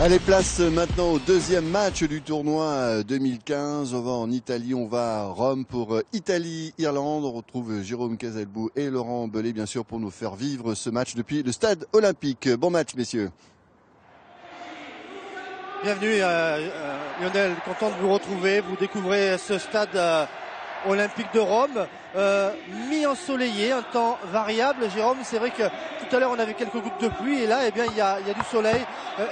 Allez, place maintenant au deuxième match du tournoi 2015. On va en Italie, on va à Rome pour Italie-Irlande. On retrouve Jérôme Cazelbou et Laurent Belay, bien sûr, pour nous faire vivre ce match depuis le stade olympique. Bon match, messieurs. Bienvenue, Lionel, content de vous retrouver. Vous découvrez ce stade olympique de Rome, mi-ensoleillé, un temps variable. Jérôme, c'est vrai que tout à l'heure on avait quelques gouttes de pluie et là eh bien, il y a du soleil.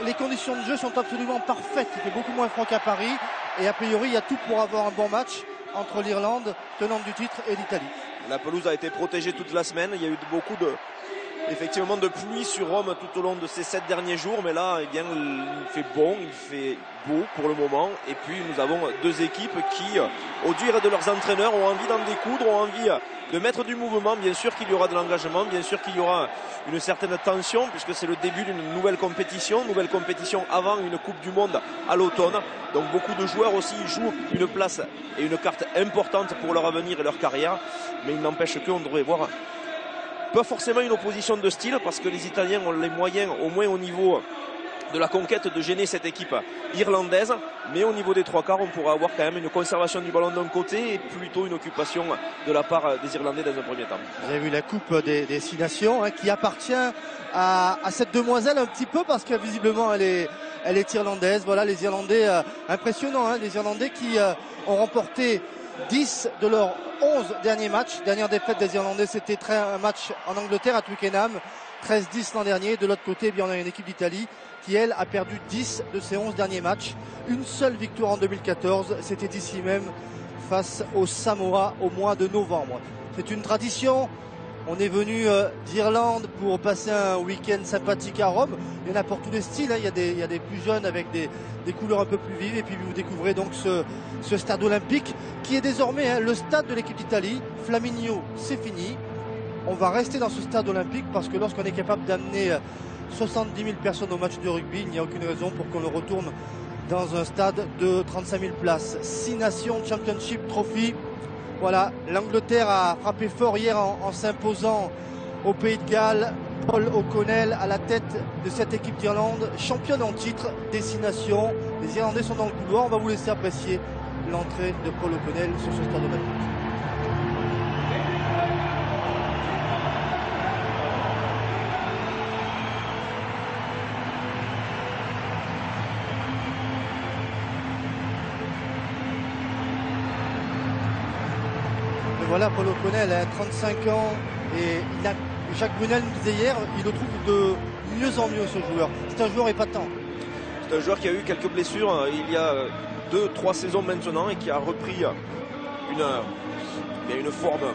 Les conditions de jeu sont absolument parfaites. Il fait beaucoup moins froid qu'à Paris et a priori il y a tout pour avoir un bon match entre l'Irlande, tenante du titre, et l'Italie. La pelouse a été protégée toute la semaine. Il y a eu beaucoup effectivement de pluie sur Rome tout au long de ces 7 derniers jours, mais là eh bien, il fait bon, il fait beau pour le moment, et puis nous avons deux équipes qui, au dire de leurs entraîneurs, ont envie d'en découdre, ont envie de mettre du mouvement. Bien sûr qu'il y aura de l'engagement, bien sûr qu'il y aura une certaine tension, puisque c'est le début d'une nouvelle compétition avant une Coupe du Monde à l'automne, donc beaucoup de joueurs aussi jouent une place et une carte importante pour leur avenir et leur carrière, mais il n'empêche qu'on devrait voir pas forcément une opposition de style, parce que les Italiens ont les moyens, au moins au niveau de la conquête, de gêner cette équipe irlandaise, mais au niveau des trois quarts on pourra avoir quand même une conservation du ballon d'un côté et plutôt une occupation de la part des Irlandais dans un premier temps. Vous avez vu la Coupe des Six Nations qui appartient à cette demoiselle un petit peu, parce que visiblement elle est irlandaise. Voilà, les Irlandais impressionnants, les Irlandais qui ont remporté 10 de leurs 11 derniers matchs. Dernière défaite des Irlandais, c'était un match en Angleterre à Twickenham, 13-10 l'an dernier. De l'autre côté, eh bien, on a une équipe d'Italie qui, elle, a perdu 10 de ses 11 derniers matchs. Une seule victoire en 2014, c'était ici même face aux Samoa au mois de novembre. C'est une tradition. On est venu d'Irlande pour passer un week-end sympathique à Rome. Il y en a pour tous les styles, il y a des plus jeunes avec des couleurs un peu plus vives. Et puis vous découvrez donc ce stade olympique qui est désormais le stade de l'équipe d'Italie. Flaminio, c'est fini. On va rester dans ce stade olympique parce que lorsqu'on est capable d'amener 70 000 personnes au match de rugby, il n'y a aucune raison pour qu'on le retourne dans un stade de 35 000 places. 6 Nations Championship Trophy. Voilà, l'Angleterre a frappé fort hier en s'imposant au Pays de Galles. Paul O'Connell à la tête de cette équipe d'Irlande, championne en titre des 6 Nations. Les Irlandais sont dans le couloir. On va vous laisser apprécier l'entrée de Paul O'Connell sur ce stade olympique. Voilà, Paul O'Connell a 35 ans et Jacques Brunel nous disait hier, il le trouve de mieux en mieux, ce joueur. C'est un joueur épatant. C'est un joueur qui a eu quelques blessures il y a 2-3 saisons maintenant et qui a repris une forme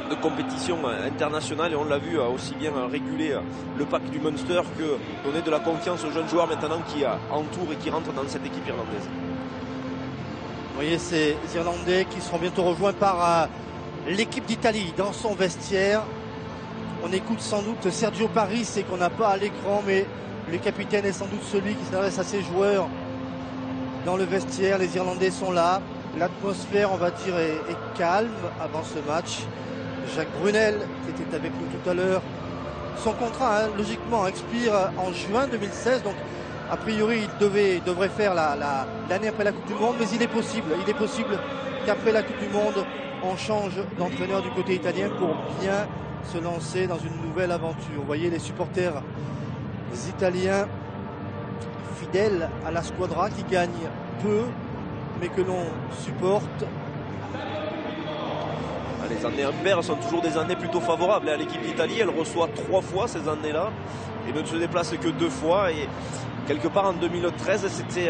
de compétition internationale, et on l'a vu aussi bien réguler le pack du Munster que donner de la confiance aux jeunes joueurs maintenant qui entourent et qui rentrent dans cette équipe irlandaise. Vous voyez ces Irlandais qui seront bientôt rejoints par l'équipe d'Italie dans son vestiaire. On écoute sans doute Sergio Parisse, et qu'on n'a pas à l'écran, mais le capitaine est sans doute celui qui s'adresse à ses joueurs dans le vestiaire. Les Irlandais sont là. L'atmosphère, on va dire, est calme avant ce match. Jacques Brunel, qui était avec nous tout à l'heure, son contrat, logiquement, expire en juin 2016. Donc, a priori, il devrait faire l'année après la Coupe du Monde. Mais il est possible qu'après la Coupe du Monde, on change d'entraîneur du côté italien pour bien se lancer dans une nouvelle aventure. Vous voyez les supporters italiens fidèles à la squadra, qui gagne peu, mais que l'on supporte. Les années impaires sont toujours des années plutôt favorables à l'équipe d'Italie. Elle reçoit 3 fois ces années-là et ne se déplace que 2 fois. Et quelque part en 2013, c'était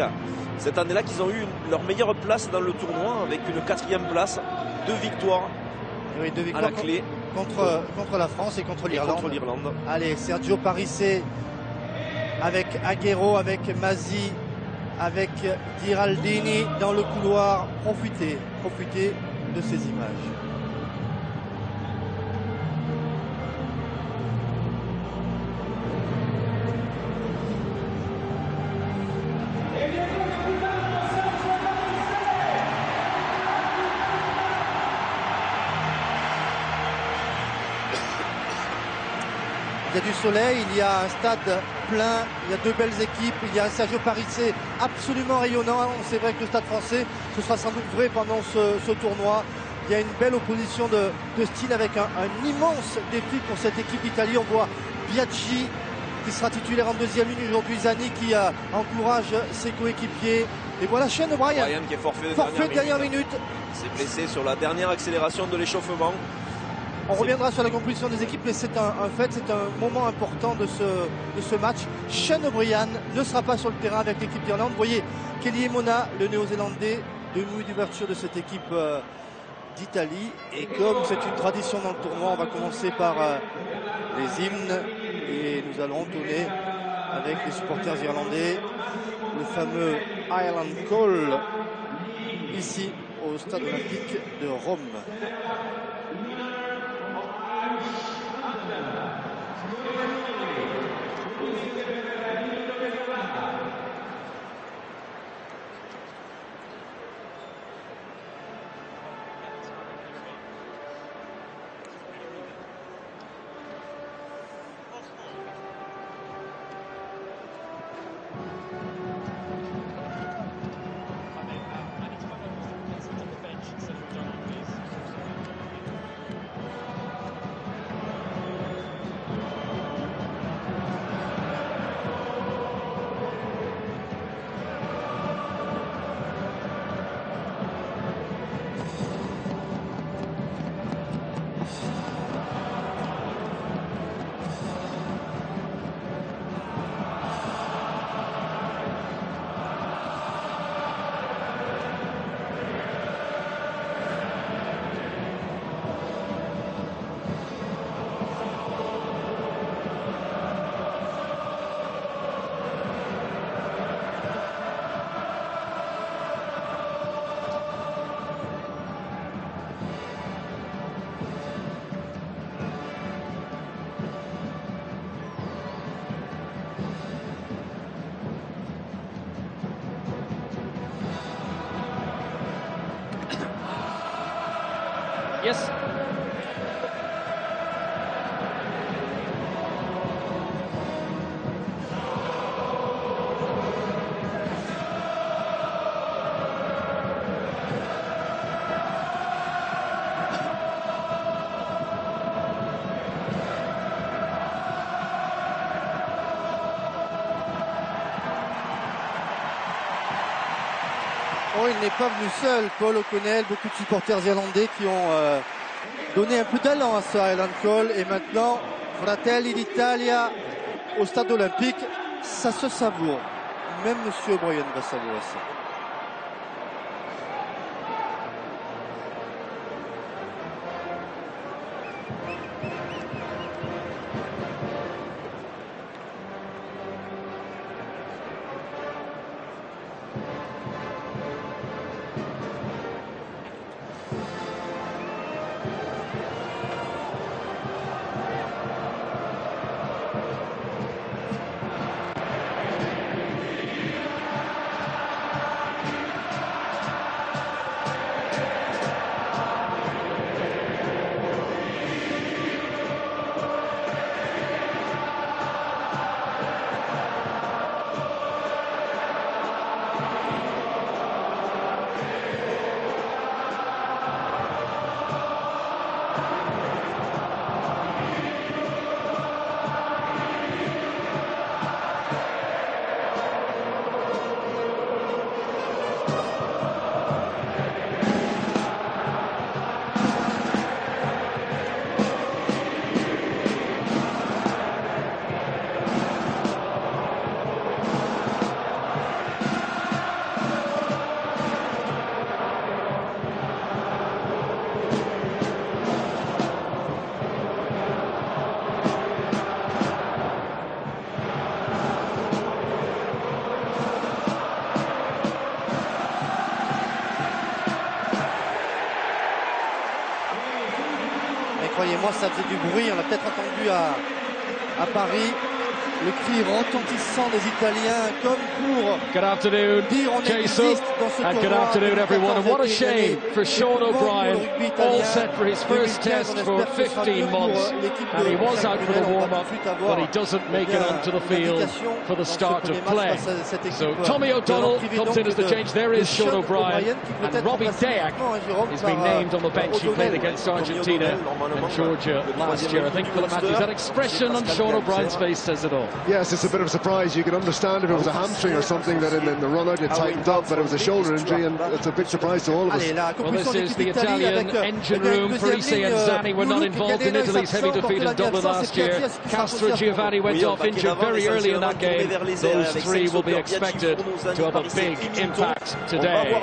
cette année-là qu'ils ont eu leur meilleure place dans le tournoi, avec une 4e place, 2 victoires, oui, 2 victoires à la clé contre la France et contre l'Irlande. Allez, Sergio Parisse avec Aguero, avec Masi, avec Giraldini dans le couloir. Profitez de ces images. il y a du soleil, il y a un stade plein, il y a deux belles équipes, il y a un Sergio Parissé absolument rayonnant. C'est vrai que le stade français, ce sera sans doute vrai pendant ce tournoi. Il y a une belle opposition de style avec un immense défi pour cette équipe d'Italie. On voit Biaggi qui sera titulaire en deuxième ligne aujourd'hui, Zani qui encourage ses coéquipiers. Et voilà Shane O'Brien qui est forfait de dernière minute. S'est blessé sur la dernière accélération de l'échauffement. On reviendra sur la composition des équipes, mais c'est un fait, c'est un moment important de ce match. Shane O'Brien ne sera pas sur le terrain avec l'équipe d'Irlande. Vous voyez Kelly Emona, le néo-zélandais, de mouille d'ouverture de cette équipe d'Italie. Et comme c'est une tradition dans le tournoi, on va commencer par les hymnes et nous allons entonner avec les supporters irlandais le fameux Ireland Call ici au stade olympique de Rome. Yes. Oh, il n'est pas venu seul, Paul O'Connell, beaucoup de supporters irlandais qui ont donné un peu d'allant à ce Ireland Call. Et maintenant, Fratelli d'Italia au stade olympique, ça se savoure. Même Monsieur O'Brien va savourer ça. Croyez-moi, ça faisait du bruit, on l'a peut-être entendu à Paris. Le cri retentissant des Italiens, comme pour Good afternoon, dire on Jason, existe dans ce and good tournoi. afternoon, everyone. And what a shame for Sean O'Brien, all set for his first 2015, test on for espère que ce sera 15 mieux pour, months, l'équipe and de he was out for the Brunel. On va warm-up, tout de suite avoir, but he doesn't make it onto the field for the start of play. So Tommy O'Donnell comes in as the change. There is Sean O'Brien, and Robbie Deac has been named on the bench. He played against Argentina and Georgia last year. I think Philip Matthews, that expression on Sean O'Brien's face says it all. Yes, it's a bit of a surprise. You can understand if it was a hamstring or something that in the run-out you tightened up, but it was a shoulder injury, and it's a big surprise to all of us. Well, this is the Italian engine room. Parisi and Zani were not involved in Italy's heavy defeat in Dublin last year. Castro Giovanni went off injured very early in that game. Those three will be expected to have a big impact today.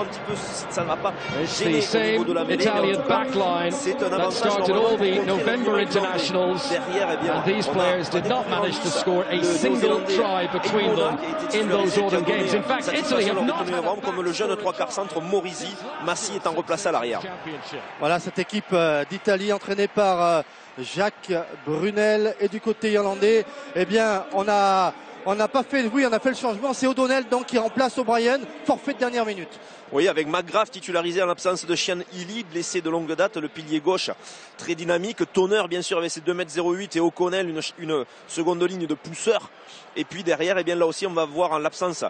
It's the same Italian backline that started all the November internationals, and these players did not manage to score a single try between them in those autumn games. In fact, Italy have not had comme le jeune trois quarts centre Morisi. Massi étant replacé à l'arrière. Voilà cette équipe d'Italie entraînée par Jacques Brunel, et du côté irlandais, eh bien on a pas fait, oui, on a fait le changement. C'est O'Donnell donc qui remplace O'Brien, forfait de dernière minute. Oui, avec McGrath titularisé en l'absence de Sean Healy, blessé de longue date, le pilier gauche très dynamique. Tonner, bien sûr, avec ses 2,08 m, et O'Connell, une seconde ligne de pousseurs. Et puis derrière, eh bien, là aussi, on va voir en l'absence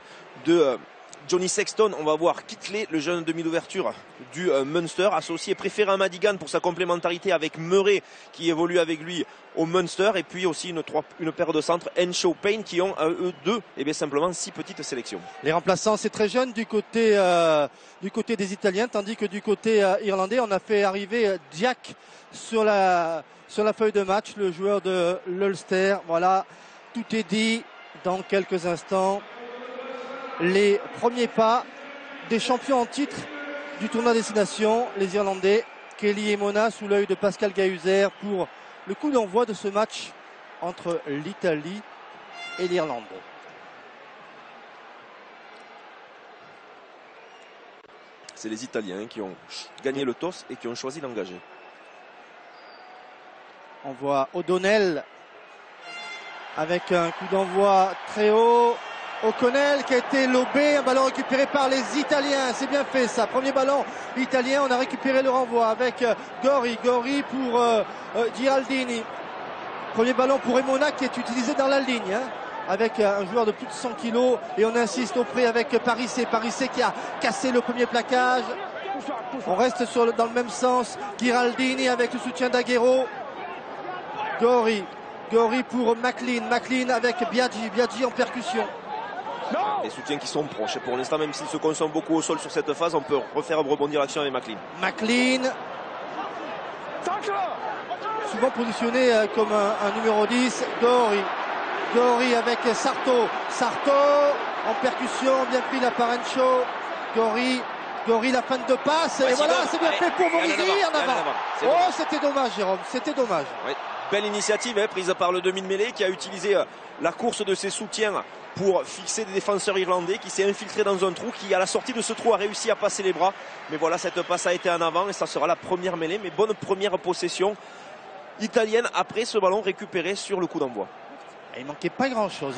de Johnny Sexton, on va voir Kitley, le jeune demi d'ouverture du Munster, associé préféré à Madigan pour sa complémentarité avec Murray qui évolue avec lui au Munster, et puis aussi une paire de centres, Henshaw Payne, qui ont eux deux et bien simplement 6 petites sélections. Les remplaçants, c'est très jeune du côté des Italiens, tandis que du côté irlandais, on a fait arriver Diack sur la feuille de match, le joueur de l'Ulster. Voilà, tout est dit dans quelques instants. Les premiers pas des champions en titre du tournoi Destination, les Irlandais, Kelly et Mona, sous l'œil de Pascal Gahuzer pour le coup d'envoi de ce match entre l'Italie et l'Irlande. C'est les Italiens qui ont gagné le toss et qui ont choisi d'engager. On voit O'Donnell avec un coup d'envoi très haut. O'Connell qui a été lobé, un ballon récupéré par les Italiens, c'est bien fait ça, premier ballon italien, on a récupéré le renvoi avec Gori pour Giraldini, premier ballon pour Emona qui est utilisé dans la ligne, avec un joueur de plus de 100 kg, et on insiste auprès avec Parissé qui a cassé le premier plaquage. On reste dans le même sens, Giraldini avec le soutien d'Aguero, Gori pour McLean avec Biaggi en percussion. Les soutiens qui sont proches. Et pour l'instant, même s'ils se consomment beaucoup au sol sur cette phase, on peut refaire rebondir l'action avec McLean. Souvent positionné comme un numéro 10. Gori avec Sarto en percussion, bien pris la par Henshaw. Gori la fin de passe. Et voilà, c'est bien fait pour Morisi en avant. Oh, c'était dommage, Jérôme, c'était dommage. Oui. Belle initiative prise par le demi-mêlée qui a utilisé la course de ses soutiens pour fixer des défenseurs irlandais, qui s'est infiltré dans un trou, qui à la sortie de ce trou a réussi à passer les bras. Mais voilà, cette passe a été en avant et ça sera la première mêlée. Mais bonne première possession italienne après ce ballon récupéré sur le coup d'envoi. Il manquait pas grand chose.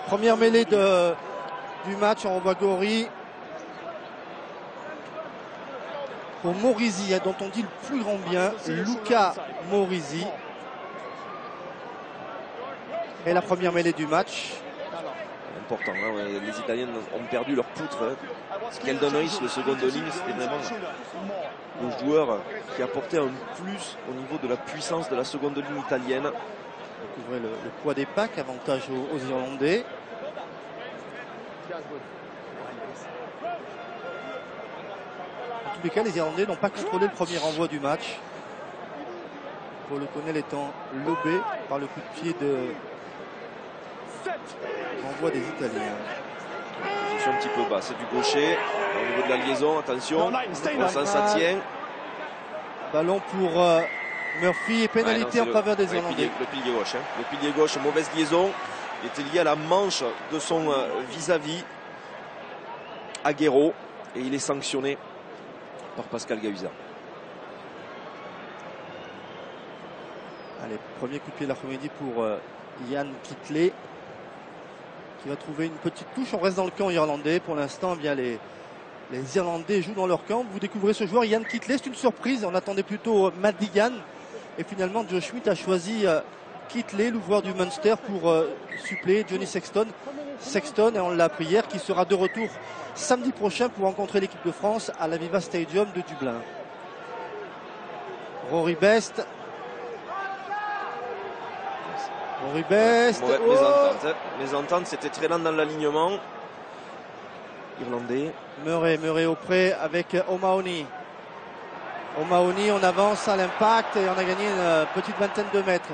Première mêlée du match, on revoit Gori. Pour Morisi, dont on dit le plus grand bien, Luca Morisi. Et la première mêlée du match. Important, les Italiens ont perdu leur poutre. Keldon Reese, le second de ligne, c'était vraiment le joueur qui apportait un plus au niveau de la puissance de la seconde ligne italienne. On découvrait le poids des packs, avantage aux Irlandais. En tous les cas, les Irlandais n'ont pas contrôlé le premier renvoi du match. Paul O'Connell étant lobé par le coup de pied de renvoi des Italiens. Position un petit peu bas, c'est du gaucher. Au niveau de la liaison, attention, ça tient. Ballon pour Murphy et pénalité en faveur des Irlandais. Le pilier gauche. Le pilier gauche, mauvaise liaison. Il était lié à la manche de son vis-à-vis Aguero. Et il est sanctionné par Pascal Gahuzer. Allez, premier coup de pied de l'après-midi pour Yann Kittley qui va trouver une petite touche. On reste dans le camp irlandais. Pour l'instant, eh bien les Irlandais jouent dans leur camp. Vous découvrez ce joueur, Yann Kittley. C'est une surprise. On attendait plutôt Madigan. Et finalement, Joe Schmidt a choisi Kittley, l'ouvreur du Munster, pour suppléer Johnny Sexton. Sexton, et on l'a appris hier, qui sera de retour samedi prochain pour rencontrer l'équipe de France à l'Aviva Stadium de Dublin. Rory Best. Rory Best. Les ententes, c'était très lent dans l'alignement. Irlandais. Murray auprès avec O'Mahony. O'Mahony, on avance à l'impact et on a gagné une petite vingtaine de mètres.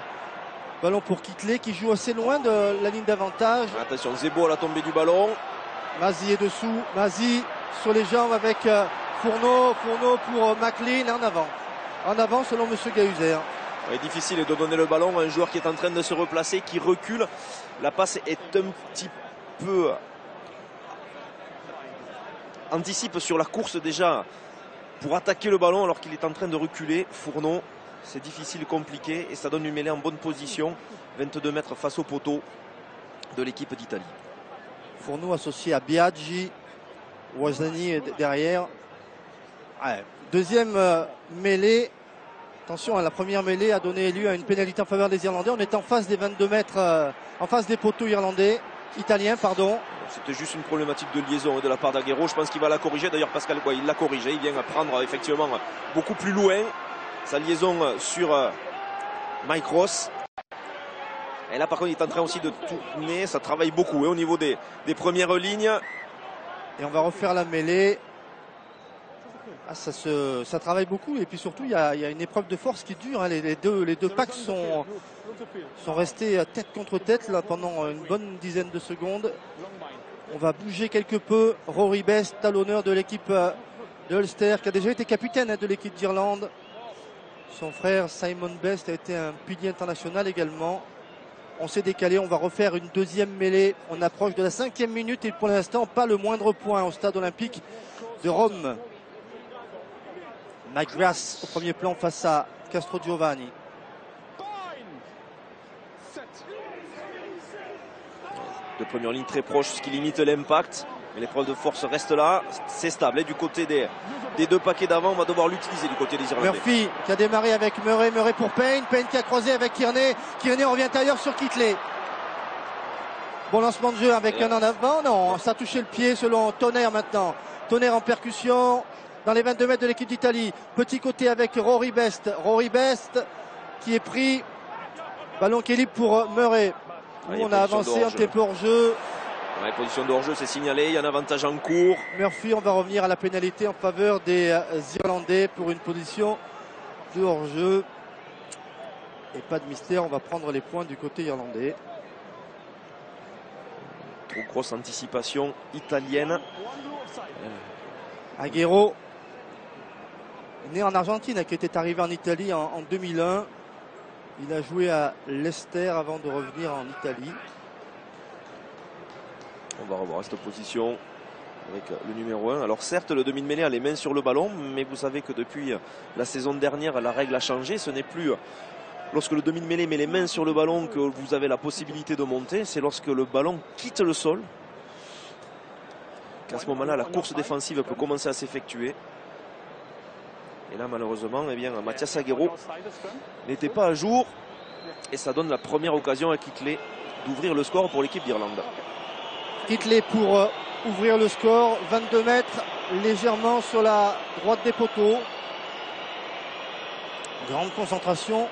Ballon pour Kittley qui joue assez loin de la ligne d'avantage. Attention, Zebo à la tombée du ballon. Mazi est dessous. Mazi sur les jambes avec Fourneau. Fourneau pour McLean en avant. En avant selon M. Gahuzer. Il est difficile de donner le ballon à un joueur qui est en train de se replacer, qui recule. La passe est un petit peu... anticipe sur la course déjà pour attaquer le ballon alors qu'il est en train de reculer. Fourneau. C'est difficile, compliqué et ça donne une mêlée en bonne position. 22 mètres face au poteau de l'équipe d'Italie. Fourneau associé à Biaggi. Wazani derrière. Ouais. Deuxième mêlée. Attention, la première mêlée a donné lieu à une pénalité en faveur des Irlandais. On est en face des 22 mètres, en face des poteaux italiens, pardon. C'était juste une problématique de liaison de la part d'Aguero. Je pense qu'il va la corriger. D'ailleurs, Pascal, il l'a corrigé. Il vient à prendre effectivement beaucoup plus loin sa liaison sur Mike Ross. Et là par contre il est en train aussi de tourner. Ça travaille beaucoup au niveau des premières lignes. Et on va refaire la mêlée. Ça travaille beaucoup. Et puis surtout il y a une épreuve de force qui dure. Les deux packs sont restés tête contre tête là, pendant une bonne dizaine de secondes. On va bouger quelque peu. Rory Best, talonneur de l'équipe de Ulster, qui a déjà été capitaine de l'équipe d'Irlande. Son frère Simon Best a été un pilier international également. On s'est décalé, on va refaire une deuxième mêlée. On approche de la 5e minute et pour l'instant pas le moindre point au stade olympique de Rome. Mike Grass au premier plan face à Castro Giovanni. De première ligne très proche, ce qui limite l'impact. Mais l'épreuve de force reste là. C'est stable. Et du côté des deux paquets d'avant, on va devoir l'utiliser du côté des Irlandais. Murphy qui a démarré avec Murray. Murray pour Payne. Payne qui a croisé avec Kearney. Kearney revient ailleurs sur Kittley. Bon lancement de jeu avec un en avant. Non, ça a touché le pied selon Tonnerre maintenant. Tonnerre en percussion dans les 22 mètres de l'équipe d'Italie. Petit côté avec Rory Best. Rory Best qui est pris. Ballon qui est libre pour Murray. On a avancé un petit peu hors jeu. Ouais, position de hors-jeu, c'est signalé, il y a un avantage en cours. Murphy, on va revenir à la pénalité en faveur des Irlandais pour une position de hors-jeu. Et pas de mystère, on va prendre les points du côté irlandais. Trop grosse anticipation italienne. Aguero, né en Argentine, qui était arrivé en Italie en 2001. Il a joué à Leicester avant de revenir en Italie. On va revoir cette position avec le numéro 1. Alors certes, le demi de mêlée a les mains sur le ballon, mais vous savez que depuis la saison dernière, la règle a changé. Ce n'est plus lorsque le demi de mêlée met les mains sur le ballon que vous avez la possibilité de monter. C'est lorsque le ballon quitte le sol qu'à ce moment-là, la course défensive peut commencer à s'effectuer. Et là, malheureusement, eh bien, Mathias Aguero n'était pas à jour. Et ça donne la première occasion à Kittley d'ouvrir le score pour l'équipe d'Irlande. Kittley pour ouvrir le score, 22 mètres, légèrement sur la droite des poteaux. Grande concentration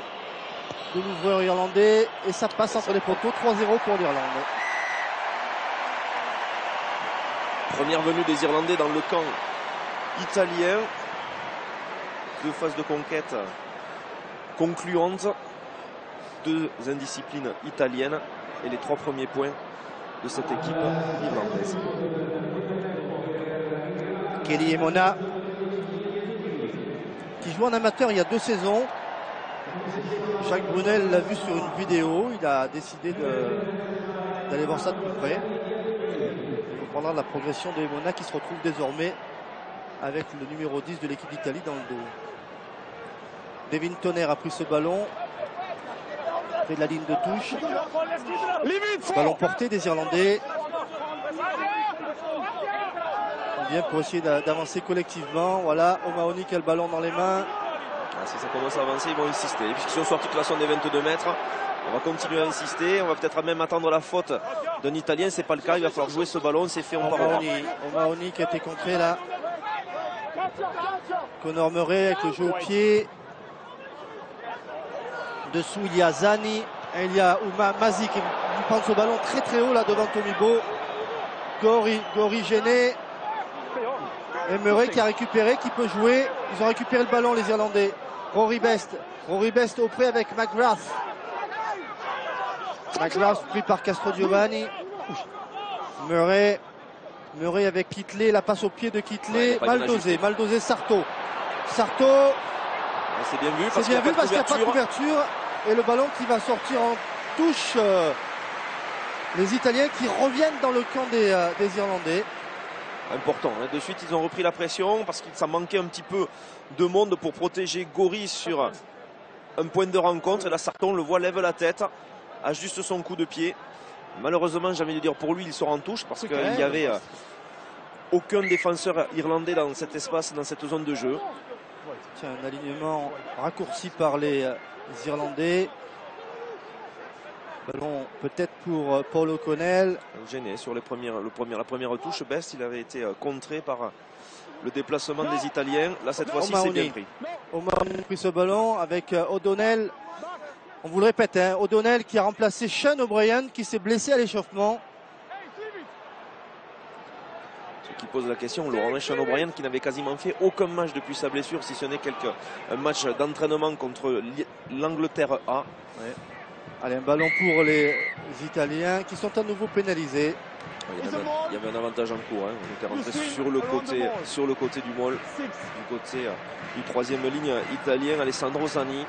de l'ouvreur irlandais et ça passe entre les poteaux, 3-0 pour l'Irlande. Première venue des Irlandais dans le camp italien. 2 phases de conquête concluantes, 2 indisciplines italiennes et les 3 premiers points de cette équipe irlandaise. Kelly Emona qui joue en amateur il y a 2 saisons. Jacques Brunel l'a vu sur une vidéo, il a décidé d'aller voir ça de plus près. On prendra la progression de Emona qui se retrouve désormais avec le numéro 10 de l'équipe d'Italie dans le dos. Devin Tonnerre a pris ce ballon. près de la ligne de touche. Ballon porté des Irlandais. On vient pour essayer d'avancer collectivement. Voilà, O'Mahony qui a le ballon dans les mains. Si ça commence à avancer, ils vont insister. Puisqu'ils sont sortis de la zone des 22 mètres, on va continuer à insister. On va peut-être même attendre la faute d'un Italien. C'est pas le cas. Il va falloir jouer ce ballon. C'est fait, on part. O'Mahony qui a été contré là. Conor Murray avec le jeu au pied. Dessous, il y a Zani. Et il y a Mazi qui prend ce ballon très très haut là devant Tomibo. Gori gêné. Et Murray qui a récupéré, qui peut jouer. Ils ont récupéré le ballon, les Irlandais. Rory Best auprès avec McGrath. McGrath pris par Castrogiovanni. Murray avec Kitley, la passe au pied de Kitley. Mal dosé, Sarto. C'est bien vu parce qu'il n'y a pas de couverture. Et le ballon qui va sortir en touche. Les Italiens qui reviennent dans le camp des Irlandais. Important. De suite, ils ont repris la pression parce qu'il s'en manquait un petit peu de monde pour protéger Gori sur un point de rencontre. Et là, Sarton le voit, lève la tête, ajuste son coup de pied. Malheureusement, j'ai envie de dire pour lui, il sort en touche parce qu'il n'y avait aucun défenseur irlandais dans cet espace, dans cette zone de jeu. Tiens, un alignement raccourci par les Irlandais. Ballon peut-être pour Paul O'Connell. Gêné sur la première touche. Best, il avait été contré par le déplacement des Italiens. Là, cette fois-ci, c'est bien pris. O'Mahony a pris ce ballon avec O'Donnell. On vous le répète, hein, O'Donnell qui a remplacé Sean O'Brien qui s'est blessé à l'échauffement. Ce qui pose la question, Laurent, Sean O'Brien qui n'avait quasiment fait aucun match depuis sa blessure, si ce n'est un match d'entraînement contre l'Angleterre A. Ouais. Allez, un ballon pour les Italiens qui sont à nouveau pénalisés. Il y avait un avantage en cours. Hein. On était rentré sur le côté du Mol, du côté du troisième ligne italien, Alessandro Zani.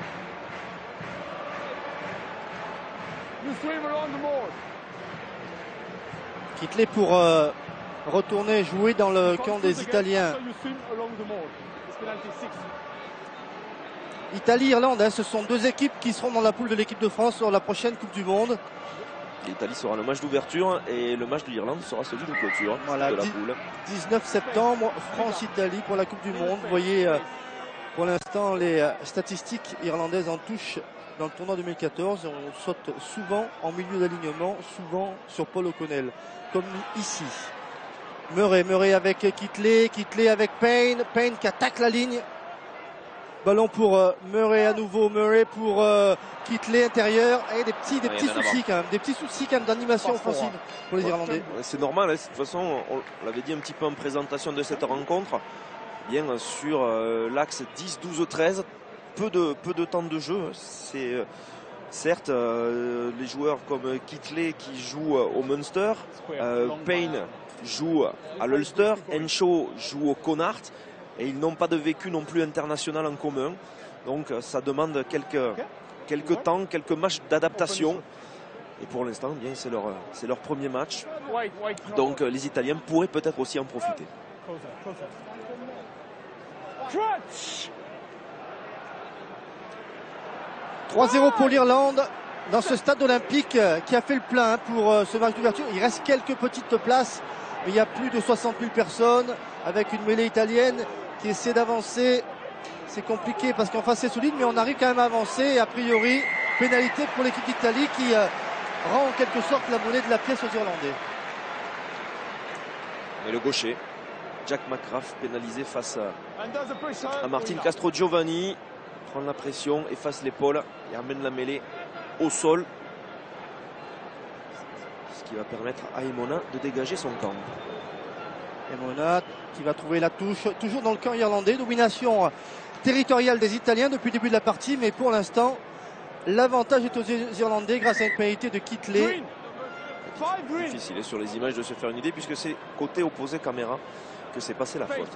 Kitley pour retourner jouer dans le camp des Italiens. Italie-Irlande, hein, ce sont deux équipes qui seront dans la poule de l'équipe de France lors de la prochaine Coupe du Monde. L'Italie sera le match d'ouverture et le match de l'Irlande sera celui de clôture de la poule. 19 septembre, France-Italie pour la Coupe du Monde. Vous voyez pour l'instant les statistiques irlandaises en touche dans le tournoi 2014. On saute souvent en milieu d'alignement, souvent sur Paul O'Connell, comme ici. Murray avec Kitley avec Payne qui attaque la ligne. Ballon pour Murray à nouveau, Murray pour Kitley intérieur et des petits soucis quand même, des petits soucis quand même d'animation offensive pour les Irlandais. C'est normal, hein, de toute façon, on l'avait dit un petit peu en présentation de cette rencontre, bien sur l'axe 10-12-13, peu de temps de jeu. C'est certes les joueurs comme Kitley qui jouent au Munster, Payne joue à l'Ulster, Henshaw joue au Connacht. Et ils n'ont pas de vécu non plus international en commun. Donc ça demande quelques temps, quelques matchs d'adaptation. Et pour l'instant, bien c'est leur premier match. Donc les Italiens pourraient peut-être aussi en profiter. 3-0 pour l'Irlande dans ce stade olympique qui a fait le plein pour ce match d'ouverture. Il reste quelques petites places, mais il y a plus de 60 000 personnes avec une mêlée italienne qui essaie d'avancer. C'est compliqué parce qu'en face c'est solide, mais on arrive quand même à avancer. Et a priori, pénalité pour l'équipe d'Italie qui rend en quelque sorte la monnaie de la pièce aux Irlandais. Et le gaucher, Jack McGrath, pénalisé face à Martin Castrogiovanni. Prend la pression, efface l'épaule et amène la mêlée au sol. Ce qui va permettre à Emona de dégager son camp. Emona qui va trouver la touche, toujours dans le camp irlandais. Domination territoriale des Italiens depuis le début de la partie, mais pour l'instant, l'avantage est aux Irlandais grâce à une pénalité de Kitley. Difficile sur les images de se faire une idée puisque c'est côté opposé caméra que s'est passé la faute.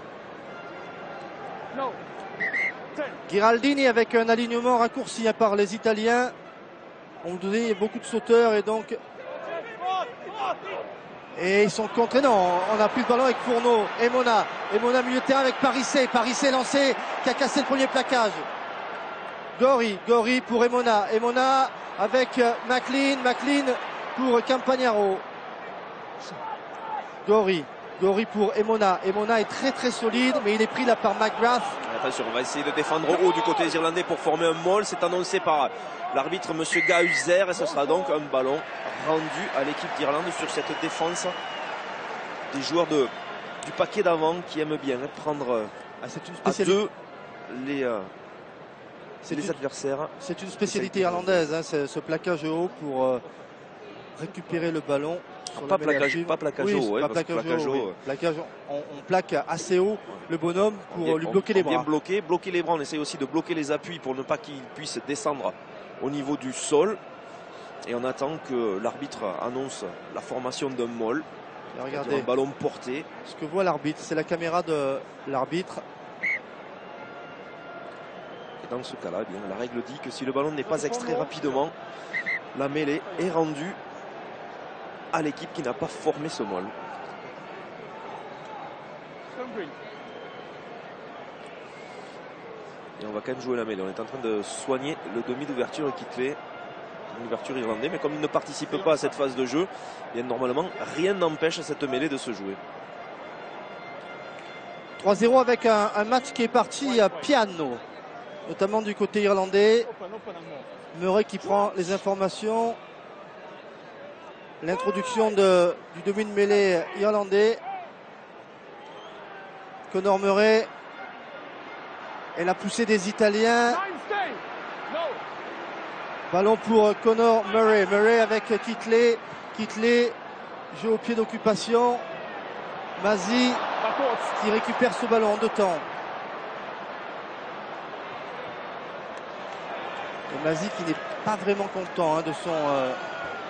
Giraldini avec un alignement raccourci par les Italiens. On vous disait beaucoup de sauteurs et donc... Et ils sont contrés. Non, on a pris le ballon avec Fourneau. Emona milieu de terrain avec Parisset lancé, qui a cassé le premier plaquage. Gori pour Emona. Emona avec McLean. McLean pour Campagnaro. Gori pour Emona. Emona est très solide, mais il est pris là par McGrath. Attention, on va essayer de défendre au haut du côté des Irlandais pour former un maul. C'est annoncé par l'arbitre monsieur Gahuzer et ce sera donc un ballon rendu à l'équipe d'Irlande sur cette défense des joueurs du paquet d'avant qui aiment bien prendre à deux les adversaires. C'est une spécialité irlandaise, hein, ce plaquage haut pour récupérer le ballon. Pas plaquage haut, on plaque assez haut le bonhomme pour lui bloquer les bras. Bloquer les bras, on essaie aussi de bloquer les appuis pour ne pas qu'il puisse descendre au niveau du sol. Et on attend que l'arbitre annonce la formation d'un maul. Regardez, un ballon porté. Ce que voit l'arbitre, c'est la caméra de l'arbitre. Et dans ce cas-là, eh bien, la règle dit que si le ballon n'est pas extrait rapidement, la mêlée est rendue à l'équipe qui n'a pas formé ce maul. Et on va quand même jouer la mêlée. On est en train de soigner le demi d'ouverture qui fait une ouverture irlandais. Mais comme il ne participe pas à cette phase de jeu, bien, normalement, rien n'empêche cette mêlée de se jouer. 3-0 avec un match qui est parti à piano, notamment du côté irlandais. Murray qui prend les informations. L'introduction du demi de mêlée irlandais. Conor Murray et la poussée des Italiens. Ballon pour Conor Murray. Murray avec Kitley. Kitley joue au pied d'occupation. Mazzi qui récupère ce ballon en deux temps. Et Mazzi qui n'est pas vraiment content de son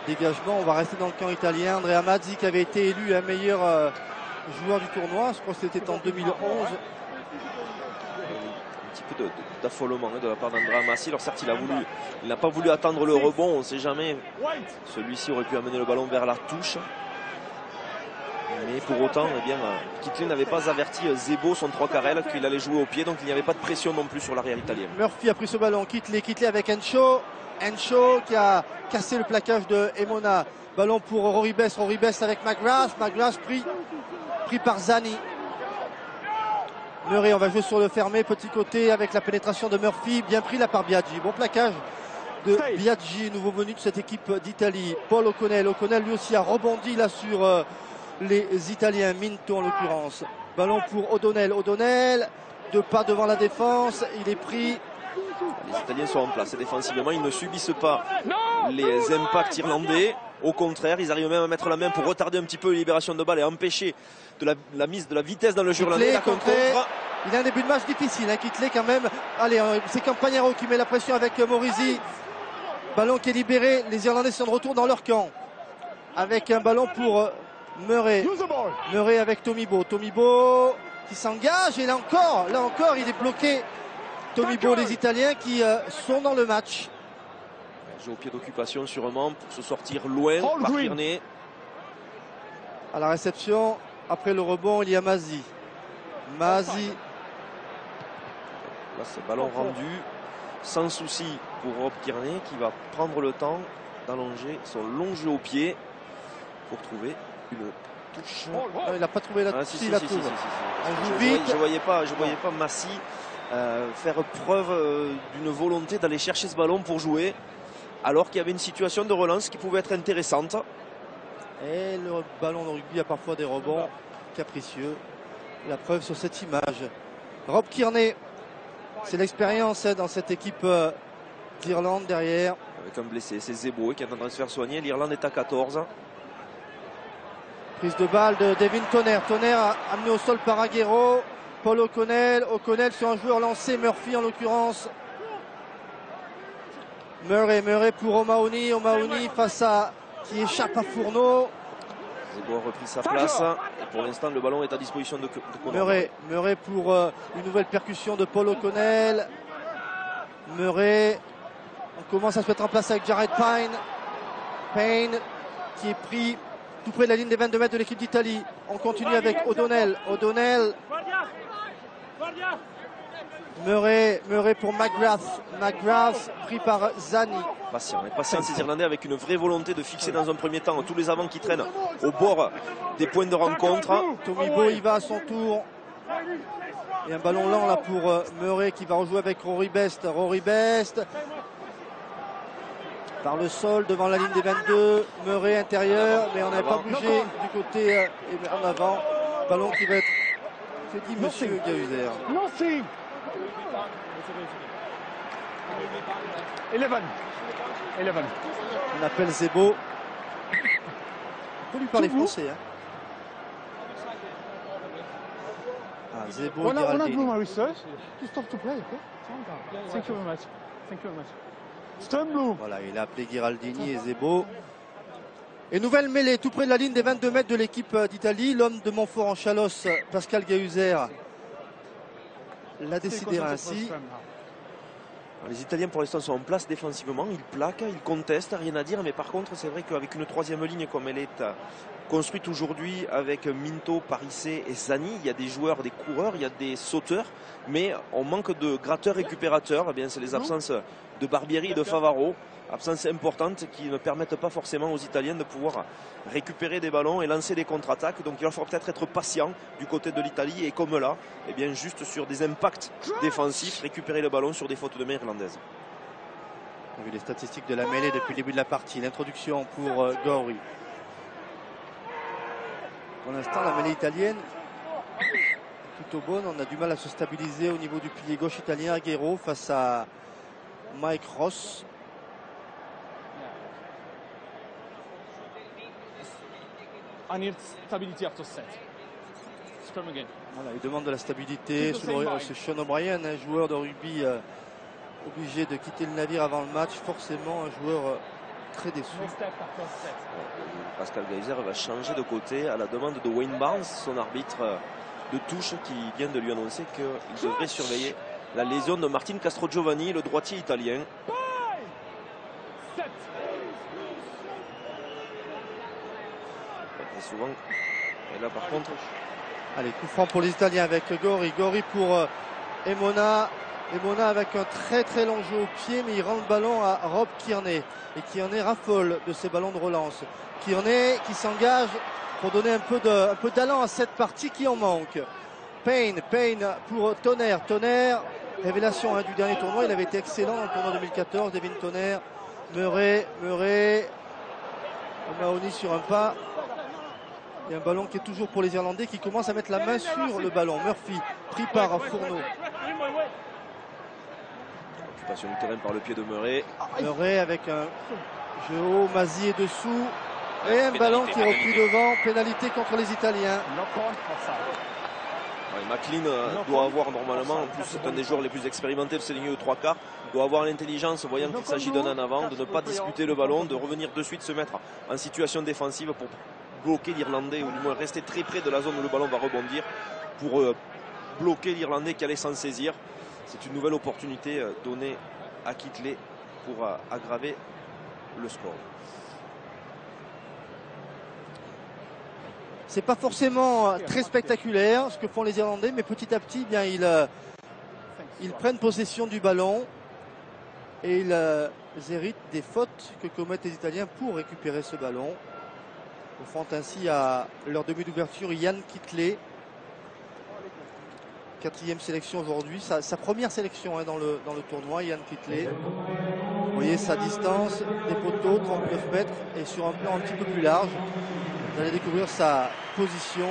dégagement. On va rester dans le camp italien. Andrea Mazzi qui avait été élu un meilleur joueur du tournoi. Je crois que c'était en 2011. Un petit peu d'affolement de la part d'Andrea Mazzi. Alors certes, il n'a pas voulu attendre le rebond. On ne sait jamais. Celui-ci aurait pu amener le ballon vers la touche. Mais pour autant, eh bien, Kitley n'avait pas averti Zebo, son 3-carrel, qu'il allait jouer au pied. Donc il n'y avait pas de pression non plus sur l'arrière italien. Murphy a pris ce ballon. Kitley avec Henshaw. Henshaw qui a cassé le plaquage de Emona. Ballon pour Rory Best avec McGrath. McGrath pris par Zani. Murray, on va jouer sur le fermé, petit côté avec la pénétration de Murphy, bien pris là par Biaggi. Bon plaquage de Biaggi, nouveau venu de cette équipe d'Italie. Paul O'Connell lui aussi a rebondi là sur les Italiens, Minto en l'occurrence. Ballon pour O'Donnell, 2 pas devant la défense, il est pris. Les Italiens sont en place défensivement, ils ne subissent pas les impacts irlandais. Au contraire, ils arrivent même à mettre la main pour retarder un petit peu les libérations de balles et empêcher la mise de la vitesse dans le jeu irlandais. Il a un début de match difficile, Kitley quand même. Allez, c'est Campagnaro qui met la pression avec Morisi. Ballon qui est libéré, les Irlandais sont de retour dans leur camp. Avec un ballon pour Murray. Murray avec Tomibo. Tomibo qui s'engage et là encore, il est bloqué. Tomibo, les Italiens qui sont dans le match. Au pied d'occupation sûrement pour se sortir loin par Tierney. À la réception, après le rebond, il y a Mazzi. Là, c'est ballon rendu sans souci pour Rob Tierney qui va prendre le temps d'allonger son long jeu au pied pour trouver une touche. Non, il n'a pas trouvé la touche. Je voyais pas Massi faire preuve d'une volonté d'aller chercher ce ballon pour jouer, alors qu'il y avait une situation de relance qui pouvait être intéressante. Et le ballon de rugby a parfois des rebonds capricieux. La preuve sur cette image. Rob Kearney, c'est l'expérience dans cette équipe d'Irlande derrière. Avec un blessé, c'est Zebo qui est en train de se faire soigner. L'Irlande est à 14. Prise de balle de Devin Tonner. Tonner amené au sol par Aguero. Paul O'Connell sur un joueur lancé, Murphy en l'occurrence. Murray pour O'Mahony face à qui échappe à Fourneau. Zebo a repris sa place et pour l'instant le ballon est à disposition de Conor. Murray pour une nouvelle percussion de Paul O'Connell. Murray, on commence à se mettre en place avec Jared Payne qui est pris tout près de la ligne des 22 mètres de l'équipe d'Italie. On continue avec O'Donnell Murray pour McGrath. McGrath pris par Zani. Patient ces Irlandais avec une vraie volonté de fixer dans un premier temps tous les avants qui traînent au bord des points de rencontre. Tomibo il va à son tour. Et un ballon lent là pour Murray qui va rejouer avec Rory Best. Rory Best par le sol devant la ligne des 22. Murray intérieur, mais on n'avait pas bougé du côté en avant. Ballon qui va être... Que dit monsieur Gahuzer? 11. On appelle Zebo. On peut lui parler français. Hein. Ah, Zebo, voilà, il a appelé Giraldini et Zebo. Et nouvelle mêlée tout près de la ligne des 22 mètres de l'équipe d'Italie. L'homme de Montfort en Chalosse, Pascal Gahuzer, l'a décidé ainsi. Les Italiens pour l'instant sont en place défensivement, ils plaquent, ils contestent, rien à dire, mais par contre c'est vrai qu'avec une troisième ligne comme elle est construite aujourd'hui avec Minto, Parissé et Zani, il y a des joueurs, des coureurs, il y a des sauteurs, mais on manque de gratteurs-récupérateurs. Eh bien, c'est les absences de Barbieri et de Favaro, absences importantes qui ne permettent pas forcément aux Italiens de pouvoir récupérer des ballons et lancer des contre-attaques. Donc il va falloir peut-être être patient du côté de l'Italie et comme là, eh bien, juste sur des impacts défensifs, récupérer le ballon sur des fautes de main irlandaises. On a vu les statistiques de la mêlée depuis le début de la partie. L'introduction pour Gori. Pour l'instant, la mêlée italienne est plutôt bonne. On a du mal à se stabiliser au niveau du pilier gauche italien, Aguero, face à Mike Ross. I need stability after set. Scrum again. Voilà, il demande de la stabilité. C'est Sean O'Brien, un joueur de rugby obligé de quitter le navire avant le match. Forcément, un joueur très déçu. Pascal Gahuzer va changer de côté à la demande de Wayne Barnes, son arbitre de touche, qui vient de lui annoncer qu'il devrait surveiller la lésion de Martin Castrogiovanni, le droitier italien. Et souvent, et là par contre... Allez, coup franc pour les Italiens avec Gori. Gori pour Emona. Emona avec un très très long jeu au pied, mais il rend le ballon à Rob Kearney. Et Kearney raffole de ses ballons de relance. Kearney qui s'engage pour donner un peu d'allant à cette partie qui en manque. Payne pour Tonnerre. Tonnerre, révélation du dernier tournoi, il avait été excellent dans le tournoi 2014. Devin Tonnerre, Murray, Mahoney sur un pas. Il y a un ballon qui est toujours pour les Irlandais qui commencent à mettre la main sur le ballon. Murphy, pris par Fourneau. Occupation du terrain par le pied de Murray. Murray avec un jeu haut, Mazier dessous. Et un ballon qui replie devant. Pénalité contre les Italiens. McLean doit avoir normalement, en plus c'est un des joueurs les plus expérimentés de ces lignes de 3 quarts, doit avoir l'intelligence, voyant qu'il s'agit d'un en avant, de ne pas disputer le ballon, de revenir de suite se mettre en situation défensive pour bloquer l'Irlandais, ou du moins rester très près de la zone où le ballon va rebondir, pour bloquer l'Irlandais qui allait s'en saisir. C'est une nouvelle opportunité donnée à Kittley pour aggraver le score. C'est pas forcément très spectaculaire ce que font les Irlandais, mais petit à petit, bien, ils prennent possession du ballon et ils héritent des fautes que commettent les Italiens pour récupérer ce ballon. Offrant ainsi à leur demi d'ouverture Yann Kittley, 4e sélection aujourd'hui, sa première sélection dans le tournoi. Yann Kittley, vous voyez sa distance des poteaux, 39 mètres, et sur un plan un petit peu plus large. Vous allez découvrir sa position.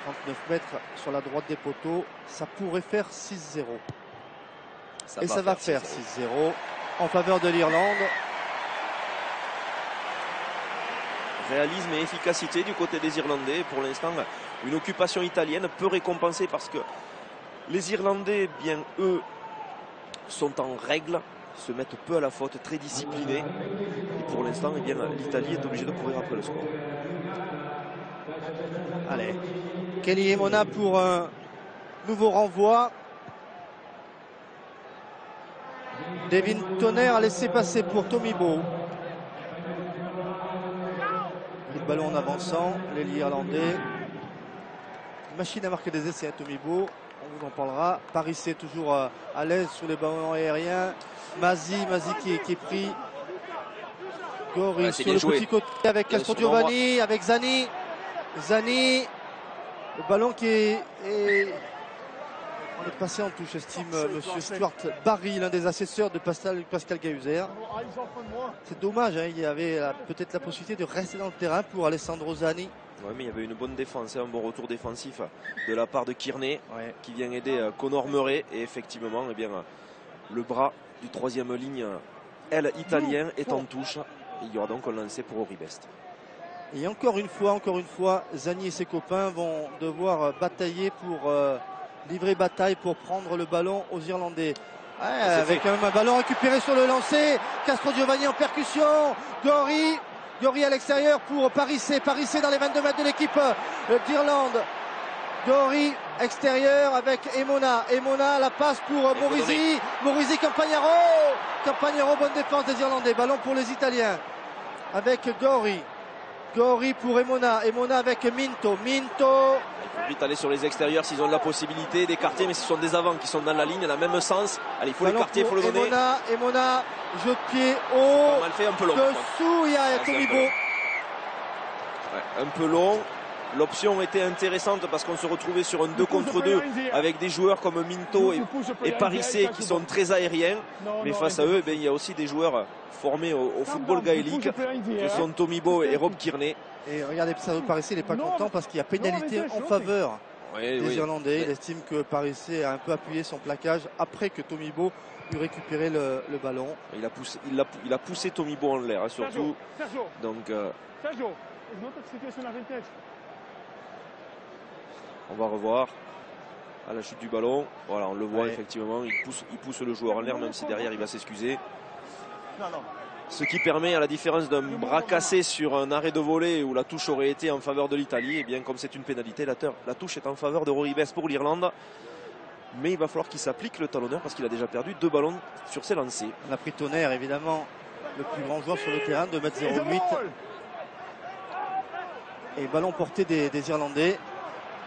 39 mètres sur la droite des poteaux, ça pourrait faire 6-0. Et ça va faire 6-0 en faveur de l'Irlande. Réalisme et efficacité du côté des Irlandais. Pour l'instant, une occupation italienne peu récompensée parce que les Irlandais, bien eux, sont en règle, se mettent peu à la faute, très disciplinés. Et pour l'instant, eh bien, l'Italie est obligée de courir après le score. Allez, Kelly Emona pour un nouveau renvoi. Devin Tonnerre a laissé passer pour Tomibo. Le ballon en avançant, l'ailier irlandais. machine à marquer des essais, hein, Tomibo. On vous en parlera. Parissé toujours à l'aise sur les ballons aériens. Mazzi qui est pris. Gori sur le petit côté avec Castro Giovanni, avec Zani. Zani, le ballon qui est... On est passé en touche, estime monsieur Stuart Barry, l'un des assesseurs de Pascal Gahuzer. C'est dommage, hein, il y avait peut-être la possibilité de rester dans le terrain pour Alessandro Zani. Oui, mais il y avait une bonne défense, un bon retour défensif de la part de Kearney, qui vient aider Conor Murray. Et effectivement, eh bien, le bras du troisième ligne, italien, est en touche. Il y aura donc un lancer pour Oribest. Et encore une fois, Zani et ses copains vont devoir batailler pour livrer bataille pour prendre le ballon aux Irlandais. Avec quand même un ballon récupéré sur le lancer. Castro Giovanni en percussion. Gori à l'extérieur pour Parissé dans les 22 mètres de l'équipe d'Irlande. Gori extérieur avec Emona. La passe pour Morisi, Campagnaro, bonne défense des Irlandais. Ballon pour les Italiens avec Gori pour Emona avec Minto. Il faut vite aller sur les extérieurs s'ils ont la possibilité d'écarter, mais ce sont des avants qui sont dans la ligne, dans le même sens. Allez, il faut l'écarter, il faut le donner. Emona, jeu de pied haut. Mal fait, un peu long. Dessous, il y a Tomibo. Un peu long. L'option était intéressante parce qu'on se retrouvait sur un 2 contre 2 avec des joueurs comme Minto et Parissé qui sont très aériens. Mais face à eux, il y a aussi des joueurs formés au football gaélique que sont Tomibo et Rob Kearney. Et regardez, Parissé, il n'est pas content parce qu'il y a pénalité en faveur des Irlandais. Il estime que Parissé a un peu appuyé son plaquage après que Tomibo eut récupéré le ballon. Il a poussé Tomibo en l'air, surtout. Donc, on va revoir à la chute du ballon. Voilà, on le voit effectivement. Il pousse le joueur en l'air, même si derrière il va s'excuser. Ce qui permet, à la différence d'un bras cassé sur un arrêt de volée où la touche aurait été en faveur de l'Italie, et bien comme c'est une pénalité, la touche est en faveur de Oribest pour l'Irlande. Mais il va falloir qu'il s'applique le talonneur parce qu'il a déjà perdu 2 ballons sur ses lancers. On a pris Tonnerre, évidemment, le plus grand joueur sur le terrain, 2,08 m. Et ballon porté des Irlandais.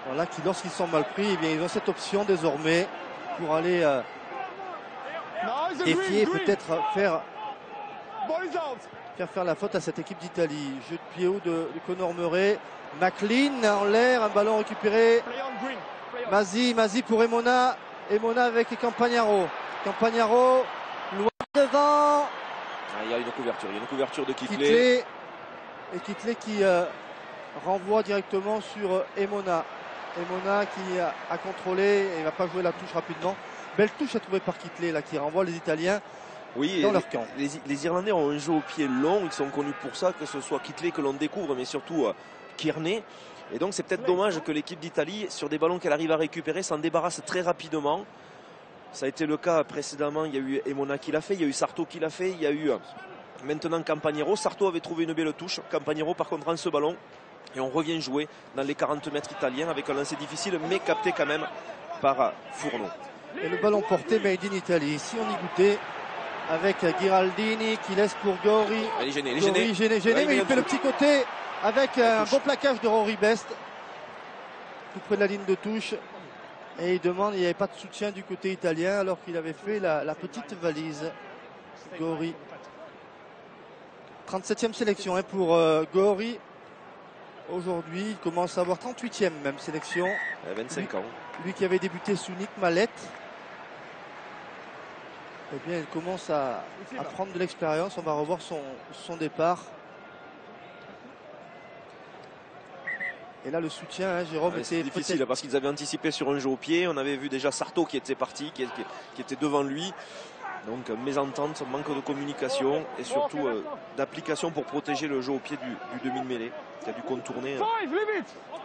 Voilà, qui lorsqu'ils sont mal pris, eh bien, ils ont cette option désormais pour aller défier, peut-être faire la faute à cette équipe d'Italie. Jeu de pied haut de Conor Murray. McLean en l'air, un ballon récupéré. Mazzi pour Emona avec Campagnaro, loin devant. Il y a une couverture de Kittley. Et Kittley qui renvoie directement sur Emona qui a contrôlé et ne va pas jouer la touche rapidement. Belle touche à trouver par Kittley là, qui renvoie les Italiens dans leur camp. Les Irlandais ont un jeu au pied long, ils sont connus pour ça, que ce soit Kittley que l'on découvre, mais surtout Kearney. Et donc c'est peut-être dommage que l'équipe d'Italie, sur des ballons qu'elle arrive à récupérer, s'en débarrasse très rapidement. Ça a été le cas précédemment, il y a eu Emona qui l'a fait, il y a eu Sarto qui l'a fait, il y a eu maintenant Campagnaro. Sarto avait trouvé une belle touche, Campagnaro par contre en ce ballon. Et on revient jouer dans les 40 mètres italiens avec un lancer difficile, mais capté quand même par Fourneau. Et le ballon porté made in Italy. Ici on y goûtait avec Ghiraldini qui laisse pour Gori. Il est gêné, mais il fait le petit côté avec un bon plaquage de Oribest. Tout près de la ligne de touche. Et il demande, il n'y avait pas de soutien du côté italien alors qu'il avait fait la petite valise. Gori. 37e sélection pour Gori. Aujourd'hui, il commence à avoir 38e même sélection. 25 ans. Lui qui avait débuté sous Nick Mallette. Eh bien, il commence à prendre de l'expérience. On va revoir son départ. Et là, le soutien, Jérôme, c'était difficile parce qu'ils avaient anticipé sur un jeu au pied. On avait vu déjà Sarto qui était parti, qui était devant lui. Donc, mésentente, manque de communication et surtout d'application pour protéger le jeu au pied du demi-mêlée qui a dû contourner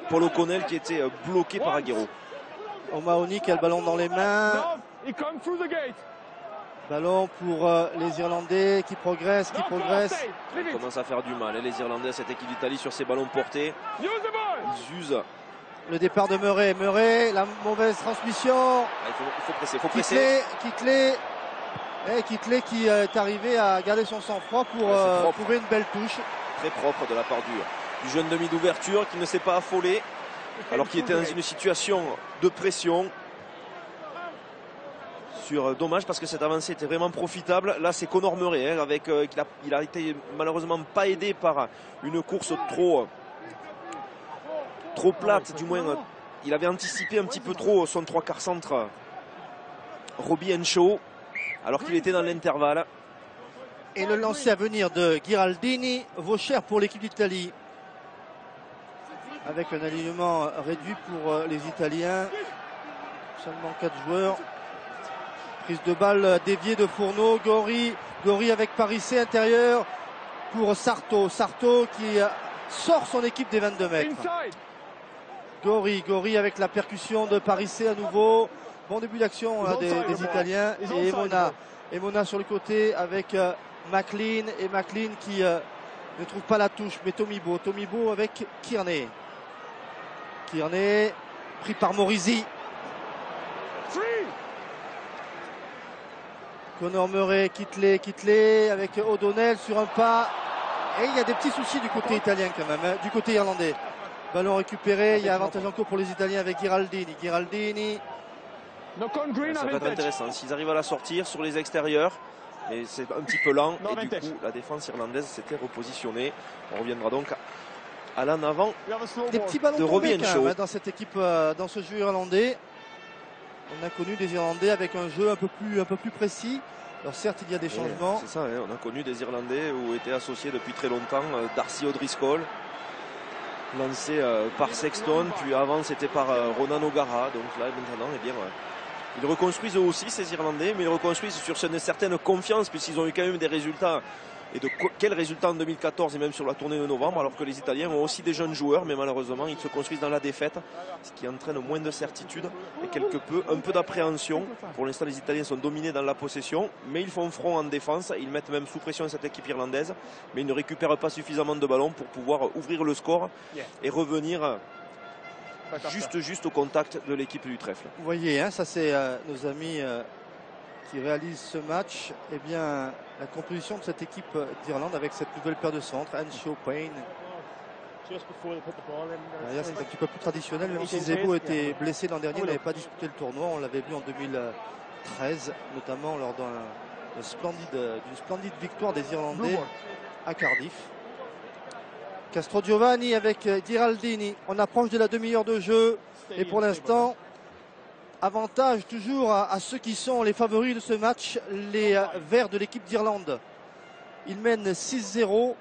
Paul O'Connell qui était bloqué par Aguero. O'Mahony qui a le ballon dans les mains. Ballon pour les Irlandais qui progressent. Ils commencent à faire du mal. Et les Irlandais, cette équipe d'Italie sur ces ballons portés, ils usent. Le départ de Murray, la mauvaise transmission. Il faut presser. Kittley qui est arrivé à garder son sang-froid pour trouver une belle touche. Très propre de la part du jeune demi d'ouverture qui ne s'est pas affolé. alors qu'il était dans une situation de pression. Dommage parce que cette avancée était vraiment profitable. Là c'est Conor Murray hein, avec il a été malheureusement pas aidé par une course trop plate, du moins il avait anticipé un petit peu trop son 3/4 centre Robbie Henshaw alors qu'il était dans l'intervalle. Et le lancer à venir de Ghiraldini vaut cher pour l'équipe d'Italie, avec un alignement réduit pour les Italiens, seulement 4 joueurs. Prise de balle déviée de Fourneau, Gori avec Parissé intérieur pour Sarto qui sort son équipe des 22 mètres. Gori avec la percussion de Parissé à nouveau. Bon début d'action des Italiens. Et Emona sur le côté avec McLean. Et McLean qui ne trouve pas la touche. Mais Tomibo avec Kearney. Kearney pris par Morisi. Conor Murray, Kittley avec O'Donnell sur un pas. Et il y a des petits soucis du côté italien quand même, hein, du côté irlandais. Ballon récupéré, il y a avantage en cours pour les Italiens avec Ghiraldini. Ça va être intéressant s'ils arrivent à la sortir sur les extérieurs. Et c'est un petit peu lent. Et du coup, la défense irlandaise s'était repositionnée. On reviendra donc à l'en avant. Des petits ballons de Robbie Henshaw dans cette équipe, dans ce jeu irlandais. On a connu des Irlandais avec un jeu un peu plus précis. Alors certes, il y a des changements. C'est ça, hein, on a connu des Irlandais où étaient associés depuis très longtemps Darcy O'Driscoll, lancé par Sexton, puis avant c'était par Ronan O'Gara. Donc là maintenant, eh bien, ils reconstruisent eux aussi ces Irlandais, mais ils reconstruisent sur une certaine confiance puisqu'ils ont eu quand même des résultats. Et de quels résultats en 2014 et même sur la tournée de novembre, alors que les Italiens ont aussi des jeunes joueurs, mais malheureusement ils se construisent dans la défaite, ce qui entraîne moins de certitude et un peu d'appréhension. Pour l'instant les Italiens sont dominés dans la possession, mais ils font front en défense, ils mettent même sous pression cette équipe irlandaise, mais ils ne récupèrent pas suffisamment de ballons pour pouvoir ouvrir le score et revenir juste au contact de l'équipe du trèfle. Vous voyez, hein, ça c'est nos amis qui réalisent ce match. Eh bien, la composition de cette équipe d'Irlande avec cette nouvelle paire de centres, Henshaw, Payne. D'ailleurs, c'est un petit peu plus traditionnel, même si Zebo était blessé l'an dernier, il n'avait pas disputé le tournoi. On l'avait vu en 2013, notamment lors d'une splendide victoire des Irlandais à Cardiff. Castro Giovanni avec Ghiraldini. On approche de la demi-heure de jeu et pour l'instant, avantage toujours à ceux qui sont les favoris de ce match, les Verts de l'équipe d'Irlande. Ils mènent 6-0.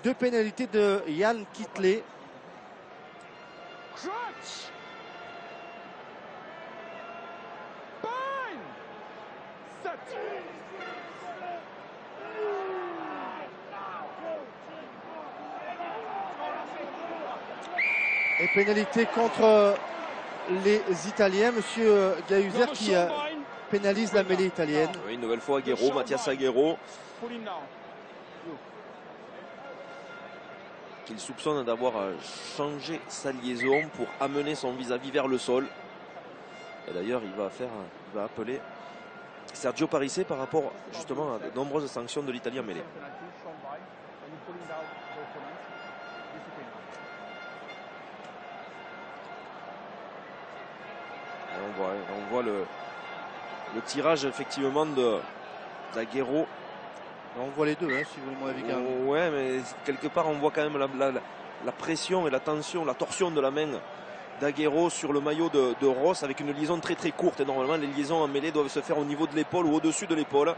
2 pénalités de Ian Kittley. Et pénalité contre les Italiens, monsieur Gahuzer qui pénalise la mêlée italienne. Oui, une nouvelle fois Mathias Aguero, qu'il soupçonne d'avoir changé sa liaison pour amener son vis-à-vis vers le sol. Et d'ailleurs, il va appeler Sergio Parissé par rapport justement à de nombreuses sanctions de l'Italie en mêlée. On voit le tirage effectivement d'Aguero. On voit les deux, hein, si vous voulez mon avis. Ouais, mais quelque part on voit quand même la pression et la tension, la torsion de la main d'Aguero sur le maillot de Ross avec une liaison très très courte. Et normalement les liaisons en mêlée doivent se faire au niveau de l'épaule ou au-dessus de l'épaule,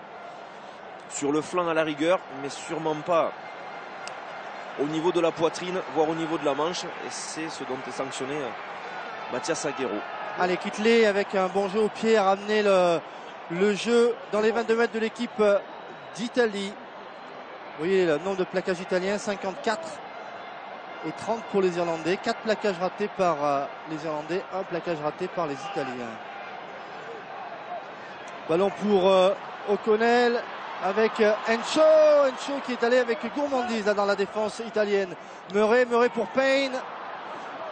sur le flanc à la rigueur, mais sûrement pas au niveau de la poitrine, voire au niveau de la manche. Et c'est ce dont est sanctionné Mathias Aguero. Allez, Kittley avec un bon jeu au pied a ramené le jeu dans les 22 mètres de l'équipe d'Italie. Vous voyez le nombre de plaquages italiens, 54 et 30 pour les Irlandais. 4 plaquages ratés par les Irlandais, 1 plaquage raté par les Italiens. Ballon pour O'Connell avec Henshaw qui est allé avec gourmandise là dans la défense italienne. Murray pour Payne.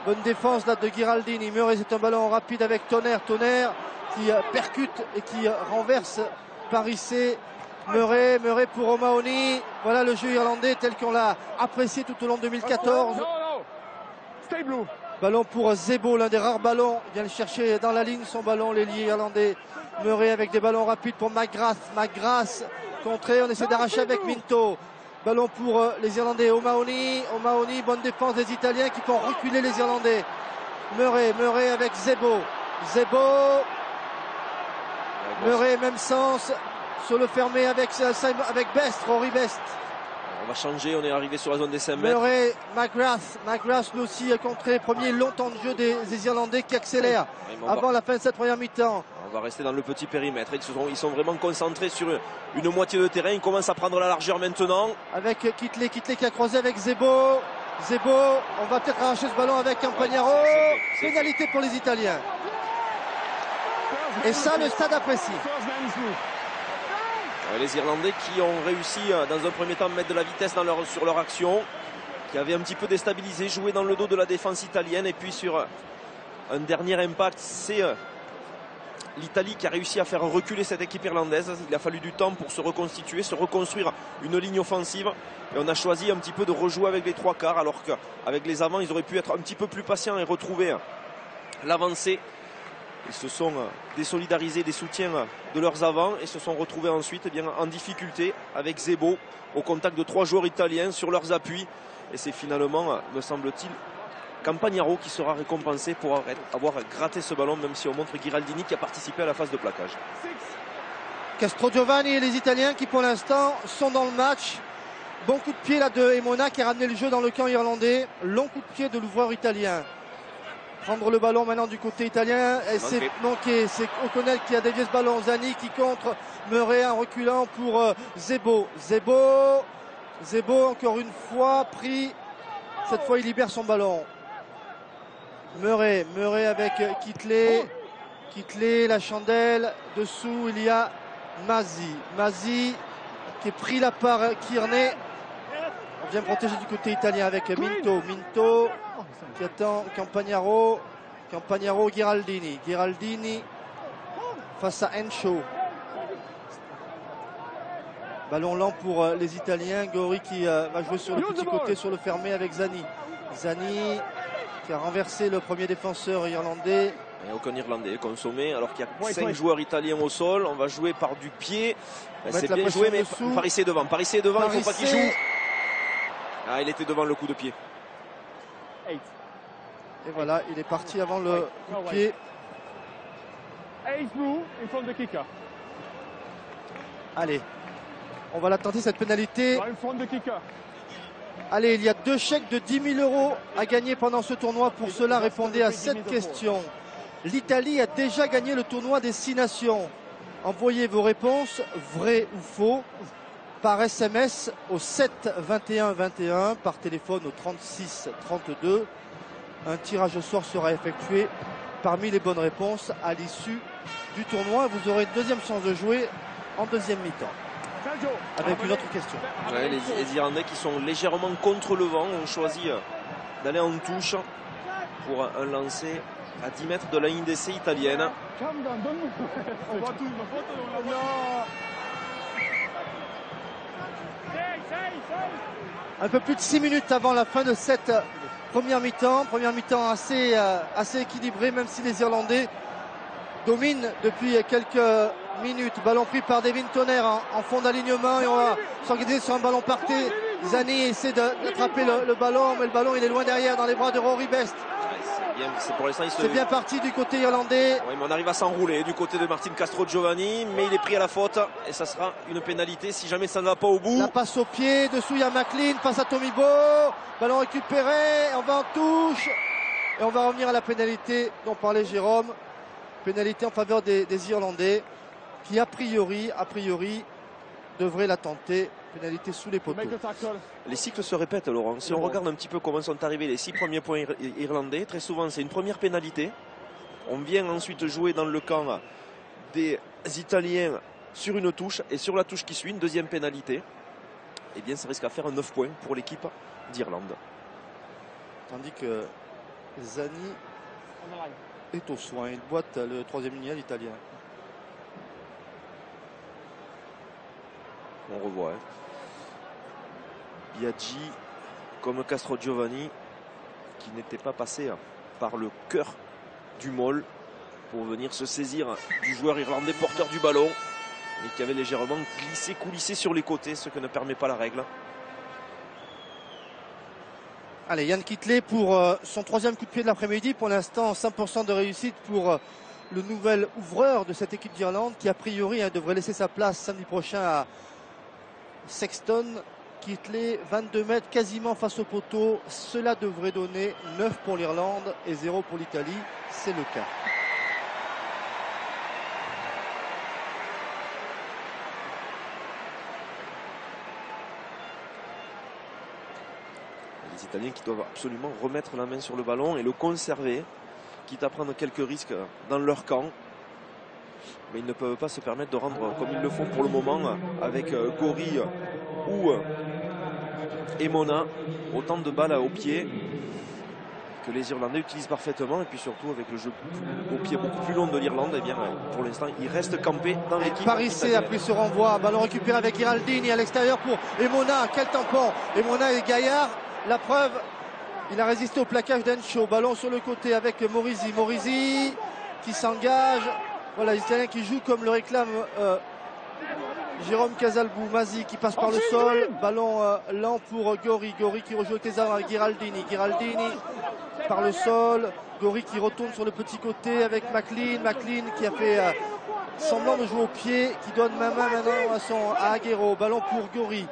Bonne défense là de Ghiraldini. Murray, c'est un ballon rapide avec Tonnerre qui percute et qui renverse Parissé. Murray pour O'Mahony. Voilà le jeu irlandais tel qu'on l'a apprécié tout au long de 2014. Ballon pour Zebo, l'un des rares ballons. Il vient le chercher dans la ligne, son ballon, l'ailier irlandais. Murray avec des ballons rapides pour McGrath. McGrath contré, on essaie d'arracher avec Minto. Ballon pour les Irlandais. O'Mahony, bonne défense des Italiens qui font reculer les Irlandais. Murray avec Zebo. Murray, même sens. Sur le fermé avec Best, Rory Best. On va changer, on est arrivé sur la zone des 5 mètres. Murray, McGrath lui aussi a contré. Premier long temps de jeu des Irlandais qui accélèrent avant la fin de cette première mi-temps. On va rester dans le petit périmètre. Ils sont vraiment concentrés sur une moitié de terrain. Ils commencent à prendre la largeur maintenant. Avec Kitley qui a croisé avec Zebo. On va peut-être arracher ce ballon avec Campagnaro. Pénalité pour les Italiens. Et ça, le stade apprécie. Les Irlandais qui ont réussi dans un premier temps à mettre de la vitesse sur leur action, qui avaient un petit peu déstabilisé, joué dans le dos de la défense italienne. Et puis sur un dernier impact, c'est l'Italie qui a réussi à faire reculer cette équipe irlandaise. Il a fallu du temps pour se reconstituer, se reconstruire une ligne offensive. Et on a choisi un petit peu de rejouer avec les trois quarts, alors qu'avec les avants, ils auraient pu être un petit peu plus patients et retrouver l'avancée. Ils se sont désolidarisés des soutiens de leurs avants et se sont retrouvés ensuite en difficulté avec Zebo au contact de 3 joueurs italiens sur leurs appuis. Et c'est finalement, me semble-t-il, Campagnaro qui sera récompensé pour avoir gratté ce ballon, même si on montre Ghiraldini qui a participé à la phase de plaquage. Castrogiovanni et les Italiens qui pour l'instant sont dans le match. Bon coup de pied là de Emona qui a ramené le jeu dans le camp irlandais. Long coup de pied de l'ouvreur italien. Prendre le ballon maintenant du côté italien, c'est manqué, c'est O'Connell qui a dévié ce ballon, Zani qui contre, Murray en reculant pour Zebo encore une fois pris, cette fois il libère son ballon. Murray avec Kitley, la chandelle, dessous il y a Masi qui est pris là par Kearney. On vient protéger du côté italien avec Minto qui attend Campagnaro, Ghiraldini face à Encho. Ballon lent pour les Italiens. Gori qui va jouer sur le petit côté, sur le fermé avec Zani qui a renversé le premier défenseur irlandais. Et aucun Irlandais consommé, alors qu'il y a 5 joueurs italiens au sol. On va jouer par du pied. C'est bien joué, mais Parissé est devant, il ne faut pas qu'il joue. Il était devant le coup de pied. Et voilà, il est parti avant le coup de pied. Allez, on va la tenter cette pénalité. Allez, il y a 2 chèques de 10 000 € à gagner pendant ce tournoi. Pour cela, répondez à cette question. L'Italie a déjà gagné le tournoi des 6 nations. Envoyez vos réponses, vrai ou faux, par SMS au 7 21 21, par téléphone au 36 32. Un tirage au sort sera effectué parmi les bonnes réponses à l'issue du tournoi. Vous aurez une deuxième chance de jouer en deuxième mi-temps avec une autre question. Les Irlandais qui sont légèrement contre le vent ont choisi d'aller en touche pour un lancer à 10 mètres de la ligne d'essai italienne. Un peu plus de 6 minutes avant la fin de cette première mi-temps assez équilibrée, même si les Irlandais dominent depuis quelques minutes. Ballon pris par Devin Tonner en fond d'alignement et on va s'organiser sur un ballon parté. Zani essaie d'attraper le ballon, mais le ballon il est loin derrière dans les bras de Rory Best. C'est bien parti du côté irlandais. Oui, mais on arrive à s'enrouler du côté de Martin Castrogiovanni, mais il est pris à la faute et ça sera une pénalité si jamais ça ne va pas au bout. La passe au pied, dessous il y a McLean face à Tomibo, ballon récupéré, on va en touche et on va revenir à la pénalité dont parlait Jérôme. Pénalité en faveur des Irlandais qui a priori devraient la tenter. Pénalité sous les poteaux. Les cycles se répètent, Laurent. Si on regarde un petit peu comment sont arrivés les 6 premiers points irlandais, très souvent c'est une première pénalité. On vient ensuite jouer dans le camp des Italiens sur une touche et sur la touche qui suit, une deuxième pénalité. Eh bien, ça risque à faire un 9 points pour l'équipe d'Irlande. Tandis que Zani est au soin. Il boite le troisième lignal italien. On revoit. Biaggi comme Castrogiovanni qui n'était pas passé par le cœur du maul pour venir se saisir du joueur irlandais porteur du ballon et qui avait légèrement glissé, coulissé sur les côtés, ce que ne permet pas la règle. Allez, Yann Kittley pour son 3e coup de pied de l'après-midi. Pour l'instant, 100% de réussite pour le nouvel ouvreur de cette équipe d'Irlande qui, a priori, devrait laisser sa place samedi prochain à Sexton. Kittley, 22 mètres quasiment face au poteau. Cela devrait donner 9 pour l'Irlande et 0 pour l'Italie. C'est le cas. Les Italiens qui doivent absolument remettre la main sur le ballon et le conserver, quitte à prendre quelques risques dans leur camp. Mais ils ne peuvent pas se permettre de rendre comme ils le font pour le moment avec Gori ou Emona. Autant de balles au pied que les Irlandais utilisent parfaitement, et puis surtout avec le jeu au pied beaucoup plus long de l'Irlande, et bien pour l'instant il reste campé dans l'équipe. Parissé a pris ce renvoi, ballon récupéré avec Giraldini à l'extérieur pour Emona. Quel tampon! Emona est gaillard. La preuve, il a résisté au plaquage d'Encho. Ballon sur le côté avec Morisi. Morisi qui s'engage. Voilà, les Italiens qui jouent comme le réclame Jérôme Casalbou. Mazi qui passe par le sol. Ballon lent pour Gori. Gori qui rejoue le Thésard avec Giraldini. Giraldini par le sol. Gori qui retourne sur le petit côté avec McLean. McLean qui a fait semblant de jouer au pied, qui donne main maintenant à Aguero. Ballon pour Gori.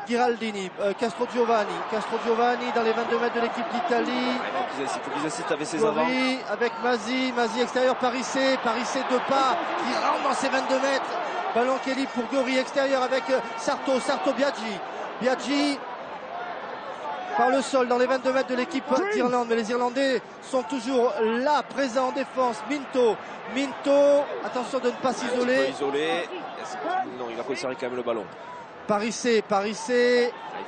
Giraldini, Castro Giovanni dans les 22 mètres de l'équipe d'Italie. Avec ses avants. Avec Mazi extérieur, Parissé de pas, qui rentre dans ses 22 mètres. Ballon qui est libre pour Gori extérieur avec Sarto Biaggi par le sol dans les 22 mètres de l'équipe d'Irlande. Mais les Irlandais sont toujours là, présents en défense. Minto, attention de ne pas s'isoler. Non, il a conservé quand même le ballon. Parissé,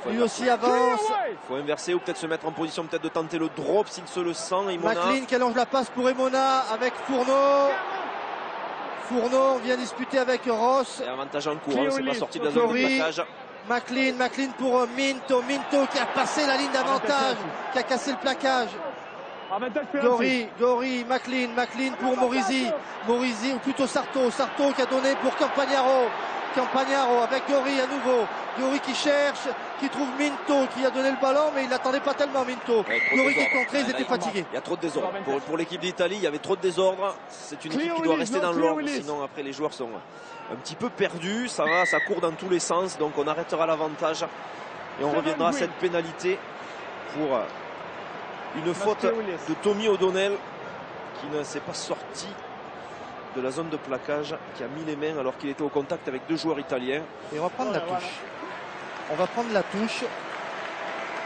lui aussi avance. Il faut inverser ou peut-être se mettre en position, peut-être de tenter le drop s'il se le sent. McLean qui allonge la passe pour Emona avec Fourneau. Fourneau vient disputer avec Ross. Et avantage en cours, c'est pas sorti de la zone de plaquage. McLean pour Minto qui a passé la ligne d'avantage, qui a cassé le plaquage. Gori, McLean pour Morisi, ou plutôt Sarto qui a donné pour Campagnaro avec Gori à nouveau. Gori qui cherche, qui trouve Minto qui a donné le ballon, mais il n'attendait pas tellement Minto. Gori qui est contré, ils étaient fatigués. Il y a trop de désordre. Pour l'équipe d'Italie, il y avait trop de désordre. C'est une équipe qui doit rester dans l'ordre, sinon après les joueurs sont un petit peu perdus. Ça va, ça court dans tous les sens, donc on arrêtera l'avantage. Et on reviendra à cette pénalité pour une faute de Tommy O'Donnell qui ne s'est pas sorti de la zone de plaquage, qui a mis les mains alors qu'il était au contact avec 2 joueurs italiens. Et on va prendre la touche.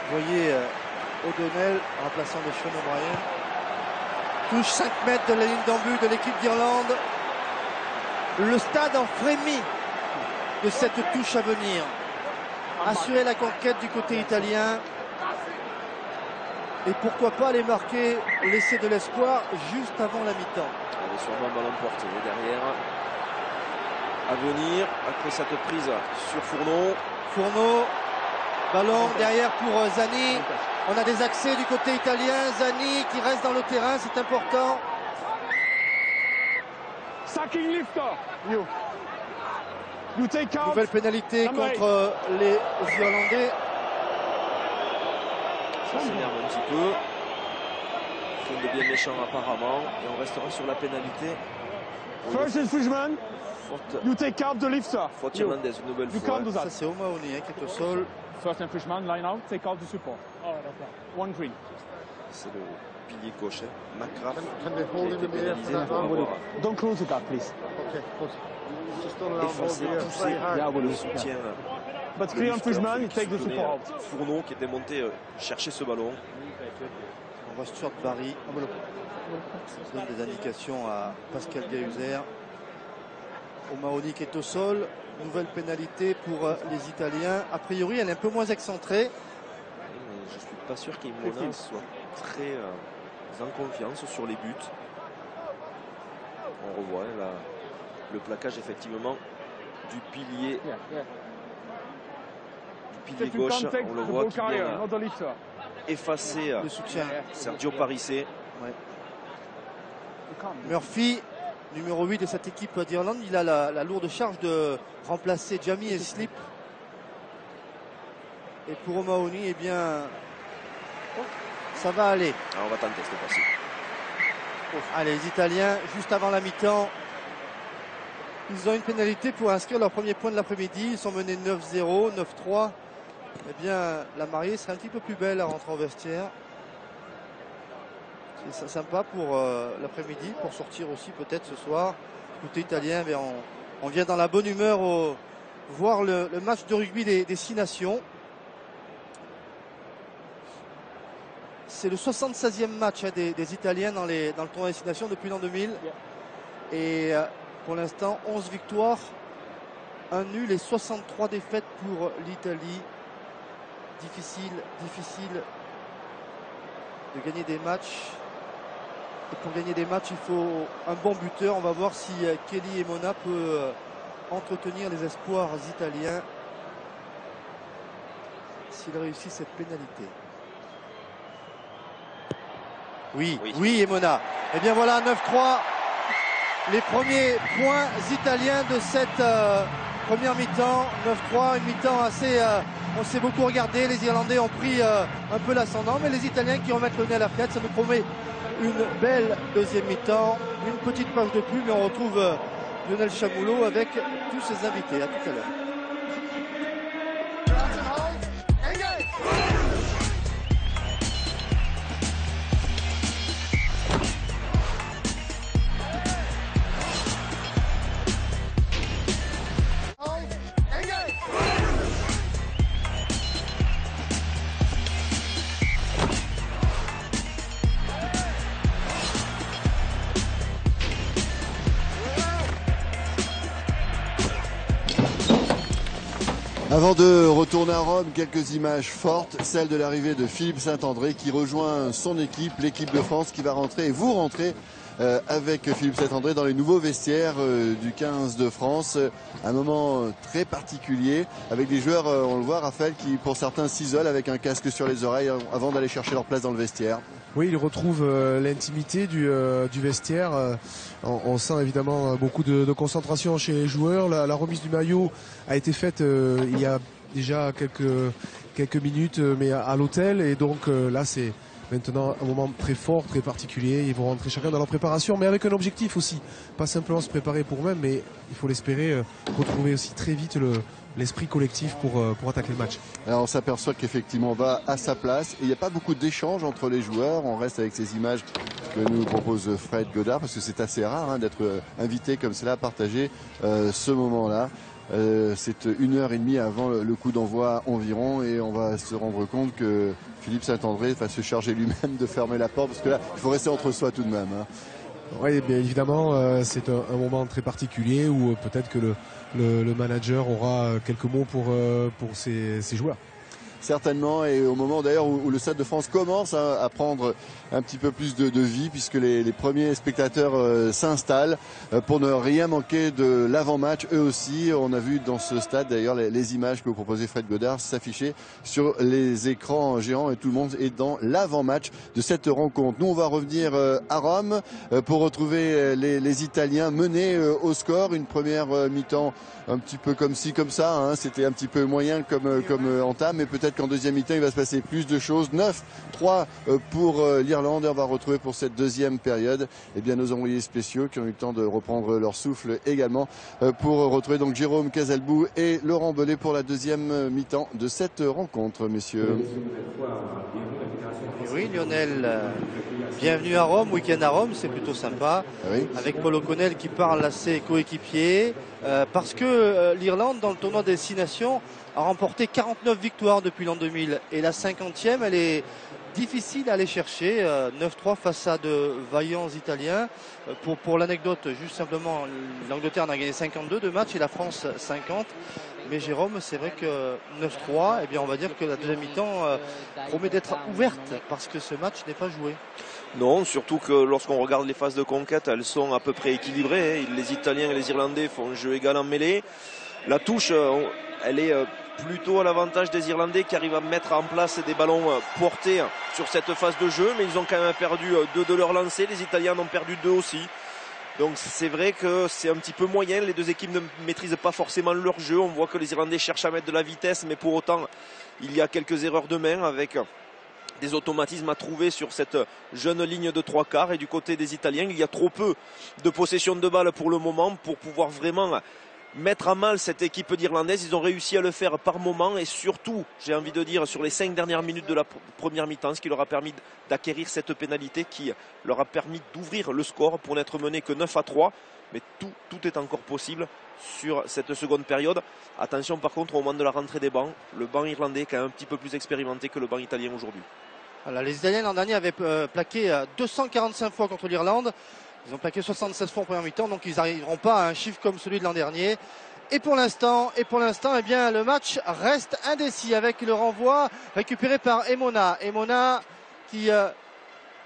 Vous voyez O'Donnell remplaçant de Sean O'Brien. Touche 5 mètres de la ligne d'en-but de l'équipe d'Irlande. Le stade en frémit de cette touche à venir. Assurer la conquête du côté italien. Et pourquoi pas aller marquer, laisser de l'espoir juste avant la mi-temps. Il y avait sûrement un ballon porté derrière. À venir, après cette prise sur Fourneau. Ballon derrière pour Zani. On a des accès du côté italien. Zani qui reste dans le terrain, c'est important. Nouvelle pénalité contre les Irlandais. Ça s'énerve un petit peu. Film de bien méchant apparemment. Et on restera sur la pénalité. First infringement. You take out the lifter. Faute irlandaise une nouvelle fois. Ça c'est O'Mahony qui est au sol. First infringement, line out, take out the support. One green. C'est le pilier gauche, McGrath, Can they qui hold a him été in the air pénalisé for that pour one? avoir Don't close the gap, please. Okay, good. Just don't allow him effacé, over here. poussé Very hard. le soutien. But clear infringement, you take the support out. Fourneau qui était monté chercher ce ballon. On voit Stuart Barry qui donne des indications à Pascal Gahuzer. O'Mahony qui est au sol. Nouvelle pénalité pour les Italiens. A priori, elle est un peu moins excentrée. Je ne suis pas sûr qu'Imona soit très en confiance sur les buts. On revoit là, le plaquage effectivement du pilier. Du pilier gauche, on le voit qui vient effacer le soutien. Sergio Parissé. Ouais. Murphy, numéro 8 de cette équipe d'Irlande, il a la lourde charge de remplacer Jamie et Slip. Et pour O'Mahony, eh bien, ça va aller. Alors on va tenter cette fois-ci. Allez, les Italiens, juste avant la mi-temps, ils ont une pénalité pour inscrire leur premier point de l'après-midi. Ils sont menés 9-0, 9-3. Eh bien, la mariée serait un petit peu plus belle à rentrer au vestiaire. C'est sympa pour l'après-midi, pour sortir aussi peut-être ce soir. Côté italien, mais on vient dans la bonne humeur voir le match de rugby des 6 nations. C'est le 76e match des Italiens dans le tournoi des 6 nations depuis l'an 2000. Et pour l'instant, 11 victoires, 1 nul et 63 défaites pour l'Italie. Difficile de gagner des matchs. Et pour gagner des matchs, il faut un bon buteur. On va voir si Kelly Emona peut entretenir les espoirs italiens s'il réussit cette pénalité. Oui, Emona. Et bien voilà, 9-3. Les premiers points italiens de cette première mi-temps. 9-3, une mi-temps assez... on s'est beaucoup regardé. Les Irlandais ont pris un peu l'ascendant. Mais les Italiens qui remettent le nez à la fenêtre, ça nous promet une belle deuxième mi-temps. Une petite page de pub. Mais on retrouve Lionel Chamoulot avec tous ses invités. À tout à l'heure. Avant de retourner à Rome, quelques images fortes, celle de l'arrivée de Philippe Saint-André qui rejoint son équipe, l'équipe de France qui va rentrer, et vous rentrez avec Philippe Saint-André dans les nouveaux vestiaires du 15 de France. Un moment très particulier avec des joueurs, on le voit Raphaël, qui pour certains s'isolent avec un casque sur les oreilles avant d'aller chercher leur place dans le vestiaire. Oui, il retrouve l'intimité du vestiaire. On sent évidemment beaucoup de concentration chez les joueurs. La remise du maillot a été faite il y a déjà quelques minutes, mais à l'hôtel. Et donc là, c'est maintenant un moment très fort, très particulier. Ils vont rentrer chacun dans leur préparation, mais avec un objectif aussi. Pas simplement se préparer pour eux-mêmes, mais il faut l'espérer, retrouver aussi très vite l'esprit collectif pour attaquer le match. Alors on s'aperçoit qu'effectivement on va à sa place et il n'y a pas beaucoup d'échanges entre les joueurs. On reste avec ces images que nous propose Fred Godard parce que c'est assez rare d'être invité comme cela à partager ce moment-là. C'est 1h30 avant le coup d'envoi environ et on va se rendre compte que Philippe Saint-André va se charger lui-même de fermer la porte parce que là il faut rester entre soi tout de même. Oui, bien évidemment, c'est un moment très particulier où peut-être que le manager aura quelques mots pour ses joueurs. Certainement, et au moment d'ailleurs où le Stade de France commence à prendre un petit peu plus de vie puisque les premiers spectateurs s'installent pour ne rien manquer de l'avant-match. Eux aussi, on a vu dans ce stade d'ailleurs les images que vous proposez Fred Godard s'afficher sur les écrans géants et tout le monde est dans l'avant-match de cette rencontre. Nous on va revenir à Rome pour retrouver les Italiens menés au score. Une première mi-temps un petit peu comme ci comme ça, c'était un petit peu moyen comme entame, mais peut-être qu'en deuxième mi-temps il va se passer plus de choses. 9-3 pour l'Irlande. On va retrouver pour cette deuxième période nos envoyés spéciaux qui ont eu le temps de reprendre leur souffle également pour retrouver donc Jérôme Casalbou et Laurent Belay pour la deuxième mi-temps de cette rencontre, messieurs. Oui, Lionel, bienvenue à Rome, week-end à Rome, c'est plutôt sympa. Oui. Avec Paul O'Connell qui parle à ses coéquipiers parce que l'Irlande dans le tournoi des 6 nations a remporté 49 victoires depuis l'an 2000 et la 50e elle est difficile à aller chercher. 9-3 face à de vaillants Italiens. Pour l'anecdote, juste simplement, l'Angleterre en a gagné 52 de matchs et la France 50. Mais Jérôme, c'est vrai que 9-3, on va dire que la deuxième mi-temps promet d'être ouverte parce que ce match n'est pas joué. Non, surtout que lorsqu'on regarde les phases de conquête, elles sont à peu près équilibrées. Les Italiens et les Irlandais font un jeu égal en mêlée. La touche, elle est plutôt à l'avantage des Irlandais qui arrivent à mettre en place des ballons portés sur cette phase de jeu, mais ils ont quand même perdu 2 de leurs lancers, les Italiens en ont perdu 2 aussi. Donc c'est vrai que c'est un petit peu moyen, les deux équipes ne maîtrisent pas forcément leur jeu, on voit que les Irlandais cherchent à mettre de la vitesse, mais pour autant il y a quelques erreurs de main avec des automatismes à trouver sur cette jeune ligne de 3 quarts, et du côté des Italiens il y a trop peu de possession de balle pour le moment pour pouvoir vraiment mettre à mal cette équipe d'Irlandaise. Ils ont réussi à le faire par moment, et surtout, j'ai envie de dire, sur les 5 dernières minutes de la première mi-temps, ce qui leur a permis d'acquérir cette pénalité qui leur a permis d'ouvrir le score pour n'être mené que 9-3. Mais tout est encore possible sur cette seconde période. Attention par contre au moment de la rentrée des bancs, le banc irlandais est quand même un petit peu plus expérimenté que le banc italien aujourd'hui. Voilà, les Italiens l'an dernier avaient plaqué 245 fois contre l'Irlande. Ils ont plaqué 76 fois en première mi-temps, donc ils n'arriveront pas à un chiffre comme celui de l'an dernier. Et pour l'instant, eh bien, le match reste indécis avec le renvoi récupéré par Emona. Emona qui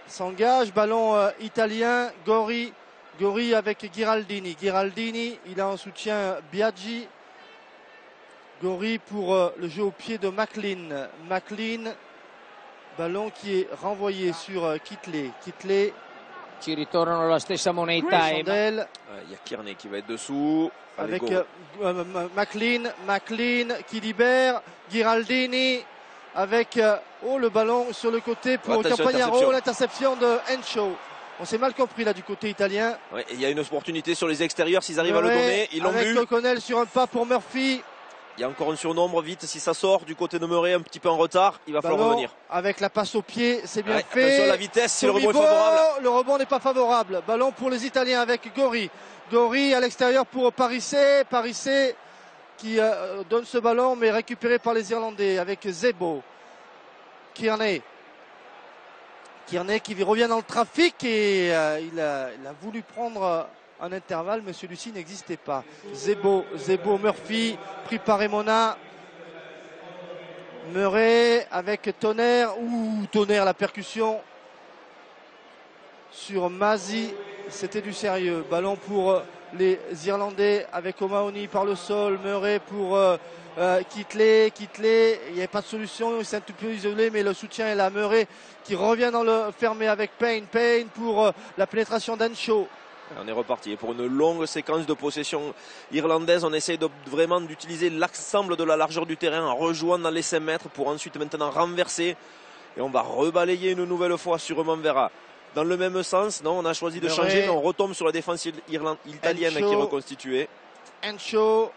s'engage, ballon italien, Gori avec Giraldini. Giraldini, il a en soutien Biaggi. Gori pour le jeu au pied de McLean. McLean, ballon qui est renvoyé sur Kitley. Kitley. Ci ritornano la stessa moneta. Il y a Kearney qui va être dessous. Avec McLean qui libère. Giraldini avec le ballon sur le côté pour Campagnaro. L'interception de Henshaw. On s'est mal compris là du côté italien. Ouais, il y a une opportunité sur les extérieurs s'ils arrivent à le donner. Ils l'ont eu. Avec O'Connell sur un pas pour Murphy. Il y a encore un surnombre, vite si ça sort du côté de Murray, un petit peu en retard, il va falloir revenir. Avec la passe au pied, c'est bien fait. Attention à la vitesse, si le rebond est favorable. Le rebond n'est pas favorable. Ballon pour les Italiens avec Gori. Gori à l'extérieur pour Parissé. Parissé qui donne ce ballon mais récupéré par les Irlandais avec Zebo. Kearney qui revient dans le trafic et il a voulu prendre un intervalle, mais celui-ci n'existait pas. Zebo Murphy, pris par Emona. Murray avec Tonnerre. Tonnerre, la percussion sur Masi. C'était du sérieux. Ballon pour les Irlandais avec O'Mahony par le sol. Murray pour Kitley. Il n'y a pas de solution. Il s'est un tout peu isolé, mais le soutien est là. Murray qui revient dans le fermé avec Payne. Payne pour la pénétration d'Henshaw. On est reparti pour une longue séquence de possession irlandaise. On essaye vraiment d'utiliser l'ensemble de la largeur du terrain en rejoignant dans les 5 mètres pour ensuite maintenant renverser. Et on va rebalayer une nouvelle fois sûrement vers dans le même sens. Non, on a choisi de changer, mais on retombe sur la défense italienne qui est reconstituée. Henshaw.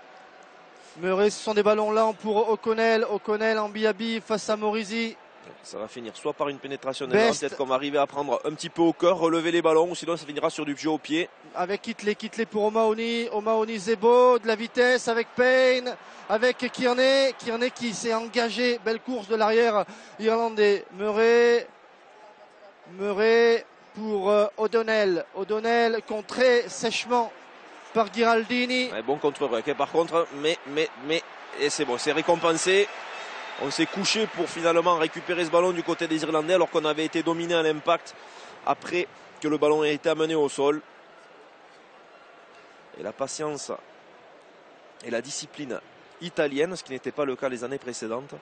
Murray, ce sont des ballons lents pour O'Connell. O'Connell en biabi face à Morisi. Ça va finir soit par une pénétration d'élan, peut-être qu'on va arriver à prendre un petit peu au cœur, relever les ballons, ou sinon ça finira sur du jeu au pied. Avec Kitley pour O'Mahony, Zebo, de la vitesse avec Payne, avec Kearney qui s'est engagé, belle course de l'arrière irlandais. Murray pour O'Donnell contré sèchement par Giraldini. Ouais, bon contre-ruck par contre, mais et c'est bon, c'est récompensé. On s'est couché pour finalement récupérer ce ballon du côté des Irlandais alors qu'on avait été dominé à l'impact après que le ballon ait été amené au sol. Et la patience et la discipline italienne, ce qui n'était pas le cas les années précédentes.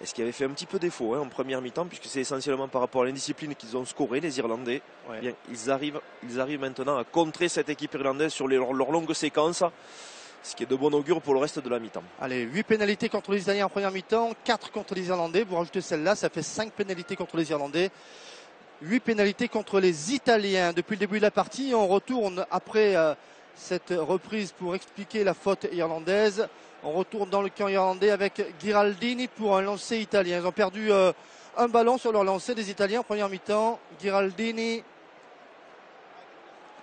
Et ce qui avait fait un petit peu défaut en première mi-temps, puisque c'est essentiellement par rapport à l'indiscipline qu'ils ont scoré, les Irlandais. Ouais. Bien, ils arrivent maintenant à contrer cette équipe irlandaise sur leur longue séquence. Ce qui est de bon augure pour le reste de la mi-temps. Allez, 8 pénalités contre les Italiens en première mi-temps, 4 contre les Irlandais. Vous rajoutez celle-là, ça fait 5 pénalités contre les Irlandais. 8 pénalités contre les Italiens depuis le début de la partie. On retourne après cette reprise pour expliquer la faute irlandaise. On retourne dans le camp irlandais avec Giraldini pour un lancer italien. Ils ont perdu un ballon sur leur lancer des Italiens en première mi-temps. Giraldini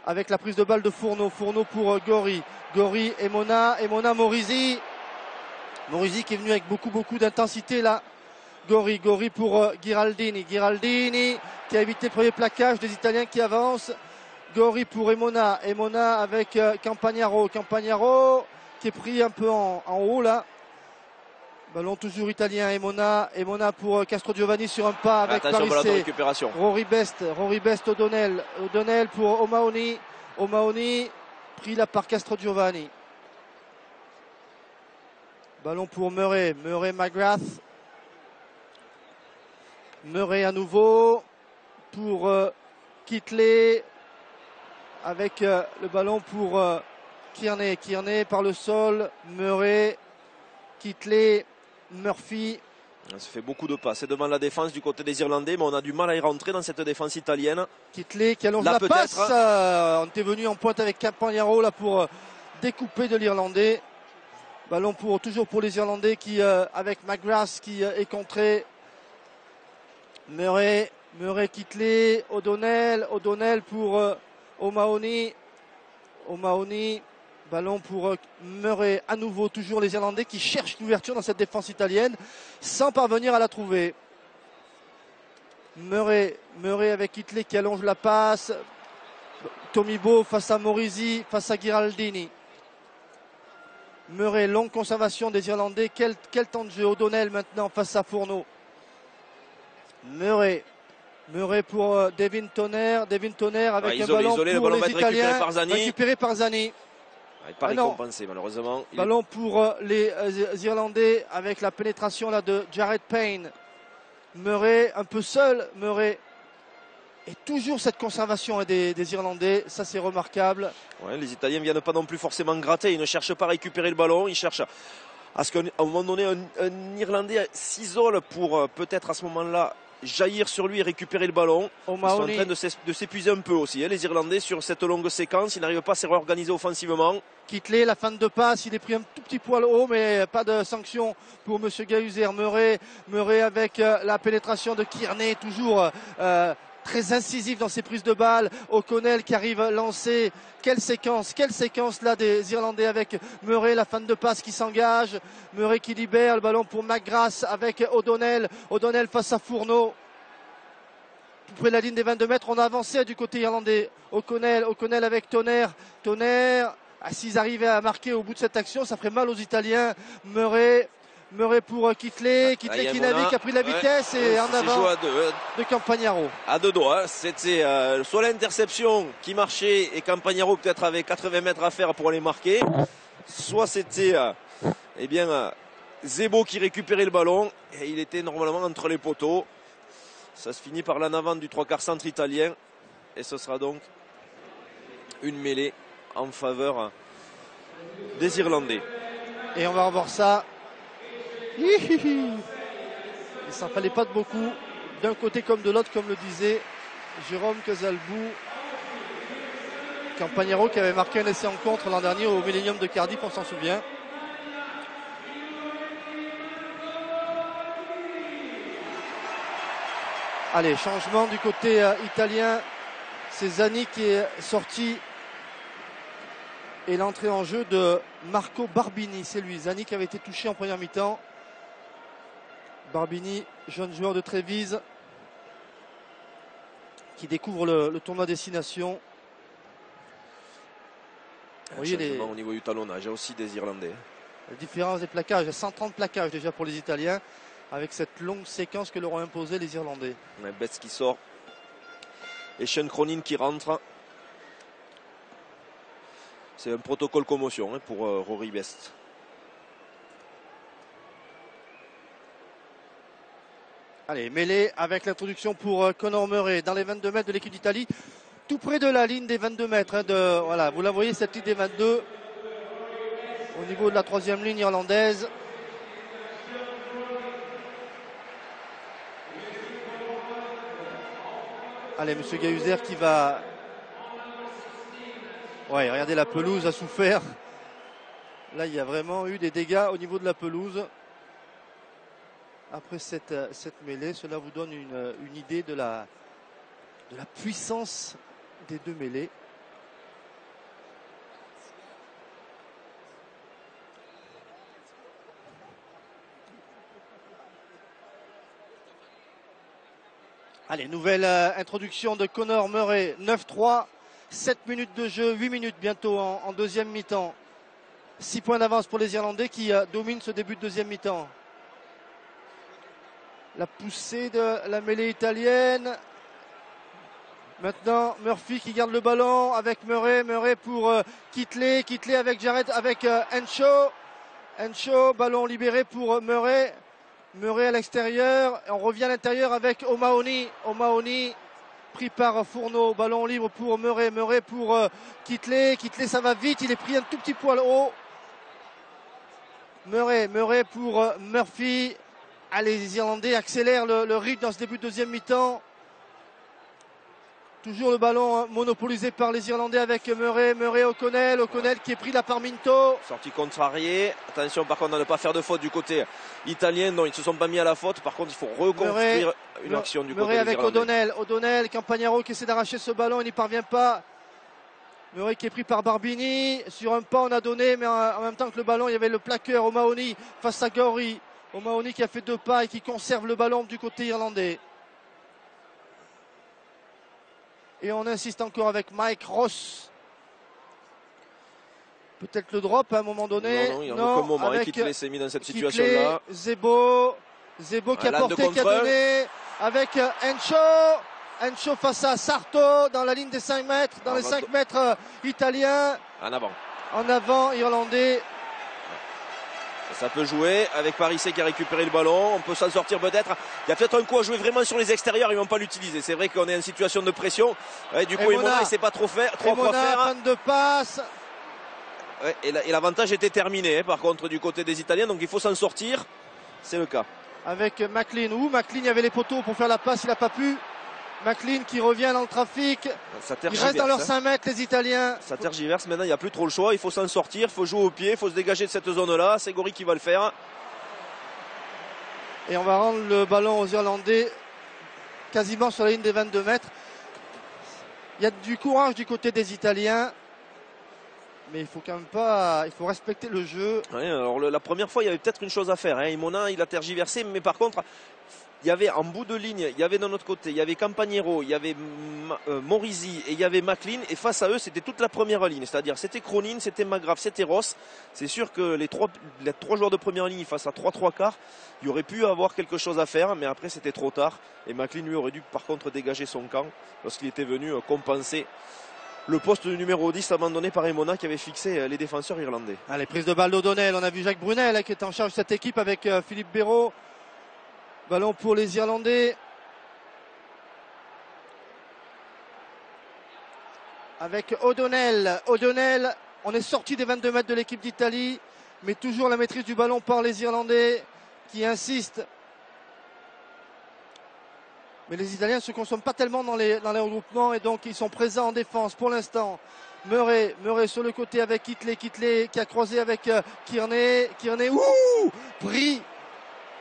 avec la prise de balle de Fourneau pour Gori, Emona, Morisi qui est venu avec beaucoup d'intensité là. Gori pour Giraldini qui a évité le premier plaquage des Italiens qui avancent. Gori pour Emona avec Campagnaro qui est pris un peu en haut là. Ballon toujours italien, Emona pour Castrogiovanni sur un pas avec Parissé. Rory Best, O'Donnell pour O'Mahony pris là par Castrogiovanni. Ballon pour Murray. Murray-McGrath. Murray à nouveau pour Kitley. Avec le ballon pour Kearney. Kearney par le sol. Murray. Kitley. Murphy. Ça fait beaucoup de passes devant la défense du côté des Irlandais, mais on a du mal à y rentrer dans cette défense italienne. Kitley qui allonge la passe. On était venu en pointe avec Campagnaro là pour découper de l'Irlandais. Ballon toujours pour les Irlandais qui avec McGrath qui est contré. Murray, Kitley, O'Donnell pour O'Mahony. Ballon pour Murray, à nouveau toujours les Irlandais qui cherchent l'ouverture dans cette défense italienne sans parvenir à la trouver. Murray avec Kitley qui allonge la passe. Tomibo face à Morisi, face à Giraldini. Murray, longue conservation des Irlandais. Quel temps de jeu. O'Donnell maintenant face à Fourneau. Murray pour Devin Tonner avec un ballon pour les Italiens, récupéré par Zani. Il pas récompensé malheureusement. Ballon pour les Irlandais avec la pénétration là de Jared Payne. Murray un peu seul, Murray. Et toujours cette conservation des Irlandais, ça c'est remarquable. Ouais, les Italiens ne viennent pas non plus forcément gratter, ils ne cherchent pas à récupérer le ballon, ils cherchent à ce qu'à un moment donné un Irlandais s'isole pour peut-être à ce moment-là jaillir sur lui et récupérer le ballon. Ils sont en train de s'épuiser un peu aussi, les Irlandais sur cette longue séquence, ils n'arrivent pas à se réorganiser offensivement. Kitley, la fin de passe, il est pris un tout petit poil haut, mais pas de sanction pour M. Gahuzer. Murray avec la pénétration de Kearney, toujours très incisif dans ses prises de balles. O'Connell qui arrive lancé. Quelle séquence là des Irlandais avec Murray, la fin de passe qui s'engage. Murray qui libère le ballon pour McGrath avec O'Donnell. O'Donnell face à Fourneau. Tout près de la ligne des 22 mètres, on a avancé du côté irlandais. O'Connell avec Tonner. S'ils arrivaient à marquer au bout de cette action, ça ferait mal aux Italiens. Murray pour Kitley qui navigue, qui a pris de la vitesse et en avant de Campagnaro. À deux doigts, c'était soit l'interception qui marchait et Campagnaro peut-être avait 80 mètres à faire pour aller marquer, soit c'était Zebo qui récupérait le ballon et il était normalement entre les poteaux. Ça se finit par l'en avant du 3/4 centre italien et ce sera donc une mêlée en faveur des Irlandais. Et on va revoir ça. Il ne s'en fallait pas de beaucoup d'un côté comme de l'autre, comme le disait Jérôme Casalbou. Campagnaro qui avait marqué un essai en contre l'an dernier au Millennium de Cardiff, on s'en souvient. Allez, changement du côté italien. C'est Zani qui est sorti. Et l'entrée en jeu de Marco Barbini, c'est lui. Zani qui avait été touché en première mi-temps. Barbini, jeune joueur de Trévise, qui découvre le tournoi Destination. Vous voyez au niveau du talonnage, il y a aussi des Irlandais. La différence des plaquages, 130 plaquages déjà pour les Italiens, avec cette longue séquence que leur ont imposé les Irlandais. Betts qui sort. Et Sean Cronin qui rentre. C'est un protocole commotion pour Rory Best. Allez, mêlée avec l'introduction pour Conor Murray dans les 22 mètres de l'équipe d'Italie, tout près de la ligne des 22 mètres. Voilà, vous la voyez, cette ligne des 22, au niveau de la troisième ligne irlandaise. Allez, M. Gahuzer qui va... Ouais, regardez, la pelouse a souffert. Là, il y a vraiment eu des dégâts au niveau de la pelouse. Après cette mêlée, cela vous donne une idée de la puissance des deux mêlées. Allez, nouvelle introduction de Conor Murray, 9-3, 7 minutes de jeu, 8 minutes bientôt en deuxième mi-temps. 6 points d'avance pour les Irlandais qui dominent ce début de deuxième mi-temps. La poussée de la mêlée italienne. Maintenant, Murphy qui garde le ballon avec Murray. Murray pour Kitley. Kitley avec Jared, avec Henshaw. Henshaw, ballon libéré pour Murray. Murray à l'extérieur. On revient à l'intérieur avec O'Mahony. O'Mahony pris par Fourneau. Ballon libre pour Murray. Murray pour Kitley. Kitley, ça va vite. Il est pris un tout petit poil haut. Murray pour Murphy. Allez, les Irlandais accélèrent le rythme dans ce début de deuxième mi-temps. Toujours le ballon monopolisé par les Irlandais avec Murray, O'Connell qui est pris là par Minto. Sortie contrariée. Attention par contre à ne pas faire de faute du côté italien. Non, ils ne se sont pas mis à la faute. Par contre, il faut reconstruire une action du côté des avec Irlandais. O'Donnell, Campagnaro qui essaie d'arracher ce ballon, il n'y parvient pas. Murray qui est pris par Barbini. Sur un pas on a donné, mais en même temps que le ballon, il y avait le plaqueur O'Mahony face à Gowrie. O'Mahony qui a fait 2 pas et qui conserve le ballon du côté irlandais. Et on insiste encore avec Mike Ross. Peut-être le drop à un moment donné. Non, il y a aucun moment. Kitley s'est mis dans cette situation-là. Zebo qui a porté, qui a donné. Avec Henshaw face à Sarto dans la ligne des 5 mètres. Dans les 5 mètres italiens. En avant, irlandais. Ça peut jouer avec Parisset qui a récupéré le ballon. On peut s'en sortir peut-être. Il y a peut-être un coup à jouer vraiment sur les extérieurs. Ils ne vont pas l'utiliser. C'est vrai qu'on est en situation de pression. Ouais, du coup, Emona, il ne sait pas trop quoi faire. 22 passes. Ouais, et l'avantage était terminé, par contre, du côté des Italiens. Donc il faut s'en sortir. C'est le cas. Avec McLean. McLean, il y avait les poteaux pour faire la passe. Il n'a pas pu. McLean qui revient dans le trafic. Ils restent dans leurs 5 mètres, les Italiens. Ça tergiverse. Maintenant, il n'y a plus trop le choix. Il faut s'en sortir. Il faut jouer au pied. Il faut se dégager de cette zone-là. C'est Gowrie qui va le faire. Et on va rendre le ballon aux Irlandais quasiment sur la ligne des 22 mètres. Il y a du courage du côté des Italiens. Mais il faut quand même pas. Il faut respecter le jeu. Ouais, alors la première fois, il y avait peut-être une chose à faire. Emona, il a tergiversé. Mais par contre, il y avait en bout de ligne, il y avait de notre côté, il y avait Campagnaro, il y avait Morisi et il y avait McLean. Et face à eux, c'était toute la première ligne. C'est-à-dire, c'était Cronin, c'était McGrath, c'était Ross. C'est sûr que les trois joueurs de première ligne face à 3 quarts, il aurait pu avoir quelque chose à faire. Mais après, c'était trop tard. Et McLean, lui, aurait dû par contre dégager son camp lorsqu'il était venu compenser le poste de numéro 10 abandonné par Emona qui avait fixé les défenseurs irlandais. Allez, prise de balle d'O'Donnell. On a vu Jacques Brunel qui est en charge de cette équipe avec Philippe Béraud. Ballon pour les Irlandais. Avec O'Donnell. O'Donnell, on est sorti des 22 mètres de l'équipe d'Italie, mais toujours la maîtrise du ballon par les Irlandais qui insistent. Mais les Italiens ne se consomment pas tellement dans les regroupements et donc ils sont présents en défense pour l'instant. Murray sur le côté avec Kitley qui a croisé avec Kearney, pris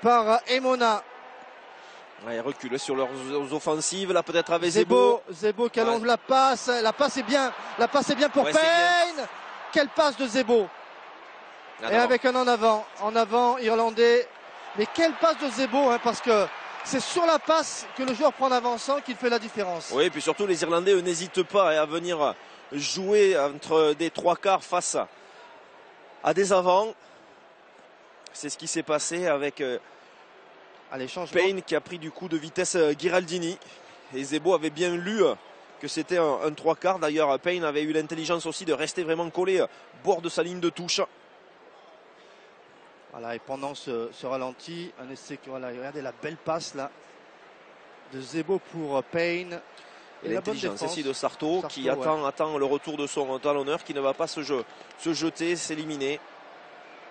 par Emona. Ouais, ils reculent sur leurs offensives, là peut-être avec Zebo. Zebo qui allonge la passe est bien pour Payne. Quelle passe de Zebo. Et avec un en avant irlandais. Mais quelle passe de Zebo, parce que c'est sur la passe que le joueur prend en avançant qu'il fait la différence. Oui, et puis surtout les Irlandais n'hésitent pas à venir jouer entre des 3 quarts face à des avants. C'est ce qui s'est passé avec Payne qui a pris du coup de vitesse Ghiraldini. Et Zebo avait bien lu que c'était un 3 quarts. D'ailleurs, Payne avait eu l'intelligence aussi de rester vraiment collé au bord de sa ligne de touche. Voilà, et pendant ce ralenti, un essai que regardez la belle passe là de Zebo pour Payne. Et l'intelligence ici de Sarto qui attend le retour de son talonneur, qui ne va pas se jeter, s'éliminer.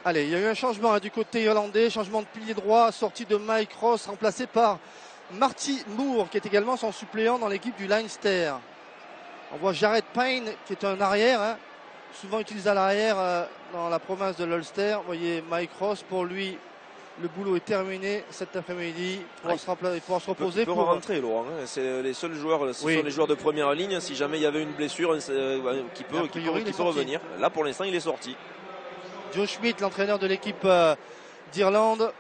Allez, il y a eu un changement du côté irlandais, changement de pilier droit, sortie de Mike Ross, remplacé par Marty Moore, qui est également son suppléant dans l'équipe du Leinster. On voit Jared Payne, qui est un arrière, souvent utilisé à l'arrière dans la province de l'Ulster. Vous voyez Mike Ross, pour lui, le boulot est terminé cet après-midi. Il pourra se reposer. Il peut rentrer, Laurent. C'est les seuls joueurs, sont les joueurs de première ligne. Si jamais il y avait une blessure qui peut revenir. Là, pour l'instant, il est sorti. Joe Schmidt, l'entraîneur de l'équipe d'Irlande.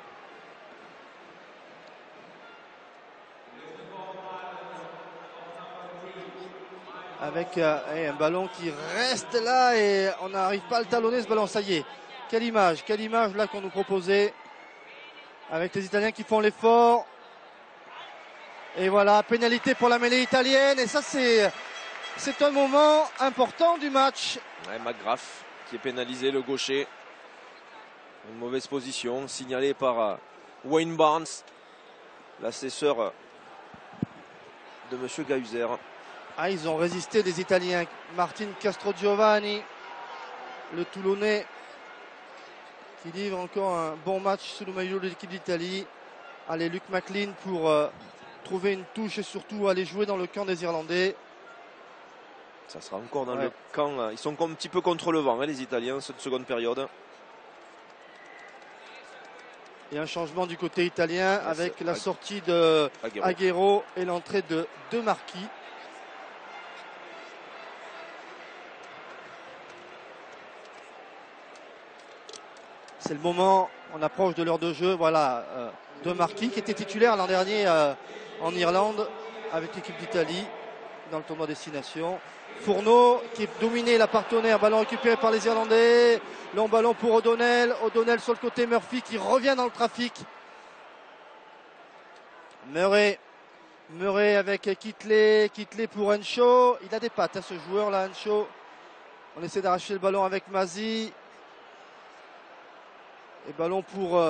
Avec un ballon qui reste là et on n'arrive pas à le talonner, ce ballon. Ça y est, quelle image là qu'on nous proposait, avec les Italiens qui font l'effort. Et voilà, pénalité pour la mêlée italienne. Et ça, c'est un moment important du match. McGrath qui est pénalisé, le gaucher. Une mauvaise position signalée par Wayne Barnes, l'assesseur de Monsieur Gahuser. Ah, ils ont résisté les Italiens. Martin Castrogiovanni, le Toulonnais, qui livre encore un bon match sous le maillot de l'équipe d'Italie. Allez, Luke McLean pour trouver une touche et surtout aller jouer dans le camp des Irlandais. Ça sera encore dans le camp. Ils sont un petit peu contre le vent, hein, les Italiens, cette seconde période. Et un changement du côté italien avec la sortie de Aguero et l'entrée de Marquis. C'est le moment, on approche de l'heure de jeu. Voilà, de Marquis qui était titulaire l'an dernier en Irlande avec l'équipe d'Italie dans le tournoi Destination. Fourneau qui dominait la partenaire, ballon récupéré par les Irlandais. Long ballon pour O'Donnell. O'Donnell sur le côté, Murphy qui revient dans le trafic. Murray avec Kitley pour Henshaw. Il a des pattes, hein, ce joueur là, Henshaw. On essaie d'arracher le ballon avec Mazzi. Et ballon pour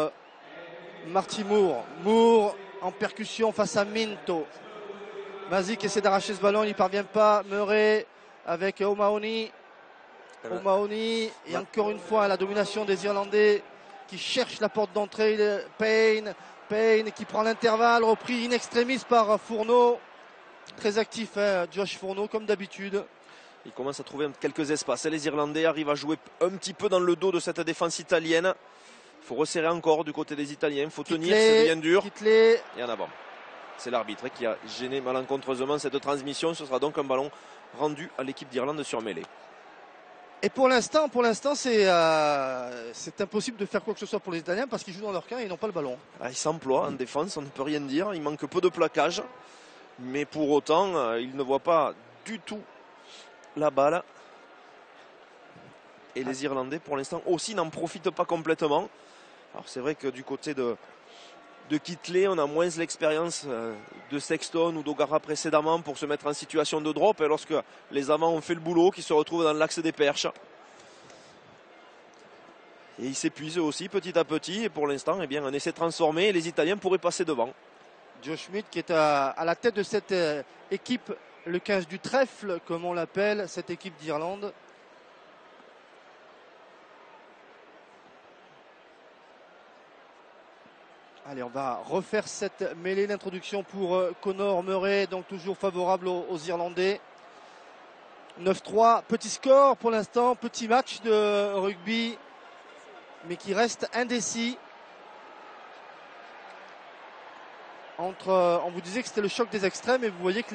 Marty Moore. Moore en percussion face à Minto. Mazzi qui essaie d'arracher ce ballon, il n'y parvient pas. Murray avec O'Mahony. O'Mahony et encore une fois la domination des Irlandais qui cherchent la porte d'entrée. Payne qui prend l'intervalle, repris in extremis par Fourneau. Très actif, hein, Josh Fourneau comme d'habitude. Il commence à trouver quelques espaces. Les Irlandais arrivent à jouer un petit peu dans le dos de cette défense italienne. Il faut resserrer encore du côté des Italiens. Il faut tenir, c'est bien dur. Et en avant. C'est l'arbitre qui a gêné malencontreusement cette transmission. Ce sera donc un ballon rendu à l'équipe d'Irlande sur mêlée. Et pour l'instant, c'est impossible de faire quoi que ce soit pour les Italiens parce qu'ils jouent dans leur camp et ils n'ont pas le ballon. Ils s'emploient en défense, on ne peut rien dire. Il manque peu de plaquage. Mais pour autant, ils ne voient pas du tout la balle. Et les Irlandais, pour l'instant, aussi n'en profitent pas complètement. Alors c'est vrai que du côté de Kitley, on a moins l'expérience de Sexton ou d'Ogara précédemment pour se mettre en situation de drop. Et lorsque les avants ont fait le boulot, qui se retrouvent dans l'axe des perches. Et ils s'épuisent aussi petit à petit. Et pour l'instant, eh bien, on essaie de transformer. Et les Italiens pourraient passer devant. Joe Schmidt qui est à la tête de cette équipe, le 15 du trèfle, comme on l'appelle, cette équipe d'Irlande. Allez, on va refaire cette mêlée d'introduction pour Conor Murray, donc toujours favorable aux Irlandais. 9-3, petit score pour l'instant, petit match de rugby, mais qui reste indécis. On vous disait que c'était le choc des extrêmes, et vous voyez que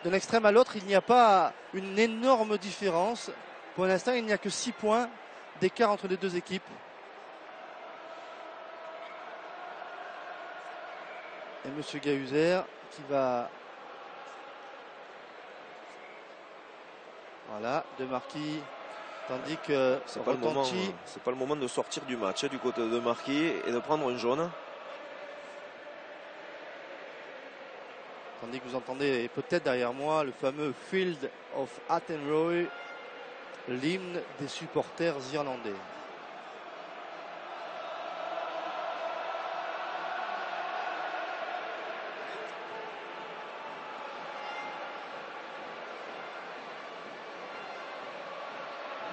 d'un extrême à l'autre, il n'y a pas une énorme différence. Pour l'instant, il n'y a que 6 points d'écart entre les deux équipes. Et M. Gahuser qui va... Voilà, de Marquis. Tandis que c'est pas le moment de sortir du match du côté de Marquis et de prendre un jaune. Tandis que vous entendez peut-être derrière moi le fameux Field of Attenroy, l'hymne des supporters irlandais.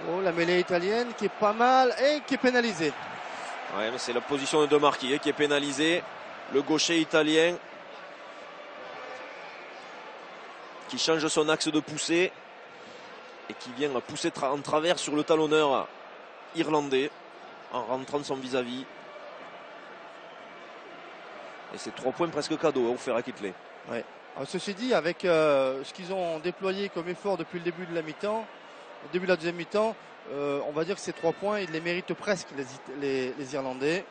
Oh, la mêlée italienne qui est pas mal et qui est pénalisée. Ouais, mais c'est la position de Marquis qui est pénalisée. Le gaucher italien qui change son axe de poussée et qui vient pousser en travers sur le talonneur irlandais en rentrant de son vis-à-vis. Et c'est 3 points presque cadeaux offerts à Kitley. Ouais. Alors, ceci dit, avec ce qu'ils ont déployé comme effort depuis le début de la mi-temps, au début de la deuxième mi-temps, on va dire que ces 3 points, ils les méritent presque, les Irlandais.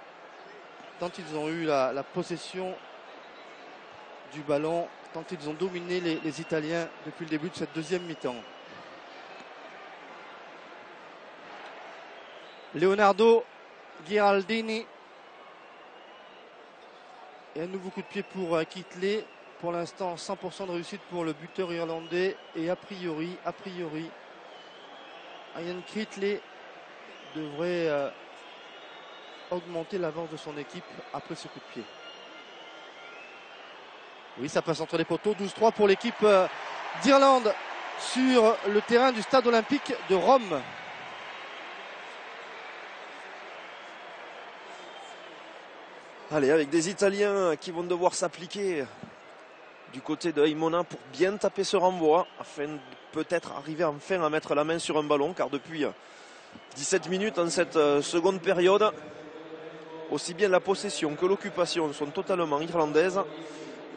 Tant ils ont eu la possession du ballon, tant ils ont dominé les Italiens depuis le début de cette deuxième mi-temps. Leonardo Ghiraldini. Et un nouveau coup de pied pour Kitley. Pour l'instant, 100% de réussite pour le buteur irlandais. Et a priori, Ian Kitley devrait augmenter l'avance de son équipe après ce coup de pied. Oui, ça passe entre les poteaux. 12-3 pour l'équipe d'Irlande sur le terrain du stade olympique de Rome. Allez, avec des Italiens qui vont devoir s'appliquer du côté de Aimona pour bien taper ce renvoi, afin de peut-être arriver enfin à mettre la main sur un ballon, car depuis 17 minutes en cette seconde période, aussi bien la possession que l'occupation sont totalement irlandaises,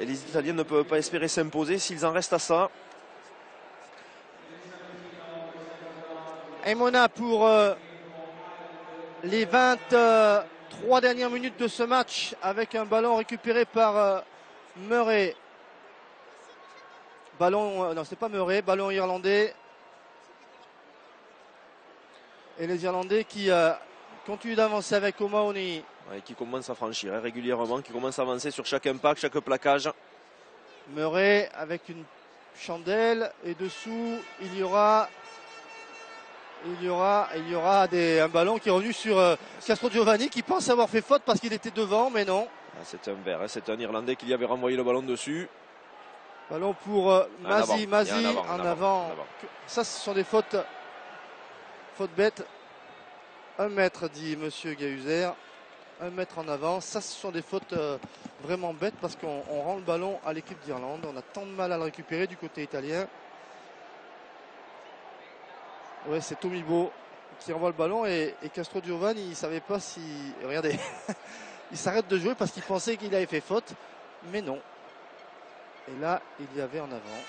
et les Italiens ne peuvent pas espérer s'imposer s'ils en restent à ça. Aimona pour les 23 dernières minutes de ce match, avec un ballon récupéré par Murray. Ballon, non, c'est pas Murray, ballon irlandais. Et les Irlandais qui continuent d'avancer avec O'Mahony. Ouais, qui commence à franchir régulièrement, qui commence à avancer sur chaque impact, chaque plaquage. Murray avec une chandelle, et dessous il y aura un ballon qui est revenu sur Castrogiovanni, qui pense avoir fait faute parce qu'il était devant, mais non. Ah, c'est un vert, hein, c'est un Irlandais qui lui avait renvoyé le ballon dessus. Ballon pour Mazzi en avant. Ça, ce sont des fautes bêtes. 1 mètre, dit monsieur Gahuzer. 1 mètre en avant. Ça, ce sont des fautes vraiment bêtes, parce qu'on rend le ballon à l'équipe d'Irlande. On a tant de mal à le récupérer du côté italien. Ouais, c'est Tomibo qui renvoie le ballon, et Castrogiovanni, il ne savait pas si... Regardez, il s'arrête de jouer parce qu'il pensait qu'il avait fait faute, mais non. Et là, il y avait en avant.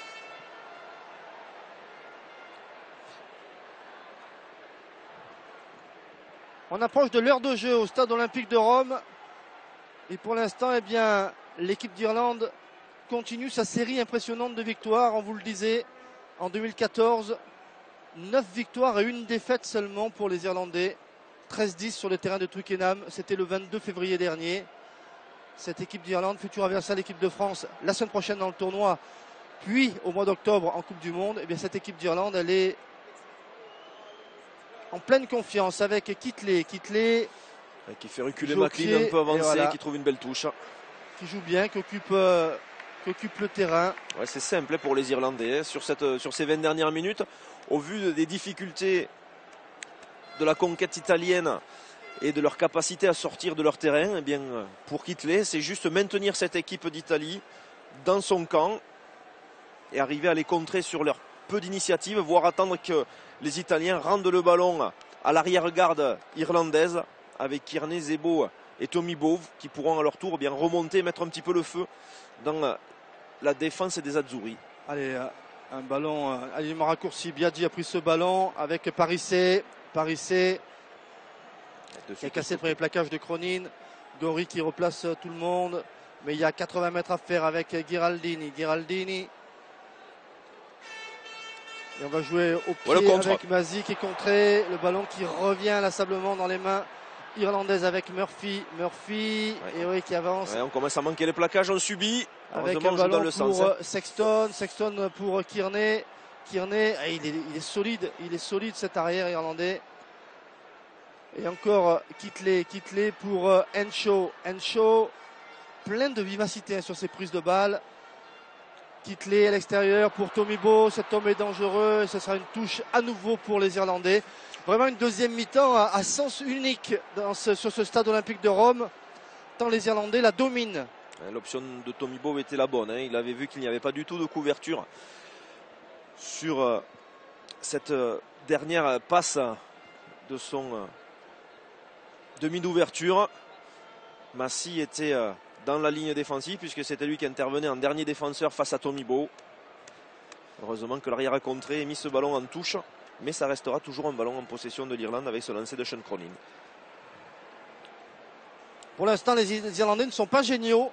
On approche de l'heure de jeu au stade olympique de Rome. Et pour l'instant, eh bien, l'équipe d'Irlande continue sa série impressionnante de victoires. On vous le disait, en 2014, 9 victoires et 1 défaite seulement pour les Irlandais. 13-10 sur le terrain de Twickenham. C'était le 22 février dernier. Cette équipe d'Irlande, futur adversaire de l'équipe de France, la semaine prochaine dans le tournoi, puis au mois d'octobre en Coupe du Monde, eh bien cette équipe d'Irlande, elle est en pleine confiance avec Kitley qui fait reculer McLean, un peu avancé, voilà, qui trouve une belle touche. Qui joue bien, qui occupe le terrain. Ouais, c'est simple pour les Irlandais, hein, sur ces 20 dernières minutes, au vu des difficultés de la conquête italienne et de leur capacité à sortir de leur terrain. Eh bien, pour Kitley, c'est juste maintenir cette équipe d'Italie dans son camp et arriver à les contrer sur leur peu d'initiative, voire attendre que les Italiens rendent le ballon à l'arrière-garde irlandaise, avec Kearney, Zebo et Tommy Bowe, qui pourront à leur tour bien remonter, mettre un petit peu le feu dans la défense des Azzurri. Allez, un ballon alignement raccourci. Biaggi a pris ce ballon avec Parissé qui a cassé le premier plaquage de Cronin. Gori qui replace tout le monde, mais il y a 80 mètres à faire avec Ghiraldini. Et on va jouer au pied avec Mazzi qui est contré. Le ballon qui revient inlassablement dans les mains irlandaises avec Murphy. Ouais. Et oui, qui avance. Ouais, on commence à manquer les plaquages, on subit. Avec un ballon pour Sexton pour Kearney. Kearney, il est solide cet arrière irlandais. Et encore Kitley pour Henshaw. Henshaw, plein de vivacité sur ses prises de balles. Kitley à l'extérieur pour Tomibo. Cet homme est dangereux. Ce sera une touche à nouveau pour les Irlandais. Vraiment une deuxième mi-temps à sens unique sur ce stade olympique de Rome. Tant les Irlandais la dominent. L'option de Tomibo était la bonne. Il avait vu qu'il n'y avait pas du tout de couverture sur cette dernière passe de son demi d'ouverture. Massy était dans la ligne défensive, puisque c'était lui qui intervenait en dernier défenseur face à Tomibo. Heureusement que l'arrière a contré et mis ce ballon en touche, mais ça restera toujours un ballon en possession de l'Irlande avec ce lancer de Sean Cronin. Pour l'instant, les Irlandais ne sont pas géniaux,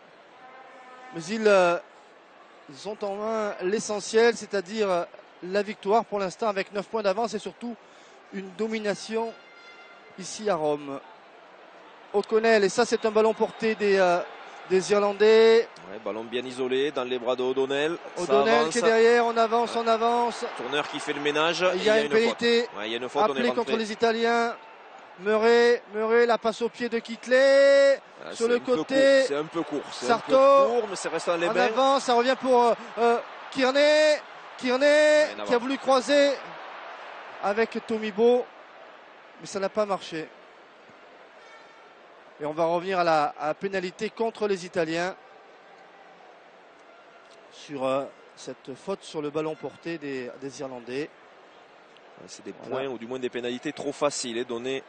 mais ils ont en main l'essentiel, c'est-à-dire la victoire pour l'instant avec 9 points d'avance et surtout une domination ici à Rome. O'Connell, et ça c'est un ballon porté des Irlandais. Ouais, ballon bien isolé dans les bras de O'Donnell. O'Donnell qui est derrière, on avance. Tourneur qui fait le ménage. Il y a une pénalité faute. Ouais, il y a une faute, appelée contre les Italiens. Murray, la passe au pied de Kitley. Sur le côté. C'est un peu court. Sarto. Mais c'est resté dans les en mains. avant, ça revient pour Kearney. Kearney qui a voulu croiser avec Tomibo. Mais ça n'a pas marché. Et on va revenir à la pénalité contre les Italiens. Sur cette faute sur le ballon porté des Irlandais. C'est des points ou du moins des pénalités trop faciles données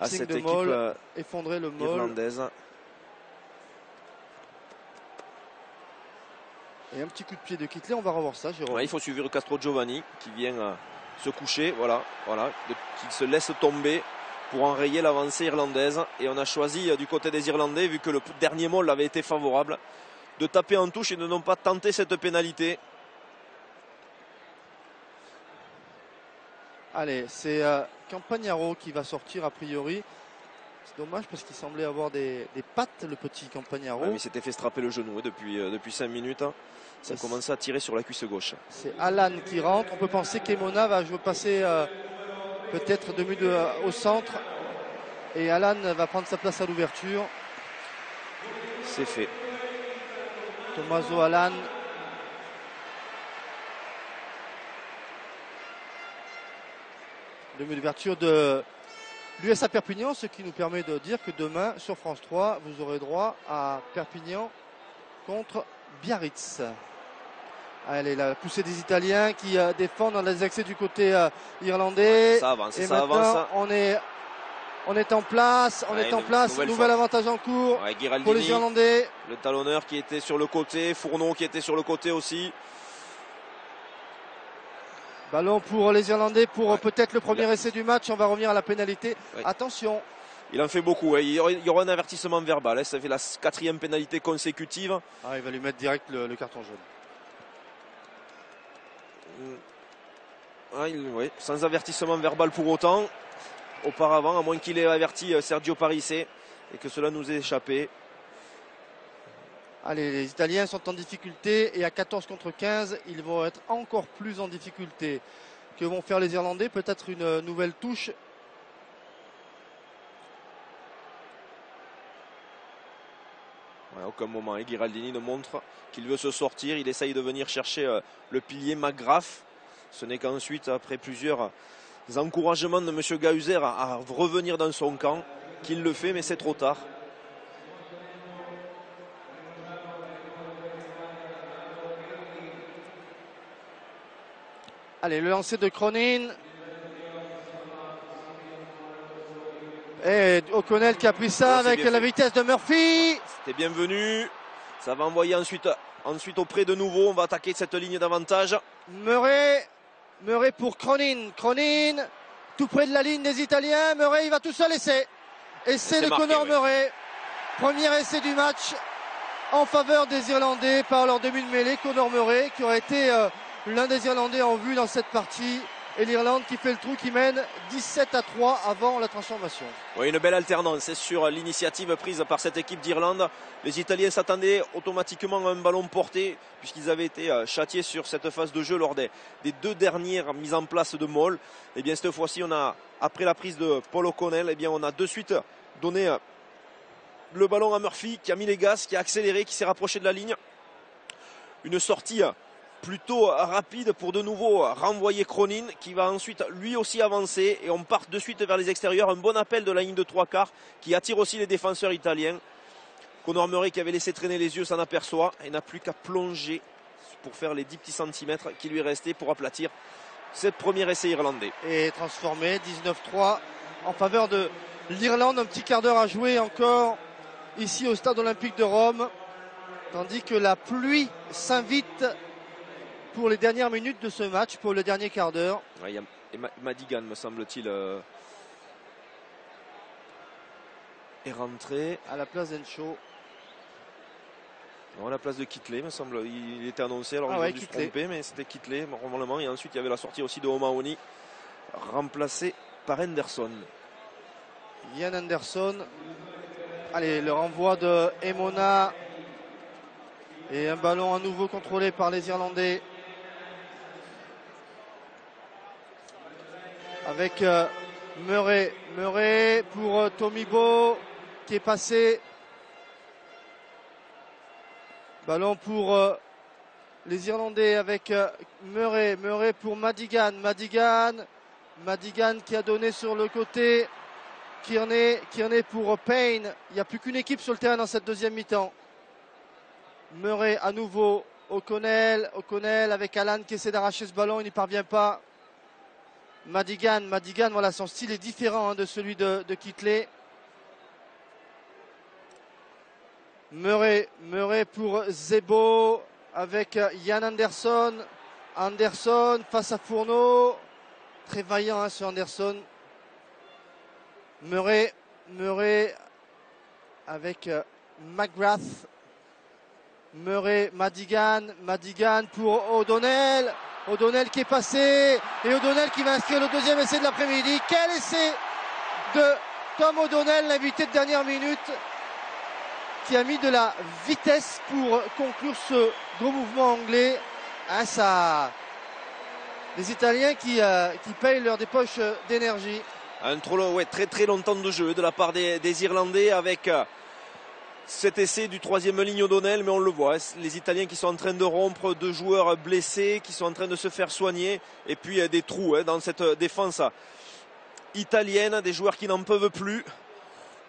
à cette de équipe Moll, effondrer le Moll irlandaise. Et un petit coup de pied de Kitley, on va revoir ça, Jérôme. Il faut suivre Castro Giovanni qui vient se coucher, qui se laisse tomber pour enrayer l'avancée irlandaise. Et on a choisi du côté des Irlandais, vu que le dernier Moll avait été favorable, de taper en touche et de ne pas tenter cette pénalité. Allez, c'est Campagnaro qui va sortir a priori. C'est dommage parce qu'il semblait avoir des pattes, le petit Campagnaro. Mais il s'était fait strapper le genou depuis 5 minutes. Ça commençait à tirer sur la cuisse gauche. C'est Alan qui rentre. On peut penser qu'Emona va passer peut-être au centre. Et Alan va prendre sa place à l'ouverture. C'est fait. Tommaso Alan. L'ouverture de l'USA Perpignan, ce qui nous permet de dire que demain sur France 3, vous aurez droit à Perpignan contre Biarritz. Allez, la poussée des Italiens qui défendent dans les accès du côté irlandais. Ça avance, et ça maintenant, avance. On est en place, nouvel avantage en cours pour les Irlandais. Le talonneur qui était sur le côté, Fourneau qui était sur le côté aussi. Ballon pour les Irlandais pour peut-être le premier essai du match. On va revenir à la pénalité. Attention. Il en fait beaucoup. Il y aura un avertissement verbal. Ça fait la 4e pénalité consécutive. Il va lui mettre direct le carton jaune. Sans avertissement verbal pour autant. Auparavant, à moins qu'il ait averti Sergio Parisse et que cela nous ait échappé. Allez, les Italiens sont en difficulté et à 14 contre 15, ils vont être encore plus en difficulté. Que vont faire les Irlandais? Peut-être une nouvelle touche. À aucun moment, Ghiraldini ne montre qu'il veut se sortir. Il essaye de venir chercher le pilier McGrath. Ce n'est qu'ensuite, après plusieurs encouragements de M. Gahuzer à revenir dans son camp, qu'il le fait, mais c'est trop tard. Allez, le lancer de Cronin. Et O'Connell qui a pris ça avec la vitesse de Murphy. C'était bienvenu. Ça va envoyer ensuite auprès de nouveau. On va attaquer cette ligne d'avantage. Murray pour Cronin. Cronin, tout près de la ligne des Italiens. Murray, il va tout seul essai. Essai de Conor Murray. Premier essai du match en faveur des Irlandais par leur demi de mêlée. Conor Murray qui aurait été l'un des Irlandais en vue dans cette partie. Et l'Irlande qui fait le trou, qui mène 17-3 avant la transformation. Oui, une belle alternance sur l'initiative prise par cette équipe d'Irlande. Les Italiens s'attendaient automatiquement à un ballon porté puisqu'ils avaient été châtiés sur cette phase de jeu lors des 2 dernières mises en place de Moll. Et bien cette fois-ci, après la prise de Paul O'Connell, on a de suite donné le ballon à Murphy qui a mis les gaz, qui a accéléré, qui s'est rapproché de la ligne. Une sortie plutôt rapide pour de nouveau renvoyer Cronin qui va ensuite lui aussi avancer et on part de suite vers les extérieurs. Un bon appel de la ligne de 3/4 qui attire aussi les défenseurs italiens. Conor Murray qui avait laissé traîner les yeux s'en aperçoit et n'a plus qu'à plonger pour faire les 10 petits centimètres qui lui restaient pour aplatir cette premier essai irlandais. Et transformé 19-3 en faveur de l'Irlande. Un petit quart d'heure à jouer encore ici au stade olympique de Rome, tandis que la pluie s'invite pour les dernières minutes de ce match, pour le dernier quart d'heure. Il y a Madigan, me semble-t-il, est rentré. À la place d'Encho. Non, à la place de Kitley, me semble. Il était annoncé, alors il a dû se tromper, mais c'était Kitley, normalement. Et ensuite, il y avait la sortie aussi de O'Mahony, remplacé par Henderson. Ian Anderson. Allez, le renvoi de Emona. Et un ballon à nouveau contrôlé par les Irlandais. Avec Murray pour Tomibo qui est passé. Ballon pour les Irlandais avec Murray pour Madigan qui a donné sur le côté. Kearney pour Payne. Il n'y a plus qu'une équipe sur le terrain dans cette deuxième mi-temps. Murray à nouveau. O'Connell avec Allan qui essaie d'arracher ce ballon, il n'y parvient pas. Madigan, voilà, son style est différent de celui de Kitley. Murray pour Zebo avec Ian Anderson face à Fourneau, très vaillant ce Anderson. Murray avec McGrath. Madigan pour O'Donnell qui est passé et O'Donnell qui va inscrire le deuxième essai de l'après-midi. Quel essai de Tom O'Donnell, l'invité de dernière minute, qui a mis de la vitesse pour conclure ce gros mouvement anglais. Les Italiens qui payent leur des poches d'énergie. Très très longtemps de jeu de la part des Irlandais avec cet essai du troisième ligne O'Donnell, mais on le voit, les Italiens qui sont en train de rompre, deux joueurs blessés qui sont en train de se faire soigner, et puis des trous dans cette défense italienne, des joueurs qui n'en peuvent plus.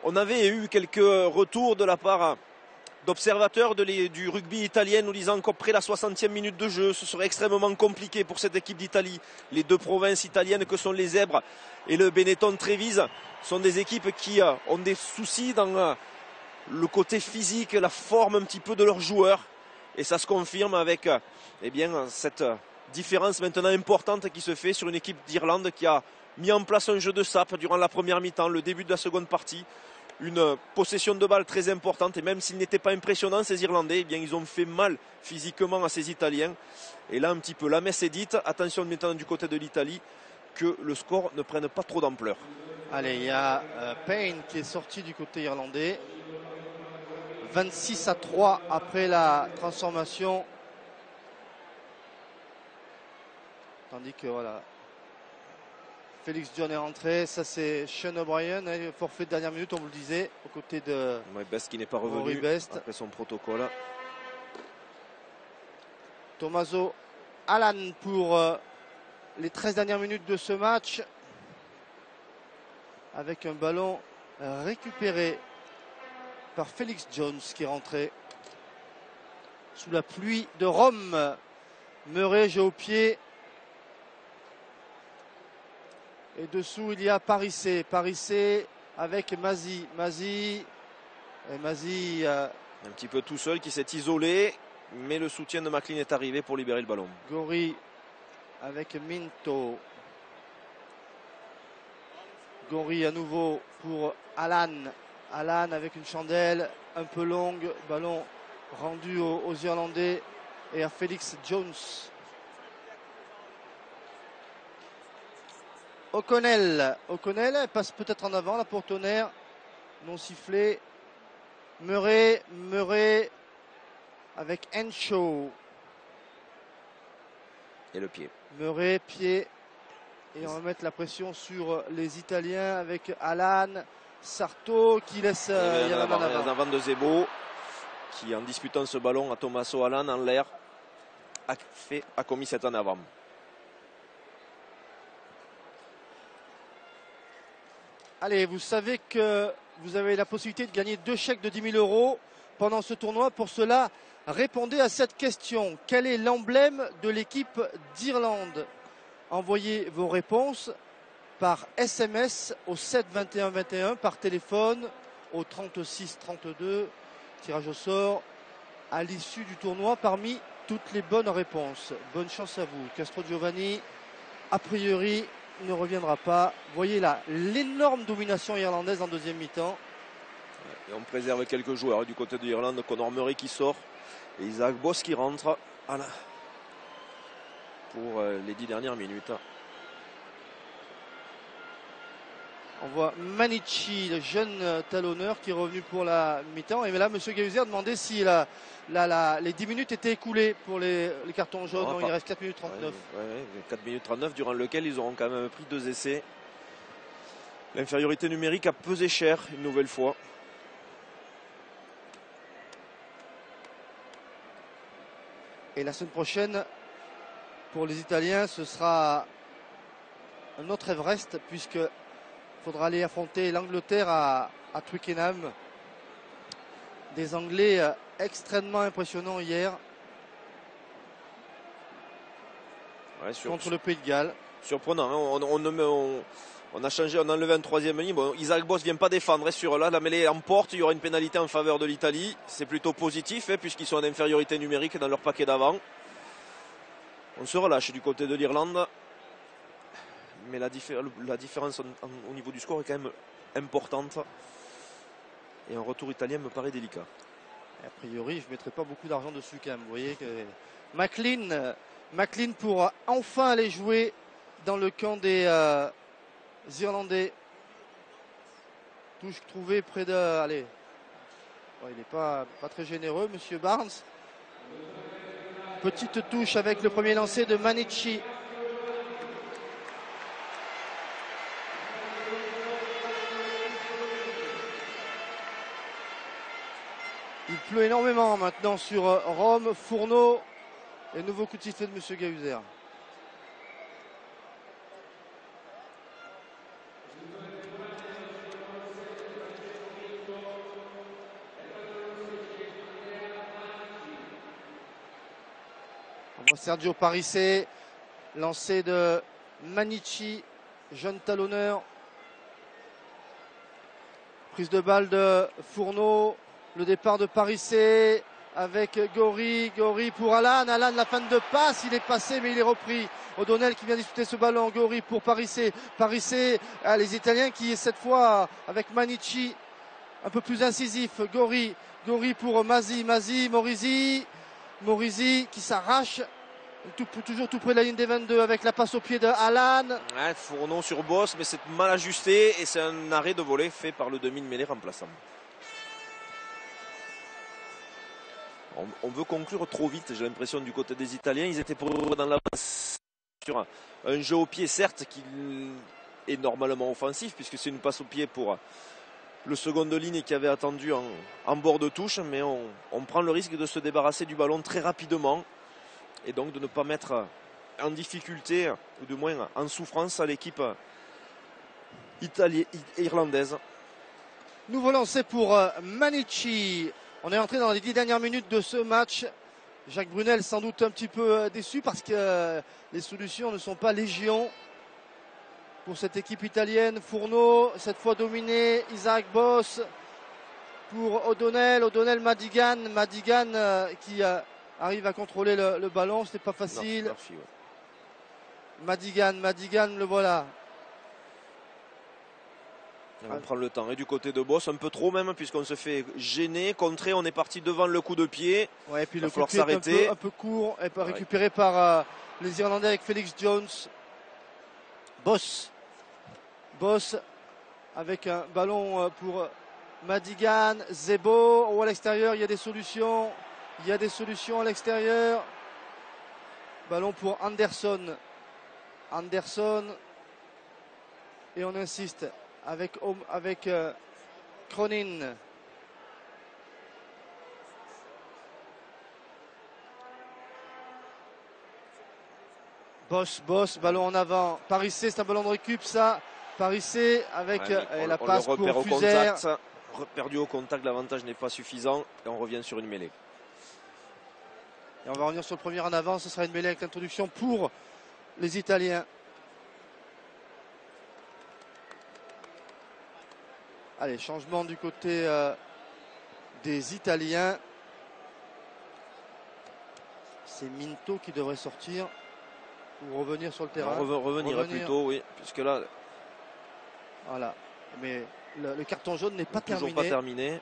On avait eu quelques retours de la part d'observateurs du rugby italien nous disant qu'après la 60e minute de jeu, ce serait extrêmement compliqué pour cette équipe d'Italie. Les deux provinces italiennes que sont les Zèbres et le Benetton Trévise sont des équipes qui ont des soucis dans le côté physique, la forme un petit peu de leurs joueurs, et ça se confirme avec cette différence maintenant importante qui se fait sur une équipe d'Irlande qui a mis en place un jeu de sape durant la première mi-temps, le début de la seconde partie, une possession de balle très importante, et même s'ils n'étaient pas impressionnants ces Irlandais, ils ont fait mal physiquement à ces Italiens, et là un petit peu la messe est dite. Attention maintenant du côté de l'Italie que le score ne prenne pas trop d'ampleur. Allez, il y a Payne qui est sorti du côté irlandais. 26-3 après la transformation. Tandis que voilà, Félix John est rentré. Ça c'est Sean O'Brien, forfait de dernière minute, on vous le disait, aux côtés de Best qui n'est pas revenu après son protocole. Tommaso Allan pour les 13 dernières minutes de ce match, avec un ballon récupéré par Félix Jones qui est rentré sous la pluie de Rome. Murray jeu au pied. Et dessous il y a Parissé avec Mazi. Et Mazi un petit peu tout seul qui s'est isolé, mais le soutien de McLean est arrivé pour libérer le ballon. Gori avec Minto. Gori à nouveau pour Allan avec une chandelle un peu longue, ballon rendu aux Irlandais et à Félix Jones. O'Connell passe peut-être en avant là pour Tonnerre, non sifflé. Murray avec Henshaw. Et le pied. Murray, pied. Et on va mettre la pression sur les Italiens avec Allan. Sarto qui laisse avant de Zebo qui, en disputant ce ballon à Tommaso Allan en l'air, a commis cet en avant. Allez, vous savez que vous avez la possibilité de gagner 2 chèques de 10 000 € pendant ce tournoi. Pour cela, répondez à cette question. Quel est l'emblème de l'équipe d'Irlande? Envoyez vos réponses par SMS au 7 21 21, par téléphone au 36 32. Tirage au sort à l'issue du tournoi parmi toutes les bonnes réponses. Bonne chance à vous. Castro Giovanni, a priori, ne reviendra pas. Voyez là l'énorme domination irlandaise en deuxième mi-temps. Et on préserve quelques joueurs du côté de l'Irlande. Conor Murray qui sort et Isaac Boss qui rentre pour les 10 dernières minutes. On voit Manici, le jeune talonneur, qui est revenu pour la mi-temps. Et là, M. Gahuzer demandait si les 10 minutes étaient écoulées pour les cartons jaunes. Non, il reste 4 minutes 39. 4 minutes 39, durant lequel ils auront quand même pris 2 essais. L'infériorité numérique a pesé cher une nouvelle fois. Et la semaine prochaine, pour les Italiens, ce sera un autre Everest, puisqu'il faudra aller affronter l'Angleterre à Twickenham. Des Anglais extrêmement impressionnants hier contre le Pays de Galles. Surprenant, hein. On a changé, on a enlevé un troisième ligne. Bon, Isaac Boss vient pas défendre sur là, la mêlée emporte, il y aura une pénalité en faveur de l'Italie. C'est plutôt positif, hein, puisqu'ils sont en infériorité numérique dans leur paquet d'avant. On se relâche du côté de l'Irlande. Mais la différence au niveau du score est quand même importante. Et un retour italien me paraît délicat. Et a priori, je ne mettrai pas beaucoup d'argent dessus quand même. Vous voyez que McLean pour enfin aller jouer dans le camp des Irlandais. Touche trouvée près de... Allez. Bon, il n'est pas très généreux, monsieur Barnes. Petite touche avec le premier lancer de Manici. Il pleut énormément maintenant sur Rome, Fourneau. Et nouveau coup de sifflet de monsieur Gahuzer. On voit Sergio Parisse, lancé de Manici, jeune talonneur. Prise de balle de Fourneau. Le départ de Parisse avec Gori pour Alan. Alan, la fin de passe, il est passé mais il est repris. O'Donnell qui vient disputer ce ballon. Gori pour Parisse. Les Italiens qui cette fois avec Manici un peu plus incisif. Gori pour Masi, Morisi qui s'arrache. Toujours tout près de la ligne des 22 avec la passe au pied de Alan. Ouais, Fourneau sur Boss, mais c'est mal ajusté et c'est un arrêt de volée fait par le demi de mêlée remplaçant. On veut conclure trop vite, j'ai l'impression, du côté des Italiens. Ils étaient pour dans l'avance sur un jeu au pied, certes, qui est normalement offensif, puisque c'est une passe au pied pour le second de ligne qui avait attendu en bord de touche. Mais on prend le risque de se débarrasser du ballon très rapidement et donc de ne pas mettre en difficulté, ou du moins en souffrance, à l'équipe irlandaise. Nouveau lancé pour Manici. On est entré dans les 10 dernières minutes de ce match. Jacques Brunel sans doute un petit peu déçu parce que les solutions ne sont pas légion pour cette équipe italienne. Fourneau, cette fois dominé. Isaac Boss pour O'Donnell, Madigan qui arrive à contrôler le ballon. C'était pas facile. Murphy, ouais. Madigan, le voilà. On prend le temps. Et du côté de Boss, un peu trop même, puisqu'on se fait gêner, contrer. On est parti devant le coup de pied. Ouais, et puis le coup de pied est un peu court. Et récupéré par les Irlandais avec Felix Jones. Boss avec un ballon pour Madigan. Zebo à l'extérieur. Il y a des solutions. À l'extérieur. Ballon pour Anderson. Et on insiste avec Cronin. Boss, ballon en avant. Parisse, c'est un ballon de récup, ça. Parisse avec la passe pour Fuser. Perdu au contact, l'avantage n'est pas suffisant. Et on revient sur une mêlée. Et on va revenir sur le premier en avant. Ce sera une mêlée avec l'introduction pour les Italiens. Allez, changement du côté des Italiens. C'est Minto qui devrait sortir pour revenir sur le terrain. Revenir plutôt, oui, puisque là... Voilà, mais le carton jaune n'est pas terminé. Toujours pas terminé.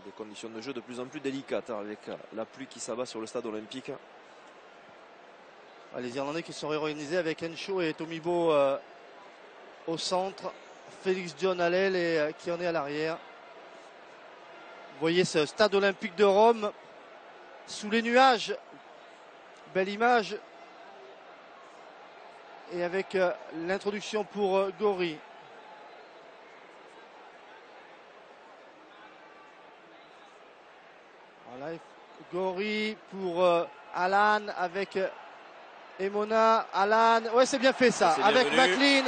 Des conditions de jeu de plus en plus délicates avec la pluie qui s'abat sur le stade olympique. Les Irlandais qui sont réorganisés avec Henshaw et Tomibo au centre, Félix John à l'aile et qui en est à l'arrière. Vous voyez ce stade olympique de Rome sous les nuages. Belle image. Et avec l'introduction pour Gori. Voilà, Gori pour Alan avec Emona. Alan, ouais, c'est bien fait ça. Avec McLean,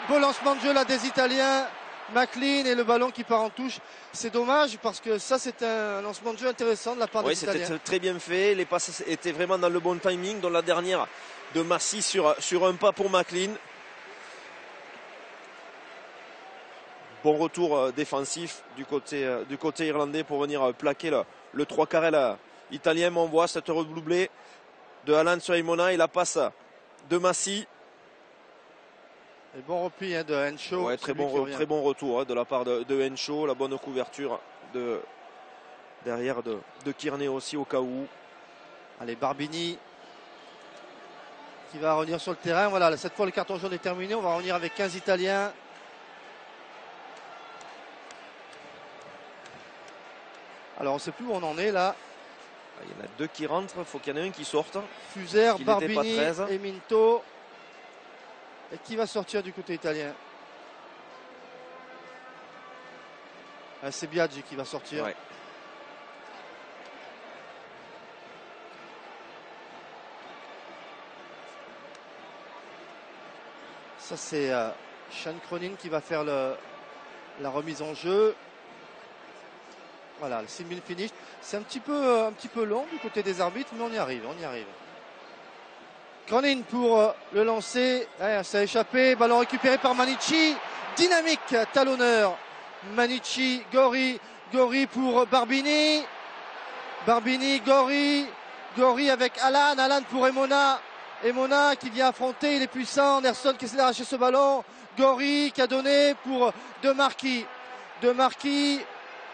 beau lancement de jeu là des Italiens. McLean et le ballon qui part en touche. C'est dommage parce que ça c'est un lancement de jeu intéressant de la part des Italiens. C'était très bien fait. Les passes étaient vraiment dans le bon timing. Dans la dernière de Massy sur un pas pour McLean. Bon retour défensif du côté irlandais pour venir plaquer le 3 quarts italien. On voit cette redoublée de Alan sur Emona et la passe de Massy. Et bon repli de Henshaw. Ouais, très bon retour de la part de Henshaw. La bonne couverture derrière de Kearney aussi au cas où. Allez, Barbini qui va revenir sur le terrain. Voilà, cette fois le carton jaune est terminé. On va revenir avec 15 Italiens. Alors on ne sait plus où on en est là. Il y en a deux qui rentrent, il faut qu'il y en ait un qui sorte. Fuser, Barbini et Minto. Et qui va sortir du côté italien? C'est Biaggi qui va sortir. Ouais. Ça c'est Sean Cronin qui va faire la remise en jeu. Voilà, le 6 000 finish. C'est un petit peu long du côté des arbitres, mais on y arrive. Cronin pour le lancer. Ouais, ça a échappé. Ballon récupéré par Manici. Dynamique, talonneur. Manici, Gori pour Barbini. Gori avec Alan. Alan pour Emona. Emona qui vient affronter. Il est puissant. Anderson qui essaie d'arracher ce ballon. Gori qui a donné pour De Marchi.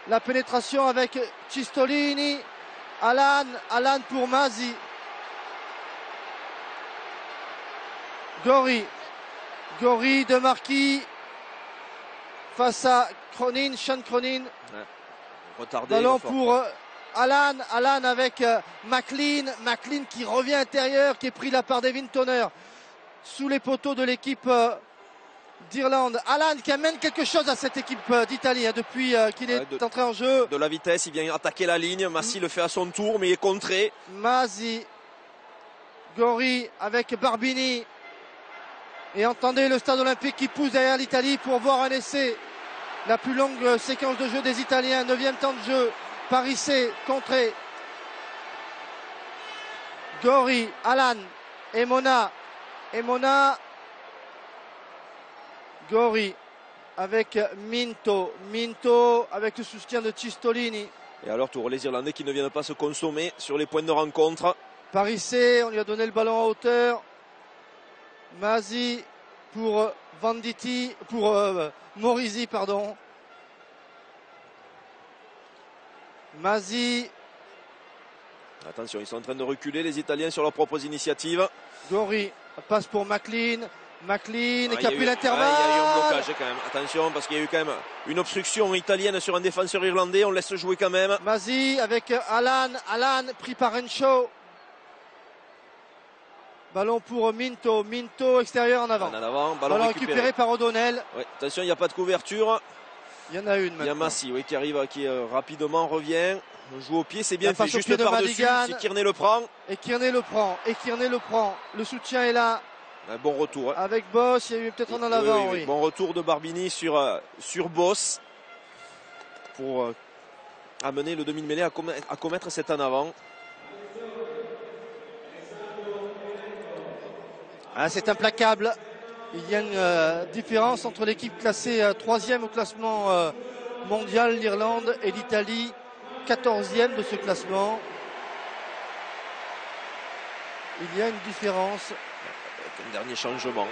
La pénétration avec Cistolini. Alan pour Masi. Gori, De Marchi face à Cronin, Sean Cronin. Ouais. Retardé. Ballon pour Alan avec McLean qui revient intérieur, qui est pris la part d'Evin Toner sous les poteaux de l'équipe d'Irlande. Alan qui amène quelque chose à cette équipe d'Italie depuis qu'il est entré en jeu. De la vitesse, il vient attaquer la ligne. Massy le fait à son tour, mais il est contré. Masi, Gori avec Barbini. Et entendez le stade olympique qui pousse derrière l'Italie pour voir un essai. La plus longue séquence de jeu des Italiens. 9e temps de jeu. Parissé, contré. Gori, Alan, Emona. Gori avec Minto avec le soutien de Cistolini. Et alors tour les Irlandais qui ne viennent pas se consommer sur les points de rencontre. Parissé, on lui a donné le ballon à hauteur. Masi pour Venditti, pour Morisi, pardon. Masi. Attention, ils sont en train de reculer les Italiens sur leurs propres initiatives. Gori passe pour McLean qui a pris l'intervalle. Il y a eu un blocage quand même. Attention parce qu'il y a eu quand même une obstruction italienne sur un défenseur irlandais. On laisse jouer quand même. Masi avec Alan pris par Henshaw. Ballon pour Minto extérieur en avant. Ballon récupéré par O'Donnell. Ouais, attention, il n'y a pas de couverture. Il y en a une maintenant. Il y a Massy qui arrive, qui rapidement revient. On joue au pied, c'est bien fait, juste par-dessus. Si Kearney le prend. Et Kearney le prend. Le soutien est là. Un bon retour. Avec Boss, il y a eu peut-être un en avant. Oui. Bon retour de Barbini sur Boss. Pour amener le demi-mêlée à commettre cet en avant. C'est implacable. Il y a une différence entre l'équipe classée 3e au classement mondial, l'Irlande, et l'Italie, 14e de ce classement. Il y a une différence. Un dernier changement,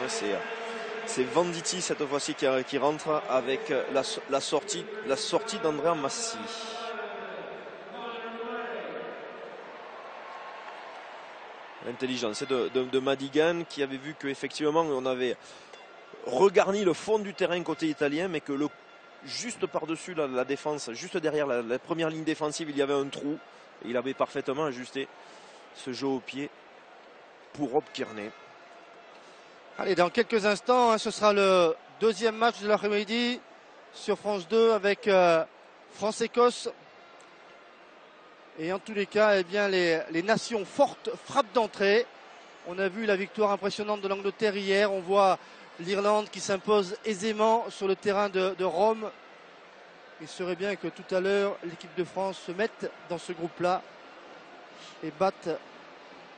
c'est Venditti cette fois-ci qui rentre avec la sortie d'Andrea Massy. L'intelligence de Madigan qui avait vu qu'effectivement on avait regarni le fond du terrain côté italien, mais que juste par-dessus la défense, juste derrière la première ligne défensive, il y avait un trou. Il avait parfaitement ajusté ce jeu au pied pour Rob Kearney. Allez, dans quelques instants, hein, ce sera le deuxième match de l'après-midi sur France 2 avec France-Écosse. Et en tous les cas, eh bien, les nations fortes frappent d'entrée. On a vu la victoire impressionnante de l'Angleterre hier. On voit l'Irlande qui s'impose aisément sur le terrain de Rome. Il serait bien que tout à l'heure, l'équipe de France se mette dans ce groupe-là et batte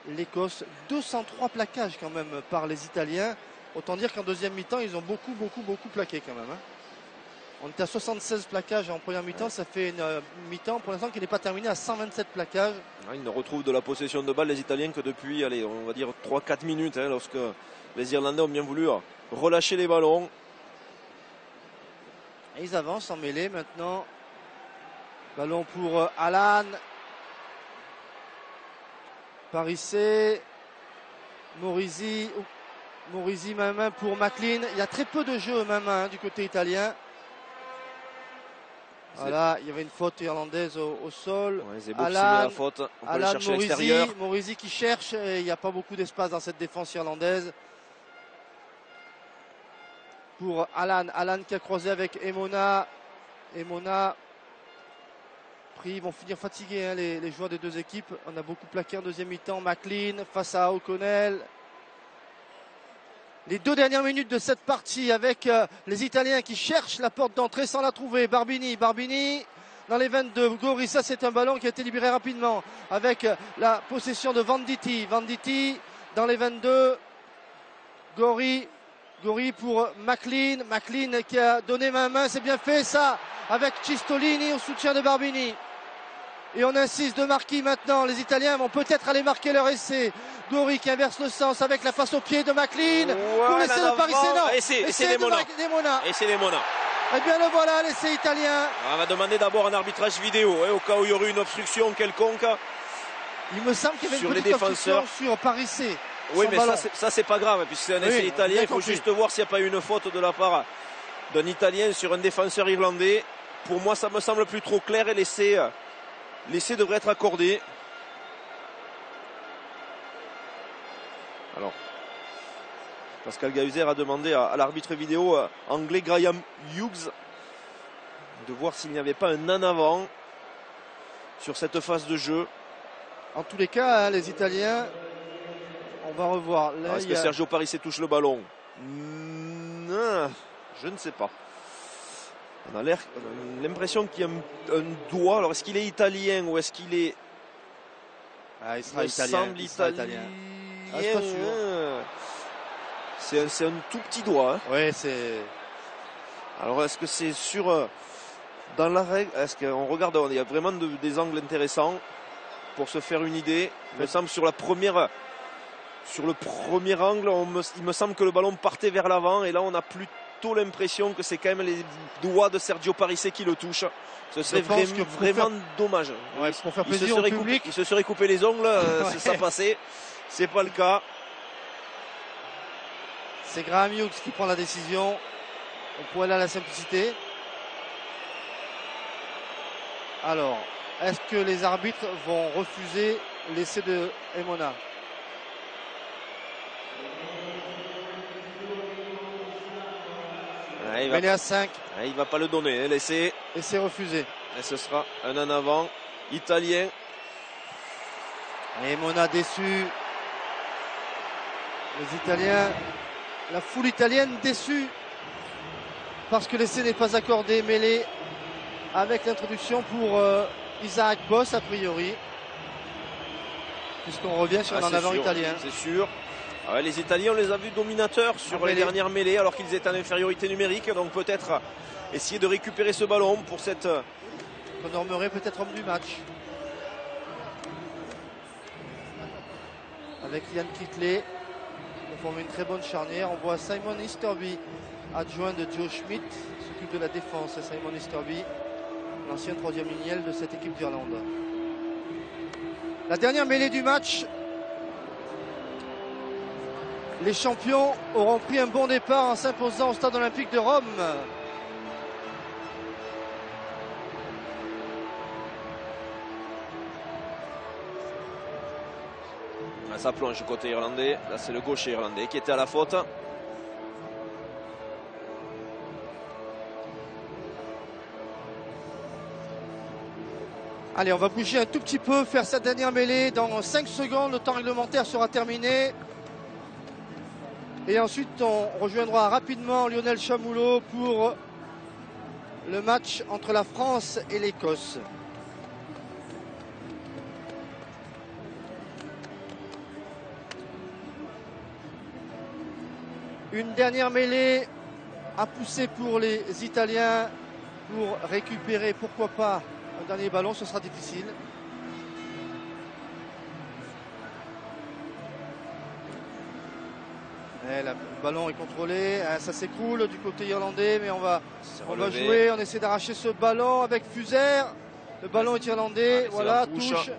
l'Écosse. 203 plaquages quand même par les Italiens. Autant dire qu'en deuxième mi-temps, ils ont beaucoup plaqué quand même. Hein. On était à 76 plaquages en première mi-temps. Ça fait une mi-temps pour l'instant qui n'est pas terminée à 127 plaquages. Ils ne retrouvent de la possession de balle les Italiens que depuis, allez, on va dire 3-4 minutes, hein, lorsque les Irlandais ont bien voulu relâcher les ballons. Et ils avancent en mêlée maintenant. Ballon pour Alan. Parissé. Morisi. Morisi main pour McLean. Il y a très peu de jeux main du côté italien. Voilà, il y avait une faute irlandaise au sol. Ouais, Zebo qui met la faute. On peut Alan, le chercher à l'extérieur. Morisi qui cherche. Et il n'y a pas beaucoup d'espace dans cette défense irlandaise. Pour Alan. Alan qui a croisé avec Emona. Emona pris. Ils vont finir fatigués, hein, les joueurs des deux équipes. On a beaucoup plaqué en deuxième mi-temps. McLean face à O'Connell. Les deux dernières minutes de cette partie avec les Italiens qui cherchent la porte d'entrée sans la trouver. Barbini dans les 22. Gori, ça c'est un ballon qui a été libéré rapidement avec la possession de Venditti. Venditti dans les 22. Gori pour McLean. McLean qui a donné main. C'est bien fait ça avec Cistolini au soutien de Barbini. Et on insiste de Marquis maintenant. Les Italiens vont peut-être aller marquer leur essai. Gori qui inverse le sens avec la passe au pied de McLean. Pour l'essai de Paris Sénat. Essai d'Emona. Essai d'Emona. Eh bien le voilà, l'essai italien. On va demander d'abord un arbitrage vidéo, hein, au cas où il y aurait une obstruction quelconque. Il me semble qu'il y avait sur une petite obstruction sur Paris C. Oui, mais ça c'est pas grave, puisque c'est un essai italien. Il faut juste voir s'il n'y a pas eu une faute de la part d'un Italien sur un défenseur irlandais. Pour moi, ça me semble plus trop clair et l'essai devrait être accordé. Alors, Pascal Gahuzer a demandé à l'arbitre vidéo anglais Graham Hughes de voir s'il n'y avait pas un en avant sur cette phase de jeu. En tous les cas, hein, les Italiens, on va revoir. Est-ce que Sergio Parissé touche le ballon? Je ne sais pas. On a l'impression qu'il y a un doigt. Alors, est-ce qu'il est italien ou est-ce qu'il est... il sera italien. Semble italien. C'est pas sûr. C'est un tout petit doigt. Hein. Oui, c'est... Alors, est-ce que c'est sur... dans la règle, est-ce qu'on regarde, il y a vraiment des angles intéressants pour se faire une idée. Il me semble sur le premier angle, il me semble que le ballon partait vers l'avant et là on a plutôt l'impression que c'est quand même les doigts de Sergio Parissé qui le touchent. Ce serait vraiment dommage. Ouais, pour faire plaisir au public. Il se serait coupé les ongles, ça passait. C'est pas le cas. C'est Graham Hughes qui prend la décision. On pourrait aller à la simplicité. Alors, est-ce que les arbitres vont refuser l'essai de Emona? Il est à 5. Il ne va pas le donner, hein, l'essai. Essai refusé. Et ce sera un en avant italien. Et Emona déçu. Les Italiens, la foule italienne déçue parce que l'essai n'est pas accordé, mêlé avec l'introduction pour Isaac Boss a priori, puisqu'on revient sur un en avant italien. C'est sûr. Les Italiens, on les a vus dominateurs sur les dernières mêlées alors qu'ils étaient en infériorité numérique, donc peut-être essayer de récupérer ce ballon pour cette... Connormerait peut-être homme du match. Avec Yann Kittley, ils forment une très bonne charnière. On voit Simon Easterby, adjoint de Joe Schmidt, s'occupe de la défense. Simon Easterby, l'ancien troisième lignel de cette équipe d'Irlande. La dernière mêlée du match. Les champions auront pris un bon départ en s'imposant au Stade Olympique de Rome. Ça plonge côté irlandais. Là, c'est le gaucher irlandais qui était à la faute. Allez, on va bouger un tout petit peu, faire cette dernière mêlée. Dans 5 secondes, le temps réglementaire sera terminé. Et ensuite, on rejoindra rapidement Lionel Chamoulot pour le match entre la France et l'Écosse. Une dernière mêlée à pousser pour les Italiens pour récupérer, pourquoi pas, un dernier ballon. Ce sera difficile. Et le ballon est contrôlé, ça s'écroule du côté irlandais, mais on va jouer, on essaie d'arracher ce ballon avec Fuser. Le ballon est irlandais, voilà, touche.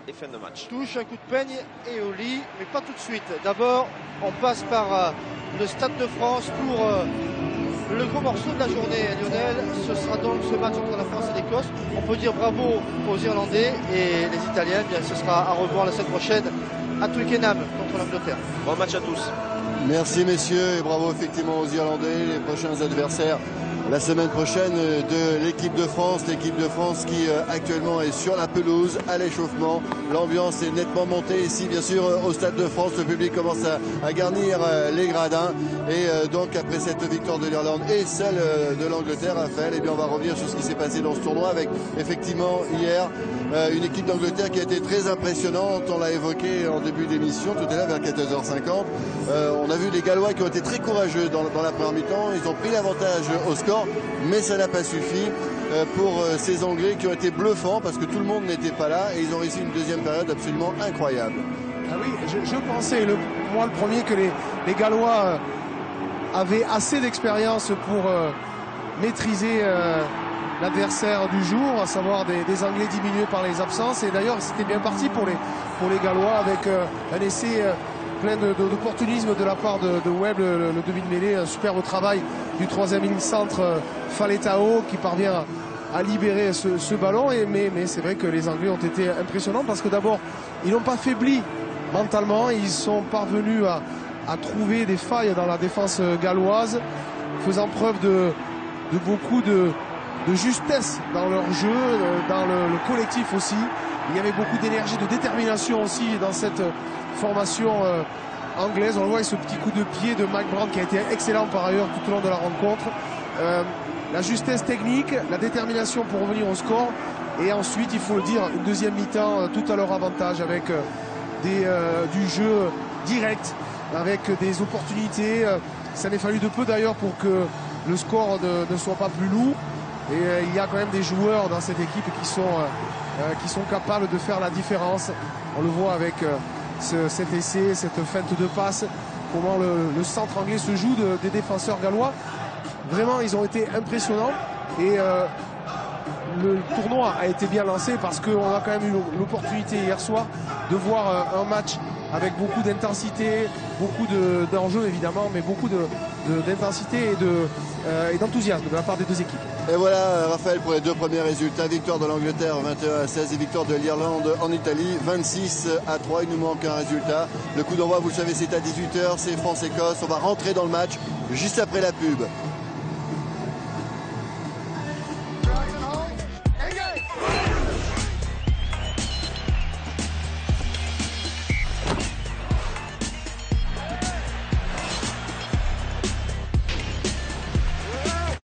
Et fin de match. Touche, un coup de peigne et au lit, mais pas tout de suite. D'abord, on passe par le Stade de France pour le gros morceau de la journée, Lionel. Ce sera donc ce match entre la France et l'Écosse. On peut dire bravo aux Irlandais et les Italiens. Bien, ce sera à revoir la semaine prochaine à Twickenham contre l'Angleterre. Bon match à tous. Merci messieurs et bravo effectivement aux Irlandais, les prochains adversaires la semaine prochaine de l'équipe de France. L'équipe de France qui actuellement est sur la pelouse à l'échauffement. L'ambiance est nettement montée ici bien sûr au Stade de France. Le public commence à garnir les gradins. Et donc après cette victoire de l'Irlande et celle de l'Angleterre, Raphaël, eh bien on va revenir sur ce qui s'est passé dans ce tournoi avec effectivement hier une équipe d'Angleterre qui a été très impressionnante. On l'a évoqué en début d'émission tout à l'heure vers 14h50. On a vu les Gallois qui ont été très courageux dans la première mi-temps. Ils ont pris l'avantage au score. Mais ça n'a pas suffi pour ces Anglais qui ont été bluffants parce que tout le monde n'était pas là et ils ont réussi une deuxième période absolument incroyable. Ah oui, je pensais, moi le premier, que les Gallois avaient assez d'expérience pour maîtriser l'adversaire du jour, à savoir des Anglais diminués par les absences. Et d'ailleurs, c'était bien parti pour les Gallois avec un essai plein d'opportunisme de la part de Webb, le demi de mêlée, un superbe travail du troisième ligne centre Faletao qui parvient à libérer ce ballon. Mais c'est vrai que les Anglais ont été impressionnants parce que d'abord ils n'ont pas faibli mentalement, ils sont parvenus à trouver des failles dans la défense galloise, faisant preuve de beaucoup de justesse dans leur jeu, dans le collectif aussi. Il y avait beaucoup d'énergie, de détermination aussi dans cette formation anglaise. On le voit avec ce petit coup de pied de Mike Brown qui a été excellent par ailleurs tout au long de la rencontre. La justesse technique, la détermination pour revenir au score. Et ensuite, il faut le dire, une deuxième mi-temps tout à leur avantage avec du jeu direct, avec des opportunités. Ça n'est fallu de peu d'ailleurs pour que le score ne soit pas plus lourd. Et il y a quand même des joueurs dans cette équipe qui sont capables de faire la différence. On le voit avec cet essai, cette feinte de passe, comment le centre anglais se joue des défenseurs gallois. Vraiment, ils ont été impressionnants. Et le tournoi a été bien lancé parce qu'on a quand même eu l'opportunité hier soir de voir un match avec beaucoup d'intensité, beaucoup d'enjeux évidemment, mais beaucoup d'intensité et d'enthousiasme de la part des deux équipes. Et voilà Raphaël pour les deux premiers résultats. Victoire de l'Angleterre 21-16 et victoire de l'Irlande en Italie 26-3. Il nous manque un résultat. Le coup d'envoi, vous le savez, c'est à 18h, c'est France-Écosse. On va rentrer dans le match juste après la pub.